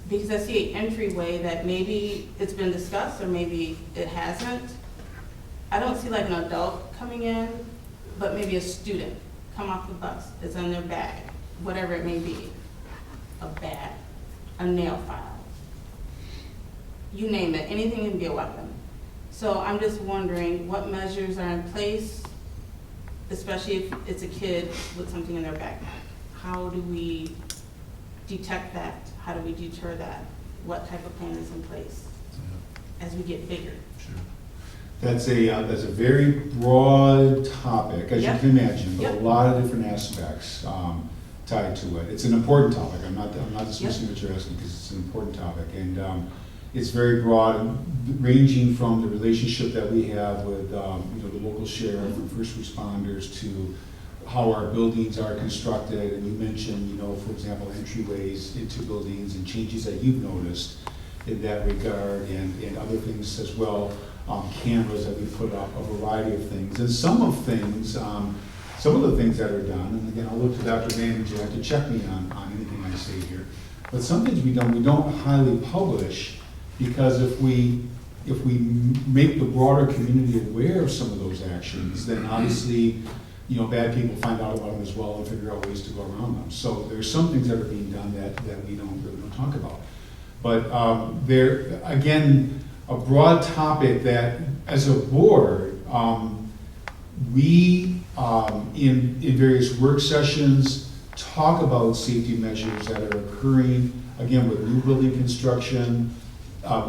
Because I see an entryway that maybe it's been discussed or maybe it hasn't. I don't see like an adult coming in, but maybe a student come off the bus, it's in their bag, whatever it may be, a bag, a nail file, you name it, anything can be a weapon. So I'm just wondering what measures are in place, especially if it's a kid with something in their backpack. How do we detect that? How do we deter that? What type of plan is in place as we get bigger? Sure. That's a very broad topic, as you can imagine, but a lot of different aspects tied to it. It's an important topic. I'm not dismissing what you're asking because it's an important topic, and it's very broad, ranging from the relationship that we have with the local sheriff and first responders to how our buildings are constructed. And you mentioned, for example, entryways into buildings and changes that you've noticed in that regard, and other things as well. Cameras that we put up, a variety of things, and some of the things that are done, and again, I'll look to Dr. Vanderjagt to check me on anything I say here, but some things we don't highly publish, because if we make the broader community aware of some of those actions, then obviously, bad people find out about them as well and figure out ways to go around them. So there's some things that are being done that we don't talk about. But there, again, a broad topic that, as a board, we, in various work sessions, talk about safety measures that are occurring, again, with new building construction,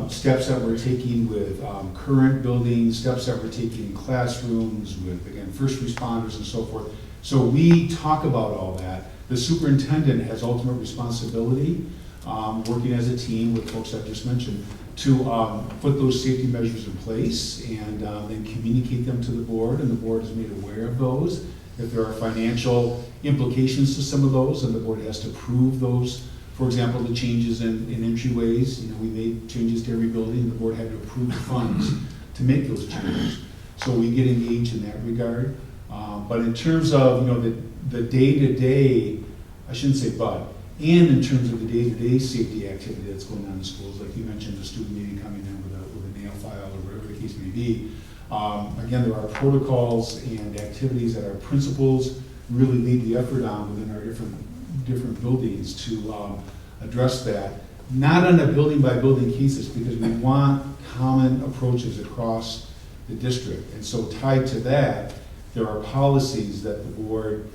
steps that we're taking with current buildings, steps that we're taking in classrooms, with, again, first responders and so forth. So we talk about all that. The superintendent has ultimate responsibility, working as a team with folks I just mentioned, to put those safety measures in place and then communicate them to the board, and the board is made aware of those. If there are financial implications to some of those, then the board has to approve those. For example, the changes in entryways, we made changes to every building, and the board had to approve the funds to make those changes. So we get engaged in that regard. But in terms of the day-to-day, I shouldn't say but, and in terms of the day-to-day safety activity that's going on in schools, like you mentioned, the student maybe coming in with a nail file or whatever the case may be. Again, there are protocols and activities that our principals really lead the effort on within our different buildings to address that. Not on a building by building cases, because we want common approaches across the district. And so tied to that, there are policies that the board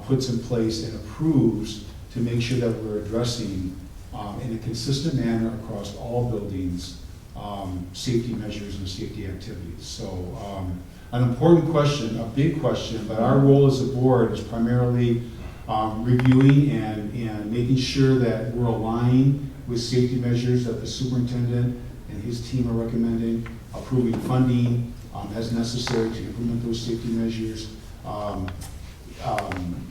puts in place and approves to make sure that we're addressing in a consistent manner across all buildings, safety measures and safety activities. So an important question, a big question, but our role as a board is primarily reviewing and making sure that we're aligned with safety measures that the superintendent and his team are recommending, approving funding as necessary to implement those safety measures.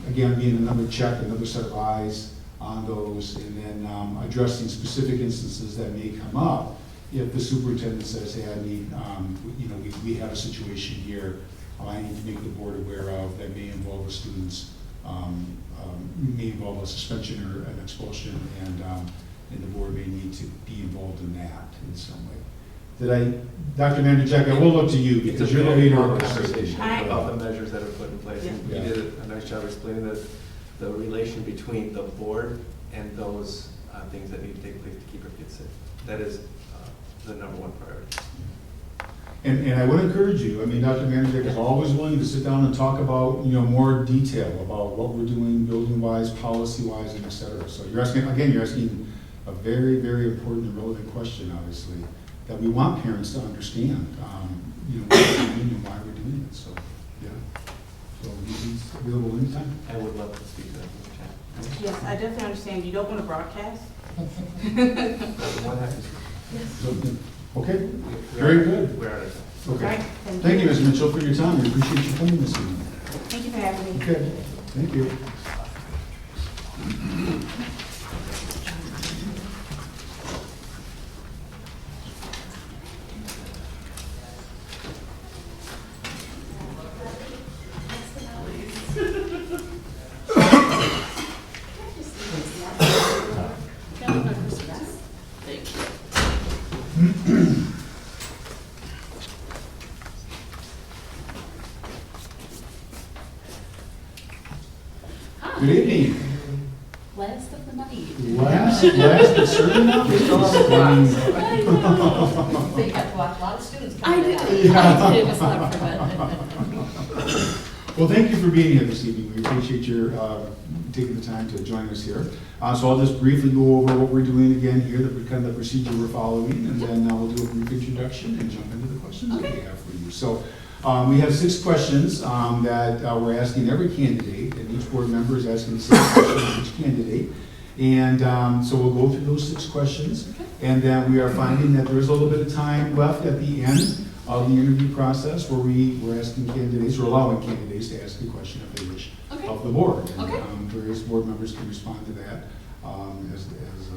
Again, being another check, another set of eyes on those, and then addressing specific instances that may come up if the superintendent says, hey, I need, we have a situation here I need to make the board aware of that may involve the students, may involve a suspension or an expulsion, and the board may need to be involved in that in some way. Dr. Vanderjack, I will look to you because you're the leader of the conversation about the measures that are put in place. And Yeah. you did a nice job explaining the relation between the board and those things that need to take place to keep our kids safe. That is the number one priority. And I would encourage you, I mean, Dr. Vanderjack is always willing to sit down and talk about, more detail about what we're doing building-wise, policy-wise, and et cetera. So you're asking a very, very important and relevant question, obviously, that we want parents to understand, what we're doing and why we're doing it. So, yeah. So he's available anytime. I would love to speak to that in the chat. Yes, I definitely understand. You don't want to broadcast. What happens? So, okay, very good. We're out of time. Okay. Right, Thank you, Ms. Mitchell, for your time. We appreciate you coming this evening. Thank you for having me. Okay, thank you. Good evening. Last of the night. Last, but certainly not least. So you got to watch a lot of students I coming did, in. I did, it was not for that. Well, thank you for being here this evening. We appreciate your taking the time to join us here. So I'll just briefly go over what we're doing again here, the kind of the procedure we're following, and then we'll do a brief introduction and jump into the questions that we have for you. So we have 6 questions that we're asking every candidate, and each board member is asking the same question of each candidate. And so we'll go through those 6 questions, and then we are finding that there's a little bit of time left at the end of the interview process where we're asking candidates, or allowing candidates to ask a question if they wish of the board. And various board members can respond to that as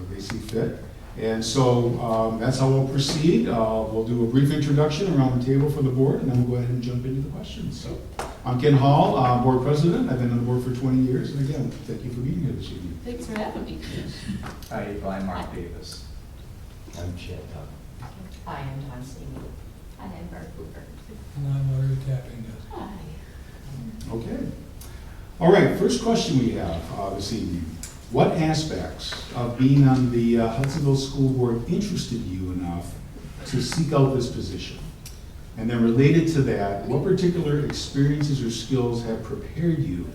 they see fit. And so that's how we'll proceed. We'll do a brief introduction around the table for the board, and then we'll go ahead and jump into the questions. So I'm Ken Hall, board president. I've been on the board for 20 years. And again, thank you for being here this evening. Thanks for having me. Hi, I'm Mark Davis. I'm Chad Tuck. Hi, I'm Don Seaman. I am Barb Cooper. And I'm Larry Tapping. Hi. Okay. All right, first question we have this evening. What aspects of being on the Hudsonville School Board interested you enough to seek out this position? And then related to that, what particular experiences or skills have prepared you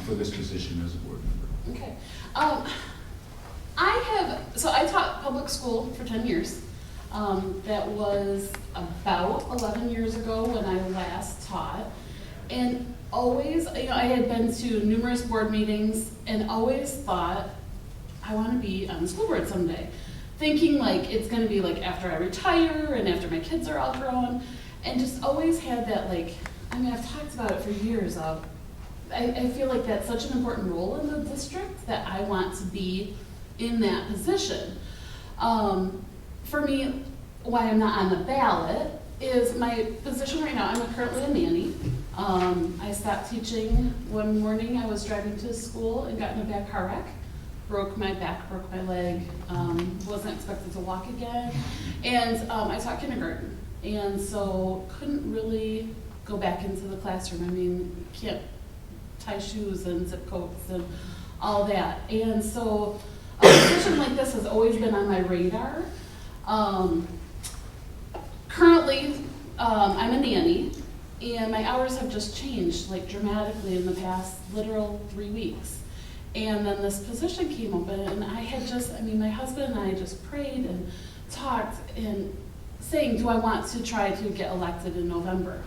for this position as a board member? Okay. I taught public school for 10 years. That was about 11 years ago when I last taught. And always, I had been to numerous board meetings and always thought, I want to be on the school board someday. Thinking like it's going to be like after I retire and after my kids are all grown. And just always had that I've talked about it for years of, I feel like that's such an important role in the district that I want to be in that position. For me, why I'm not on the ballot is my position right now. I'm currently a nanny. I stopped teaching one morning. I was driving to school and got in a bad car wreck. Broke my back, broke my leg, wasn't expected to walk again. And I taught kindergarten. And so couldn't really go back into the classroom. I mean, can't tie shoes and zip coats and all that. And so a position like this has always been on my radar. Currently, I'm a nanny, and my hours have just changed like dramatically in the past literal 3 weeks. And then this position came open, and I had just, I mean, my husband and I just prayed and talked and saying, do I want to try to get elected in November?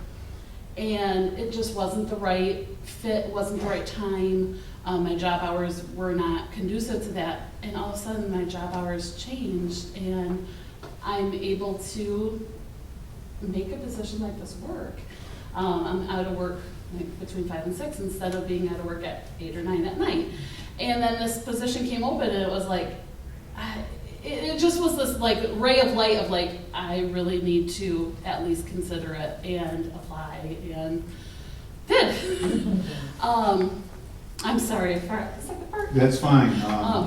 And it just wasn't the right fit, wasn't the right time. My job hours were not conducive to that. And all of a sudden, my job hours changed, and I'm able to make a position like this work. I'm out of work like between 5 and 6 instead of being out of work at 8 or 9 at night. And then this position came open, and it was like, it just was this like ray of light of like, I really need to at least consider it and apply, and did. I'm sorry, I forgot the second part. That's fine.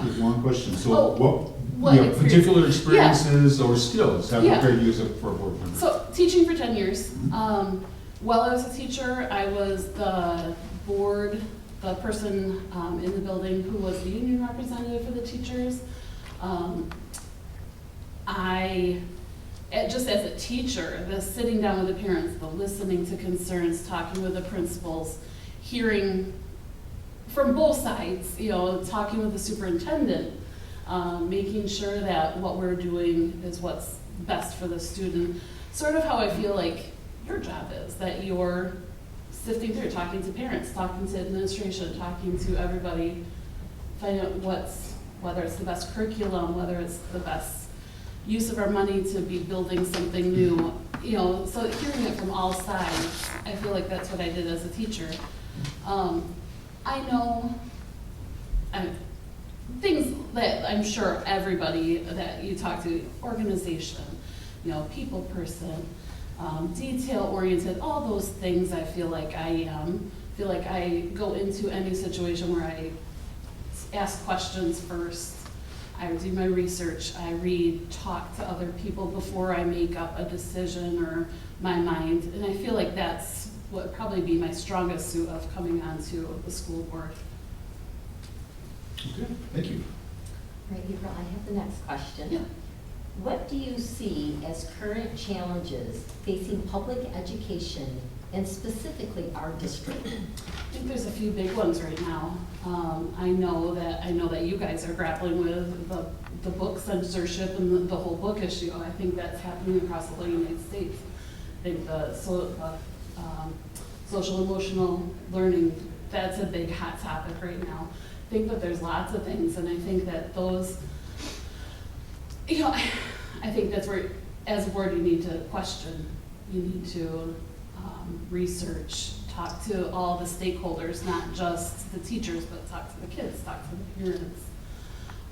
There's one question. So what yeah, experience? particular experiences or skills have Yeah. prepared you as for a board member? So teaching for 10 years. While I was a teacher, I was the board, the person in the building who was the union representative for the teachers. Just as a teacher, the sitting down with the parents, the listening to concerns, talking with the principals, hearing from both sides, you know, talking with the superintendent, making sure that what we're doing is what's best for the student. Sort of how I feel like your job is, that you're sifting through, talking to parents, talking to administration, talking to everybody, finding out whether it's the best curriculum, whether it's the best use of our money to be building something new, you know, so hearing it from all sides, I feel like that's what I did as a teacher. I know things that I'm sure everybody that you talk to, organization, you know, people person, detail-oriented, all those things I feel like I am. Feel like I go into any situation where I ask questions first. I do my research, I read, talk to other people before I make up a decision or my mind. And I feel like that's what would probably be my strongest suit of coming onto the school board. Okay, thank you. Right, April, I have the next question. Yeah. What do you see as current challenges facing public education and specifically our district? I think there's a few big ones right now. I know that you guys are grappling with the book censorship and the whole book issue. I think that's happening across the whole United States. I think the social emotional learning, that's a big hot topic right now. I think that there's lots of things, and I think that those, you know, I think that's where, as a board, you need to question. You need to research, talk to all the stakeholders, not just the teachers, but talk to the kids, talk to the parents.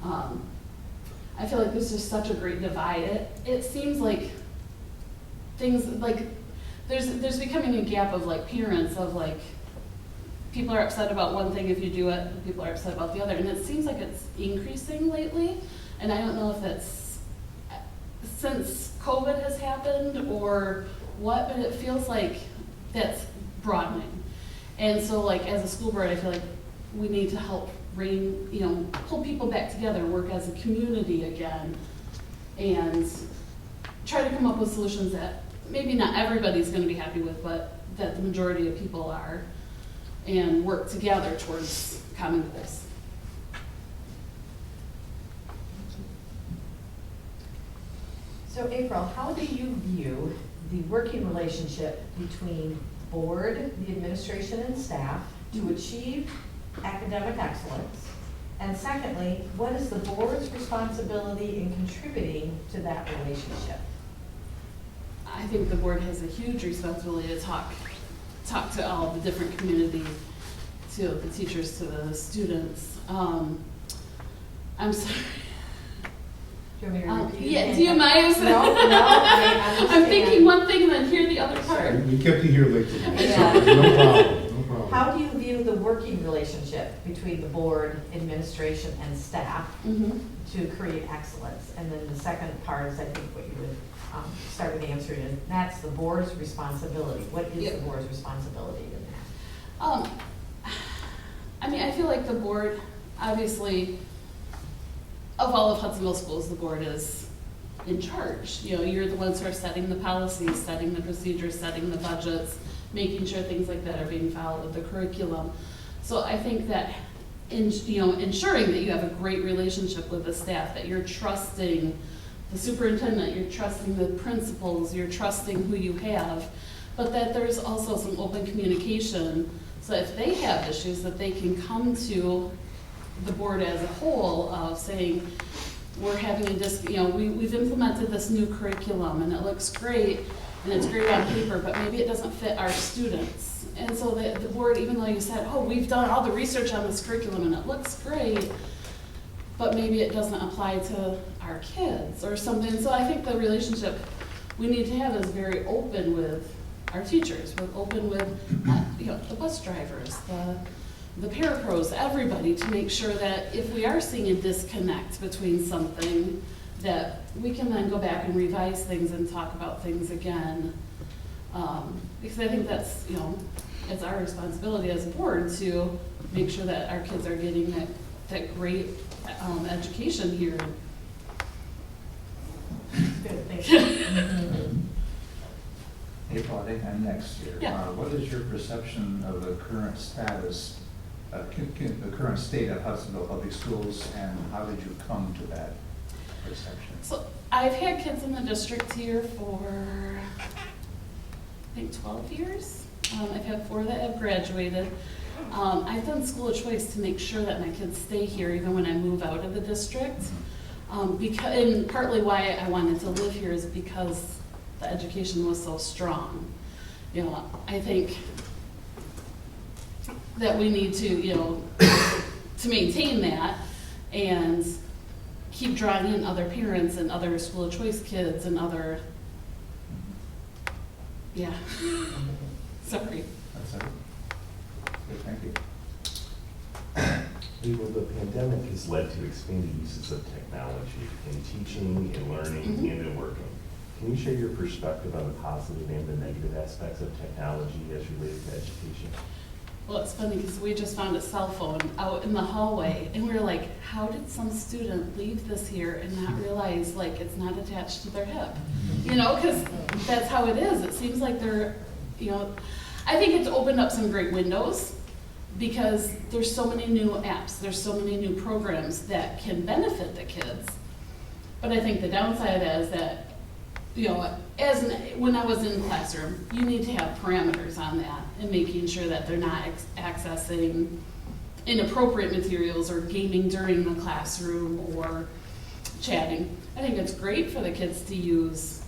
I feel like there's just such a great divide. It seems like things like there's becoming a gap of like parents of like people are upset about one thing if you do it, and people are upset about the other, and it seems like it's increasing lately. And I don't know if that's since COVID has happened or what, but it feels like that's broadening. And so like as a school board, I feel like we need to help pull people back together, work as a community again, and try to come up with solutions that maybe not everybody's gonna be happy with, but that the majority of people are, and work together towards common goals. So April, how do you view the working relationship between board, the administration and staff to achieve academic excellence? And secondly, what is the board's responsibility in contributing to that relationship? I think the board has a huge responsibility to talk to all the different community, to the teachers, to the students. I'm sorry. Do you want me to repeat? Yeah, do you mind? No, I I'm thinking one thing and then hear the other part. We kept you here late today, Yeah. so no problem, no problem. How do you view the working relationship between the board, administration, and staff to create excellence? And then the second part is, I think, what you would start with answering is, that's the board's responsibility. What is the board's responsibility in that? I mean, I feel like the board, obviously, of all of Hudsonville schools, the board is in charge. You know, you're the ones who are setting the policies, setting the procedures, setting the budgets, making sure things like that are being followed with the curriculum. So I think that ensuring that you have a great relationship with the staff, that you're trusting the superintendent, you're trusting the principals, you're trusting who you have, but that there's also some open communication, so if they have issues, that they can come to the board as a whole of saying, we're having we've implemented this new curriculum and it looks great and it's great on paper, but maybe it doesn't fit our students. And so the board, even though you said, oh, we've done all the research on this curriculum and it looks great, but maybe it doesn't apply to our kids or something. So I think the relationship we need to have is very open with our teachers, open with the bus drivers, the parapros, everybody, to make sure that if we are seeing a disconnect between something, that we can then go back and revise things and talk about things again. Because I think that's, it's our responsibility as a board to make sure that our kids are getting that great education here. Good, thank you. April, I think I'm next here. Yeah. What is your perception of the current status, the current state of Hudsonville Public Schools, and how did you come to that perception? So I've had kids in the district here for, I think, 12 years. I've had 4 that have graduated. I've done school of choice to make sure that my kids stay here even when I move out of the district. And partly why I wanted to live here is because the education was so strong. I think that we need to, to maintain that and keep drawing in other parents and other school of choice kids and other, sorry. That's it. Good, thank you. Well, the pandemic has led to expanded uses of technology in teaching, in learning, and in working. Can you share your perspective on the positive and the negative aspects of technology as related to education? Well, it's funny because we just found a cell phone out in the hallway, and we were like, how did some student leave this here and not realize, it's not attached to their hip? Because that's how it is. It seems like they're, I think it's opened up some great windows because there's so many new apps, there's so many new programs that can benefit the kids. But I think the downside is that, when I was in the classroom, you need to have parameters on that and making sure that they're not accessing inappropriate materials or gaming during the classroom or chatting. I think it's great for the kids to use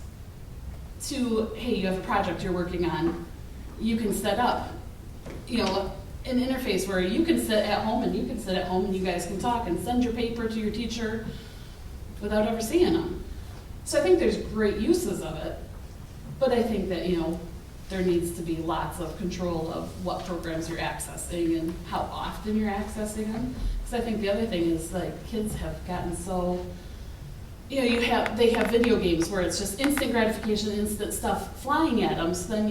hey, you have a project you're working on, you can set up, an interface where you can sit at home and you guys can talk and send your paper to your teacher without ever seeing them. So I think there's great uses of it, but I think that, there needs to be lots of control of what programs you're accessing and how often you're accessing them. Because I think the other thing is, kids have gotten so, they have video games where it's just instant gratification, instant stuff flying at them. So then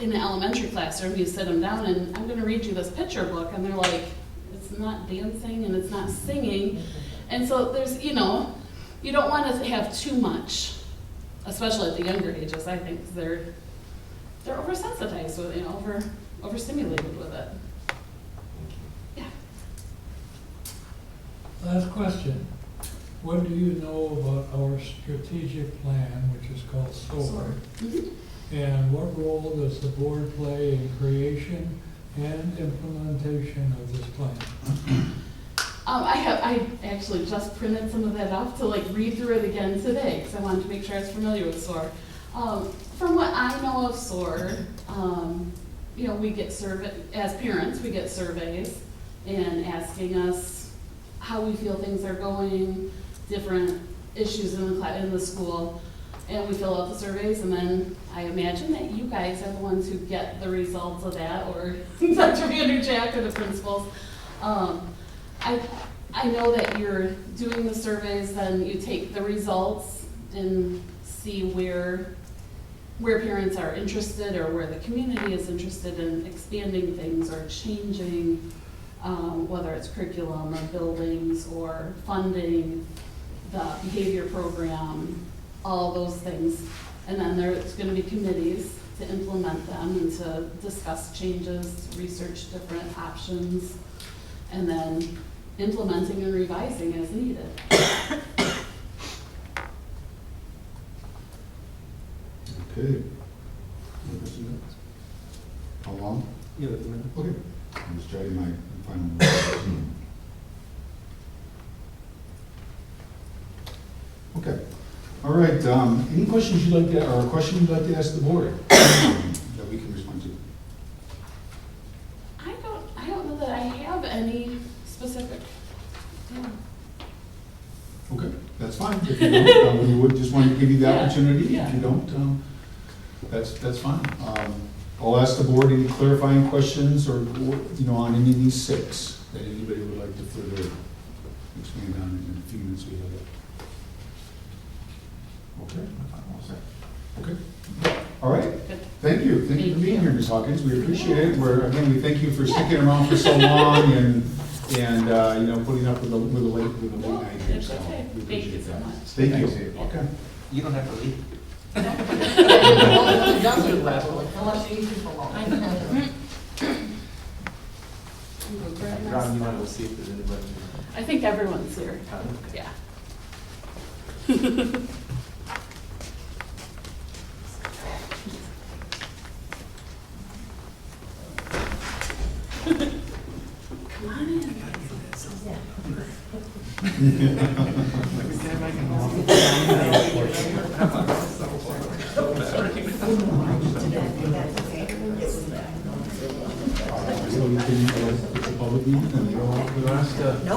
in the elementary classroom, you sit them down and I'm gonna read you this picture book, and they're like, it's not dancing and it's not singing. And so there's, you don't want to have too much, especially at the younger ages. I think they're oversensitized with it, overstimulated with it. Yeah. Last question. What do you know about our strategic plan, which is called SOAR? And what role does the board play in creation and implementation of this plan? I actually just printed some of that off to read through it again today because I wanted to make sure I was familiar with SOAR. From what I know of SOAR, we get as parents, we get surveys and asking us how we feel things are going, different issues in the school, and we fill out the surveys, and then I imagine that you guys are the ones who get the results of that, or Dr. Vanderjack or the principals. I know that you're doing the surveys, then you take the results and see where parents are interested or where the community is interested in expanding things or changing, whether it's curriculum or buildings or funding, the behavior program, all those things. And then there's gonna be committees to implement them and to discuss changes, research different options, and then implementing and revising as needed. Okay. How long? Yeah, that's a minute. Okay. I'm just writing my final words. Okay. All right, any questions you'd like to, or a question you'd like to ask the board that we can respond to? I don't know that I have any specific, yeah. Okay, that's fine. If you don't, we would just want to give you the Yeah, opportunity. yeah. If you don't, that's fine. I'll ask the board any clarifying questions or, you know, on any of these 6 that anybody would like to further expand on in the few minutes we have. Okay, I'm all set. Okay, all right. Good. Thank you for being you. here, Ms. Hawkins. We appreciate it. We thank you for sticking around for so long and you know, putting up with the late night here. It's So okay. we Thank you appreciate so that. much. Thank you. Thanks. Okay. You don't have to leave. Unless you need to belong. I know. Ron, you want to see if there's anybody? I think everyone's here, yeah. Come on in. So we can, it's a public meeting and we don't have to ask, No.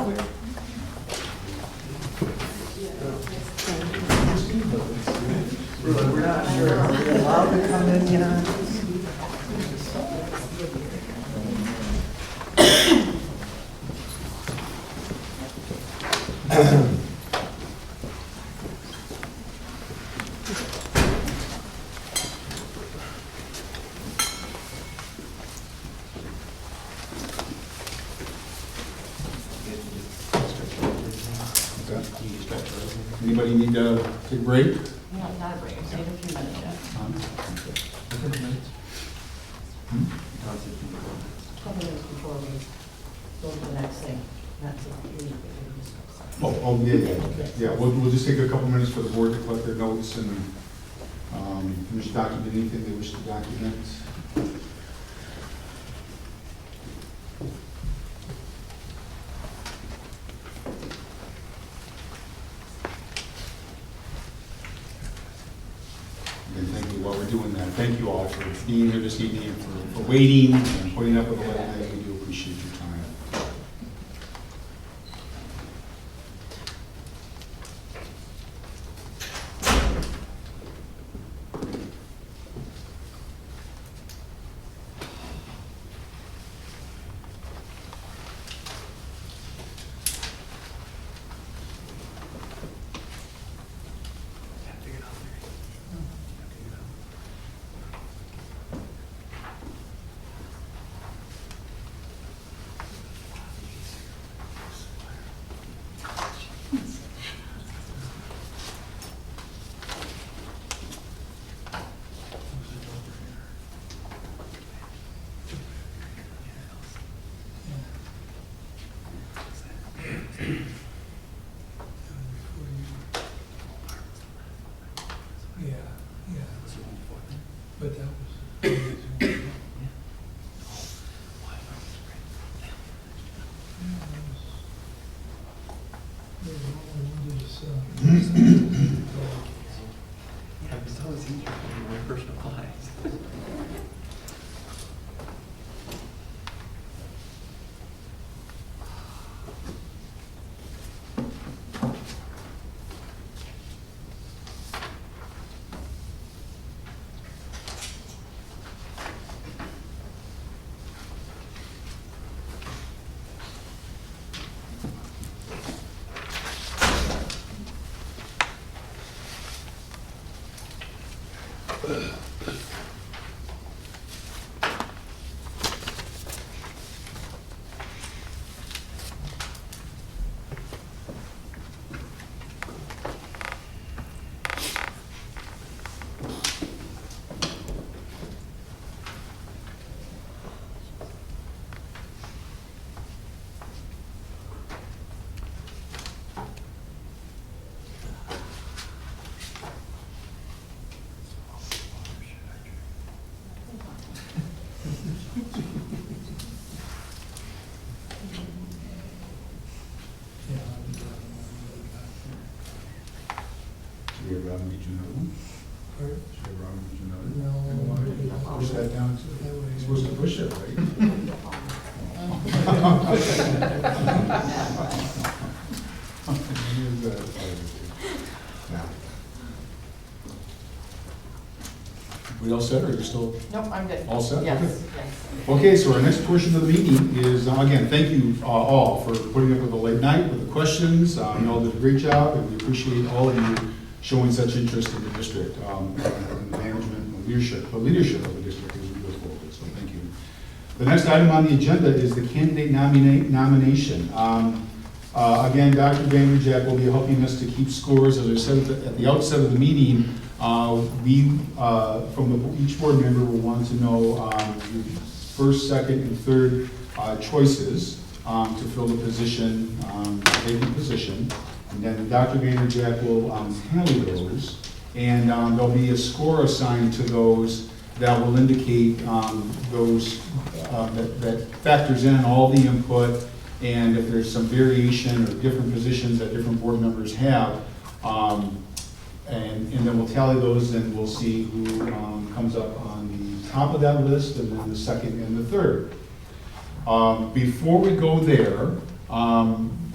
We're not sure, are we allowed to come in yet? Anybody need to take a break? No, not a break, save a few minutes yet. Couple minutes before we go to the next thing, that's it. Oh, yeah, okay. Yeah, we'll just take a couple minutes for the board to collect their notes and finish document anything they wish to document. And thank you while we're doing that. Thank you all for being here this evening, for waiting and putting up with the late night. We do appreciate your time. But that was. Yeah, it's always easier when you're personal lives. Should we have Robin get you another one? Or- Should we have Robin get you another No. one? Push that down too. You're supposed to push it, right? We all set, or are you still Nope, I'm good. all set? Yes, Okay. yes. Okay, so our next portion of the meeting is, again, thank you all for putting up with the late night, with the questions. You all did a great job, and we appreciate all of you showing such interest in the district, and the management and the leadership of the district as we go forward, so thank you. The next item on the agenda is the candidate nomination. Again, Dr. Vanderjack will be helping us to keep scores. As I said at the outset of the meeting, each board member will want to know first, second, and third choices to fill the position, vacant position. And then Dr. Vanderjack will tally those, and there'll be a score assigned to those that will indicate that factors in all the input, and if there's some variation or different positions that different board members have, and then we'll tally those, and we'll see who comes up on the top of that list, and then the second and the third. Before we go there,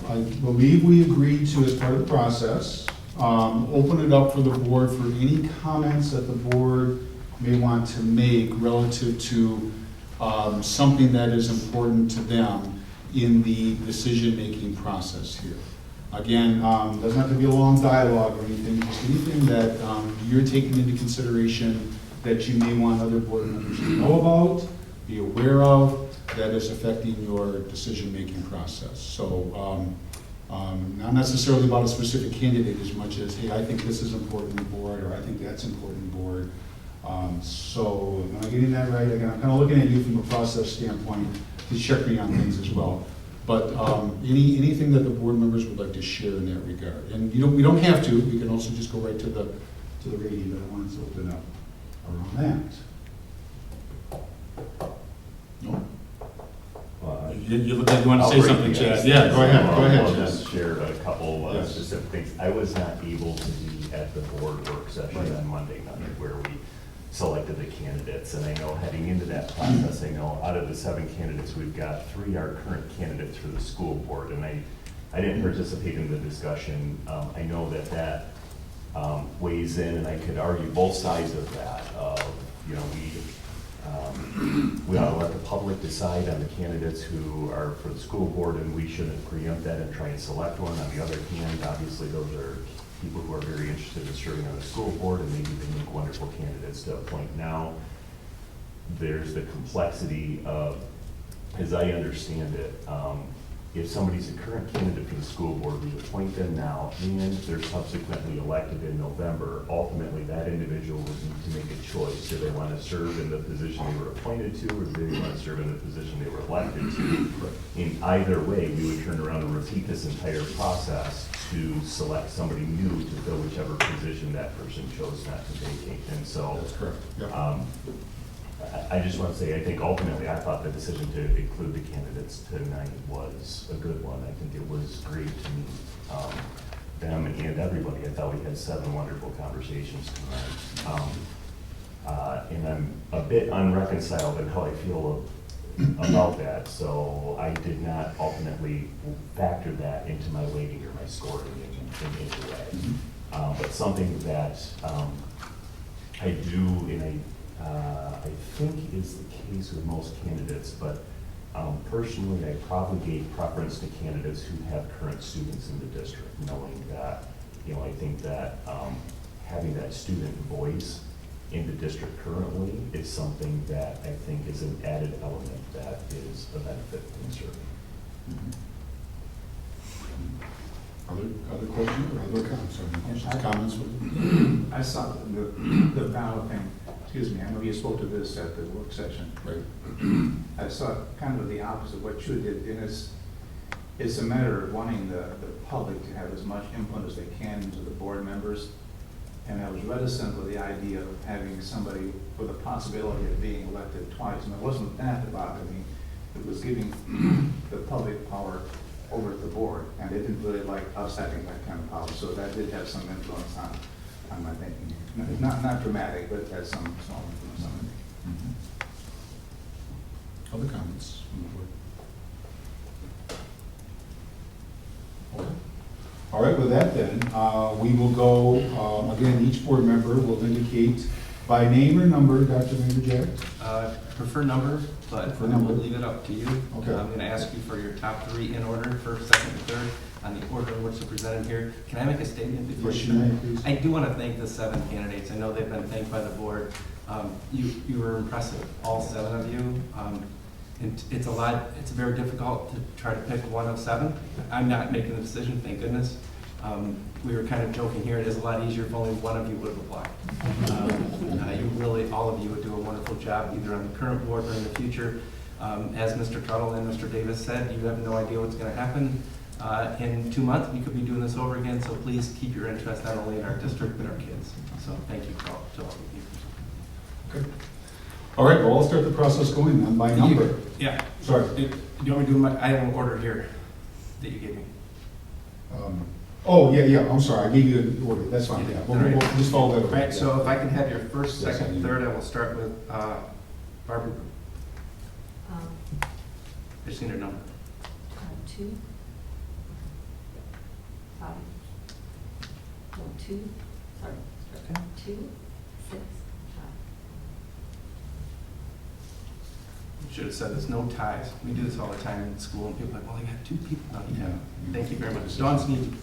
I believe we agreed to, as part of the process, open it up for the board for any comments that the board may want to make relative to something that is important to them in the decision-making process here. Again, doesn't have to be a long dialogue or anything, just anything that you're taking into consideration that you may want other board members to know about, be aware of, that is affecting your decision-making process. So, not necessarily about a specific candidate as much as, hey, I think this is important to the board, or I think that's important to the board. So, am I getting that right? Again, I'm kind of looking at you from a process standpoint to check me on things as well. But anything that the board members would like to share in that regard, and we don't have to. We can also just go right to the reading, but I wanted to open up around that. No. You look like you want to say something, Chad. Yeah, go ahead. I'll just share a couple specific things. I was not able to be at the board work session on Monday night where we selected the candidates, and I know heading into that process, I know out of the 7 candidates we've got, 3 are current candidates for the school board, and I didn't participate in the discussion. I know that weighs in, and I could argue both sides of that. We ought to let the public decide on the candidates who are for the school board, and we shouldn't preempt that and try and select one. On the other hand, obviously those are people who are very interested in serving on the school board, and maybe they make wonderful candidates to appoint now. There's the complexity of, as I understand it, if somebody's a current candidate for the school board, we appoint them now, and they're subsequently elected in November. Ultimately, that individual would need to make a choice. Do they want to serve in the position they were appointed to, or do they want to serve in the position they were elected to? In either way, we would turn around and repeat this entire process to select somebody new to fill whichever position that person chose not to vacate. And so That's correct. Yep. I just want to say, I think ultimately, I thought the decision to include the candidates tonight was a good one. I think it was great to meet them and everybody. I thought we had 7 wonderful conversations tonight. And I'm a bit unreconciled in how I feel about that, so I did not ultimately factor that into my weighting or my scoring in any way. But something that I do, and I think is the case with most candidates, but personally, I probably gave preference to candidates who have current students in the district, knowing that, I think that having that student voice in the district currently is something that I think is an added element that is a benefit in serving. Other questions or other comments? I saw the ballot thing. Excuse me, I know you spoke to this at the work session. Right. I saw kind of the opposite of what you did, and it's a matter of wanting the public to have as much input as they can into the board members. And I was reticent with the idea of having somebody with a possibility of being elected twice. And it wasn't that that bothered me. It was giving the public power over at the board, and they didn't really like us having that kind of power. So that did have some influence on my thinking. It's not dramatic, but it has some influence on it. Other comments from the board? Okay. All right, with that then, we will go, again, each board member will indicate by name or number, Dr. Vanderjack. Prefer number, but Prefer I number. will leave it up to you. Okay. I'm gonna ask you for your top three in order, first, second, and third, on the order in which they're presented here. Can I make a statement before Yes, you you may, start? please. I do want to thank the 7 candidates. I know they've been thanked by the board. You were impressive, all 7 of you. And it's very difficult to try to pick one of 7. I'm not making the decision, thank goodness. We were kind of joking here, it is a lot easier if only one of you would have applied. You really, all of you would do a wonderful job, either on the current board or in the future. As Mr. Tuttle and Mr. Davis said, you have no idea what's going to happen. In 2 months, we could be doing this over again, so please keep your interest not only in our district, but our kids. So thank you to all of you. Okay. All right, well, I'll start the process going then by number. Yeah. Sorry. Do you want me to do I have an order here that you gave me. Oh, yeah, I'm sorry, I gave you an order, that's fine, yeah. We'll just follow that All over. right, so if I can have your first, Yes, I second, do. third, I will start with Barbara. I just need a number. 2, 5, no, 2, sorry, Okay. 2, 6, 5. Should have said there's no ties. We do this all the time in school, and people are like, well, you got 2 people. No, you haven't. Thank you very much. Dawn Sneed.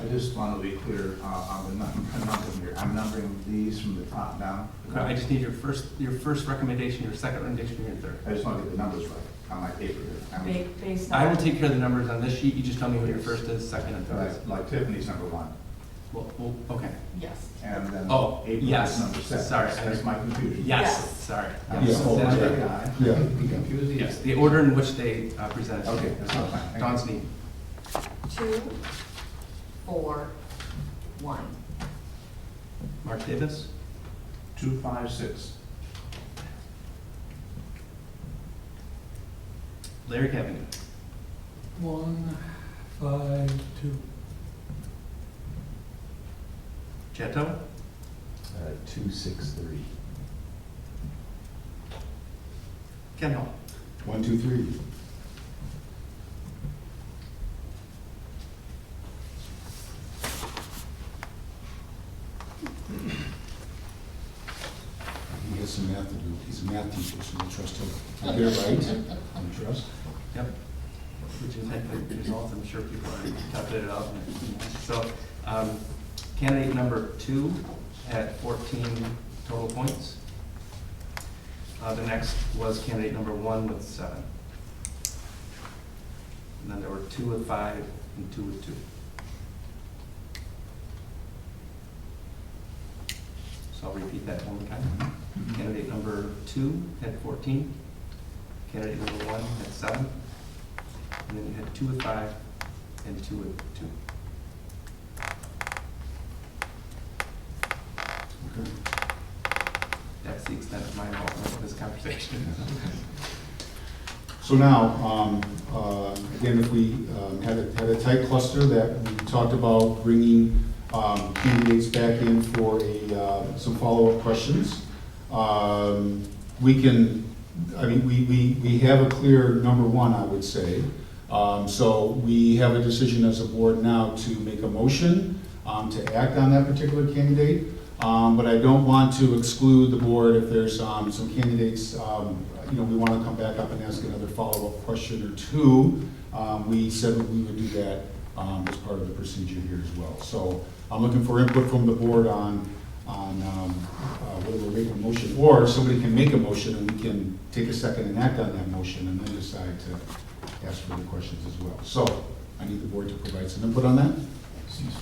I just want to be clear on the numbering here. I'm numbering these from the top down. Okay, I just need your first recommendation, your second recommendation, your third. I just want to get the numbers right on my paper here. Based I on, will take care of the numbers on this sheet. You just tell me who your first is, second, and third. Like Tiffany's number 1. Well, okay. yes. And then Oh, April yes. is number 7. Sorry. That's my confusion. Yes, Yes. sorry. I'm Yeah. so Yeah. bad guy. Yeah. Be confused easy. Yes, the order in which they presented. Okay, that's all fine. Thank Dawn you. Sneed. 2, 4, 1. Mark Davis. 2, 5, 6. Larry Kevin. 1, 5, 2. Cheto. 263. Ken Hall. 1, 2, 3. He has some math to do. He's a math teacher, so we trust him. I get it right? I trust. Yep. Which is, I think, the results, I'm sure people already calculated out. So, candidate number 2 had 14 total points. The next was candidate number 1 with 7. And then there were 2 with 5 and 2 with 2. So I'll repeat that one more time. Candidate number 2 had 14. Candidate number 1 had 7. And then you had 2 with 5 and 2 with 2. Okay. That's the extent of my involvement in this conversation. So now, again, if we had a tight cluster that we talked about bringing candidates back in for some follow-up questions, we can, I mean, we have a clear number 1, I would say. So we have a decision as a board now to make a motion to act on that particular candidate. But I don't want to exclude the board if there's some candidates, we want to come back up and ask another follow-up question or 2. We said that we would do that as part of the procedure here as well. So I'm looking for input from the board on whether we're making a motion, or somebody can make a motion and we can take a second and act on that motion and then decide to ask for the questions as well. So I need the board to provide some input on that. Seems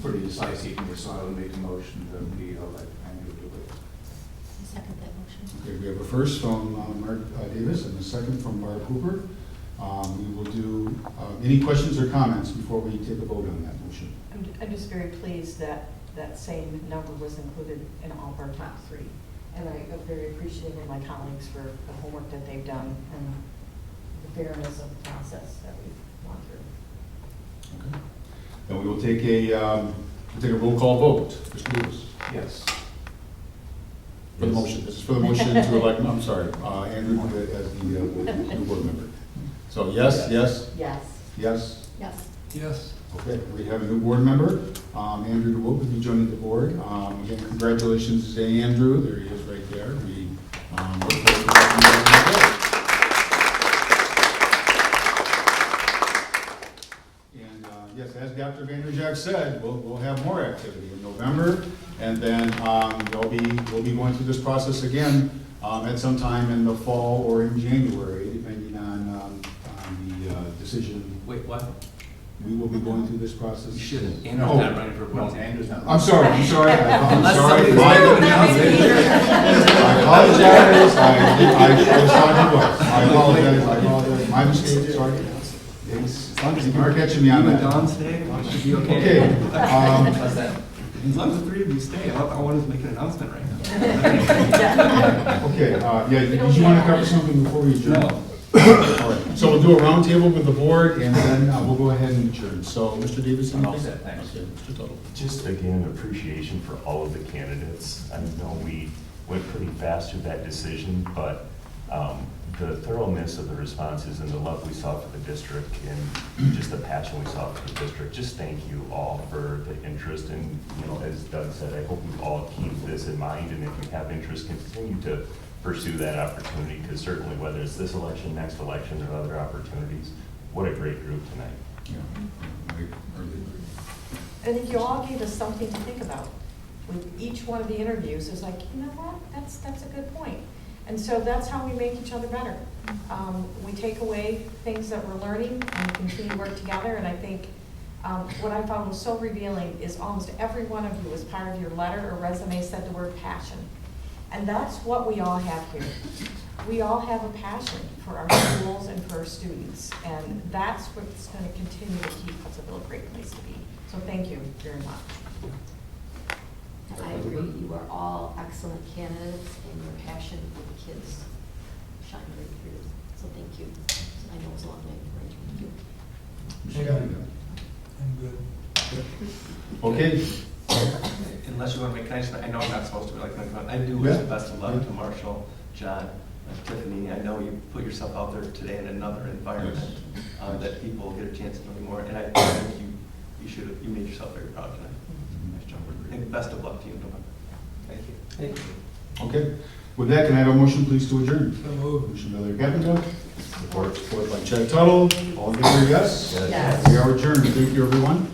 pretty decisive here, so I would make a motion that we let Andrew do it. I second that motion. Okay, we have a first from Mark Davis and a second from Barb Hooper. We will do, any questions or comments before we take a vote on that motion? I'm just very pleased that that same number was included in all of our top 3. And I'm very appreciative of my colleagues for the homework that they've done and the fairness of the process that we've gone through. Okay. Then we will take a We'll take a roll call vote. Mr. Davis? Yes. For the motion, this is for the motion to elect, I'm sorry, Andrew as the new board member. So yes, yes, Yes. yes. Yes. Yes. Okay, we have a new board member. Andrew DeWitt will be joining the board. Again, congratulations to Andrew. There he is right there. We look forward to welcoming you on the board. And yes, as Dr. Vanderjack said, we'll have more activity in November. And then we'll be going through this process again at some time in the fall or in January, depending on the decision. Wait, what? We will be going through this process. You shouldn't. Oh. Andrew's not running for board. Andrew's not. I'm sorry. I'm sorry. Unless My- somebody's making an announcement. I apologize. I thought he was. I apologize. My mistake, sorry. As long as Thank you for catching me on you and that. Dawn stay, it should be okay. Okay, As long as the three of you stay, I'm not the one who's making an announcement right now. Okay, yeah, did you want to cover something before we adjourn? No. All right, so we'll do a roundtable with the board, and then we'll go ahead and adjourn. So, Mr. Davis, I'm all anything? set, thanks. Okay, Mr. Tuttle. Just again, appreciation for all of the candidates. I know we went pretty fast through that decision, but the thoroughness of the responses and the love we saw for the district and just the passion we saw for the district, just thank you all for the interest. And, you know, as Doug said, I hope we all keep this in mind, and if you have interest, continue to pursue that opportunity, because certainly whether it's this election, next election, or other opportunities, what a great group tonight. Yeah. I really agree. I think you all gave us something to think about. With each one of the interviews, it's like, you know what, that's a good point. And so that's how we make each other better. We take away things that we're learning and we continue to work together. And I think what I found was so revealing is almost every one of you, as part of your letter or resume, said the word passion. And that's what we all have here. We all have a passion for our schools and for our students. And that's what's going to continue to keep Hudsonville a great place to be. So thank you very much. I agree, you are all excellent candidates, and your passion for the kids shine right through. So thank you. I know it's a long night for you. Thank you. I'm good. Okay. Unless you want to make, I know I'm not supposed to, but I do wish the best of luck to Marshall, John, Tiffany. I know you put yourself out there today in another environment that people get a chance to know you more, and I think you made yourself very proud tonight. Nice job. And best of luck to you in November. Thank you. Thank you. Okay. With that, can I have a motion, please, to adjourn? So moved. Motion by Larry Geppinger, support by Chad Tuttle. All in favor, yes? Yes. We are adjourned. Thank you, everyone.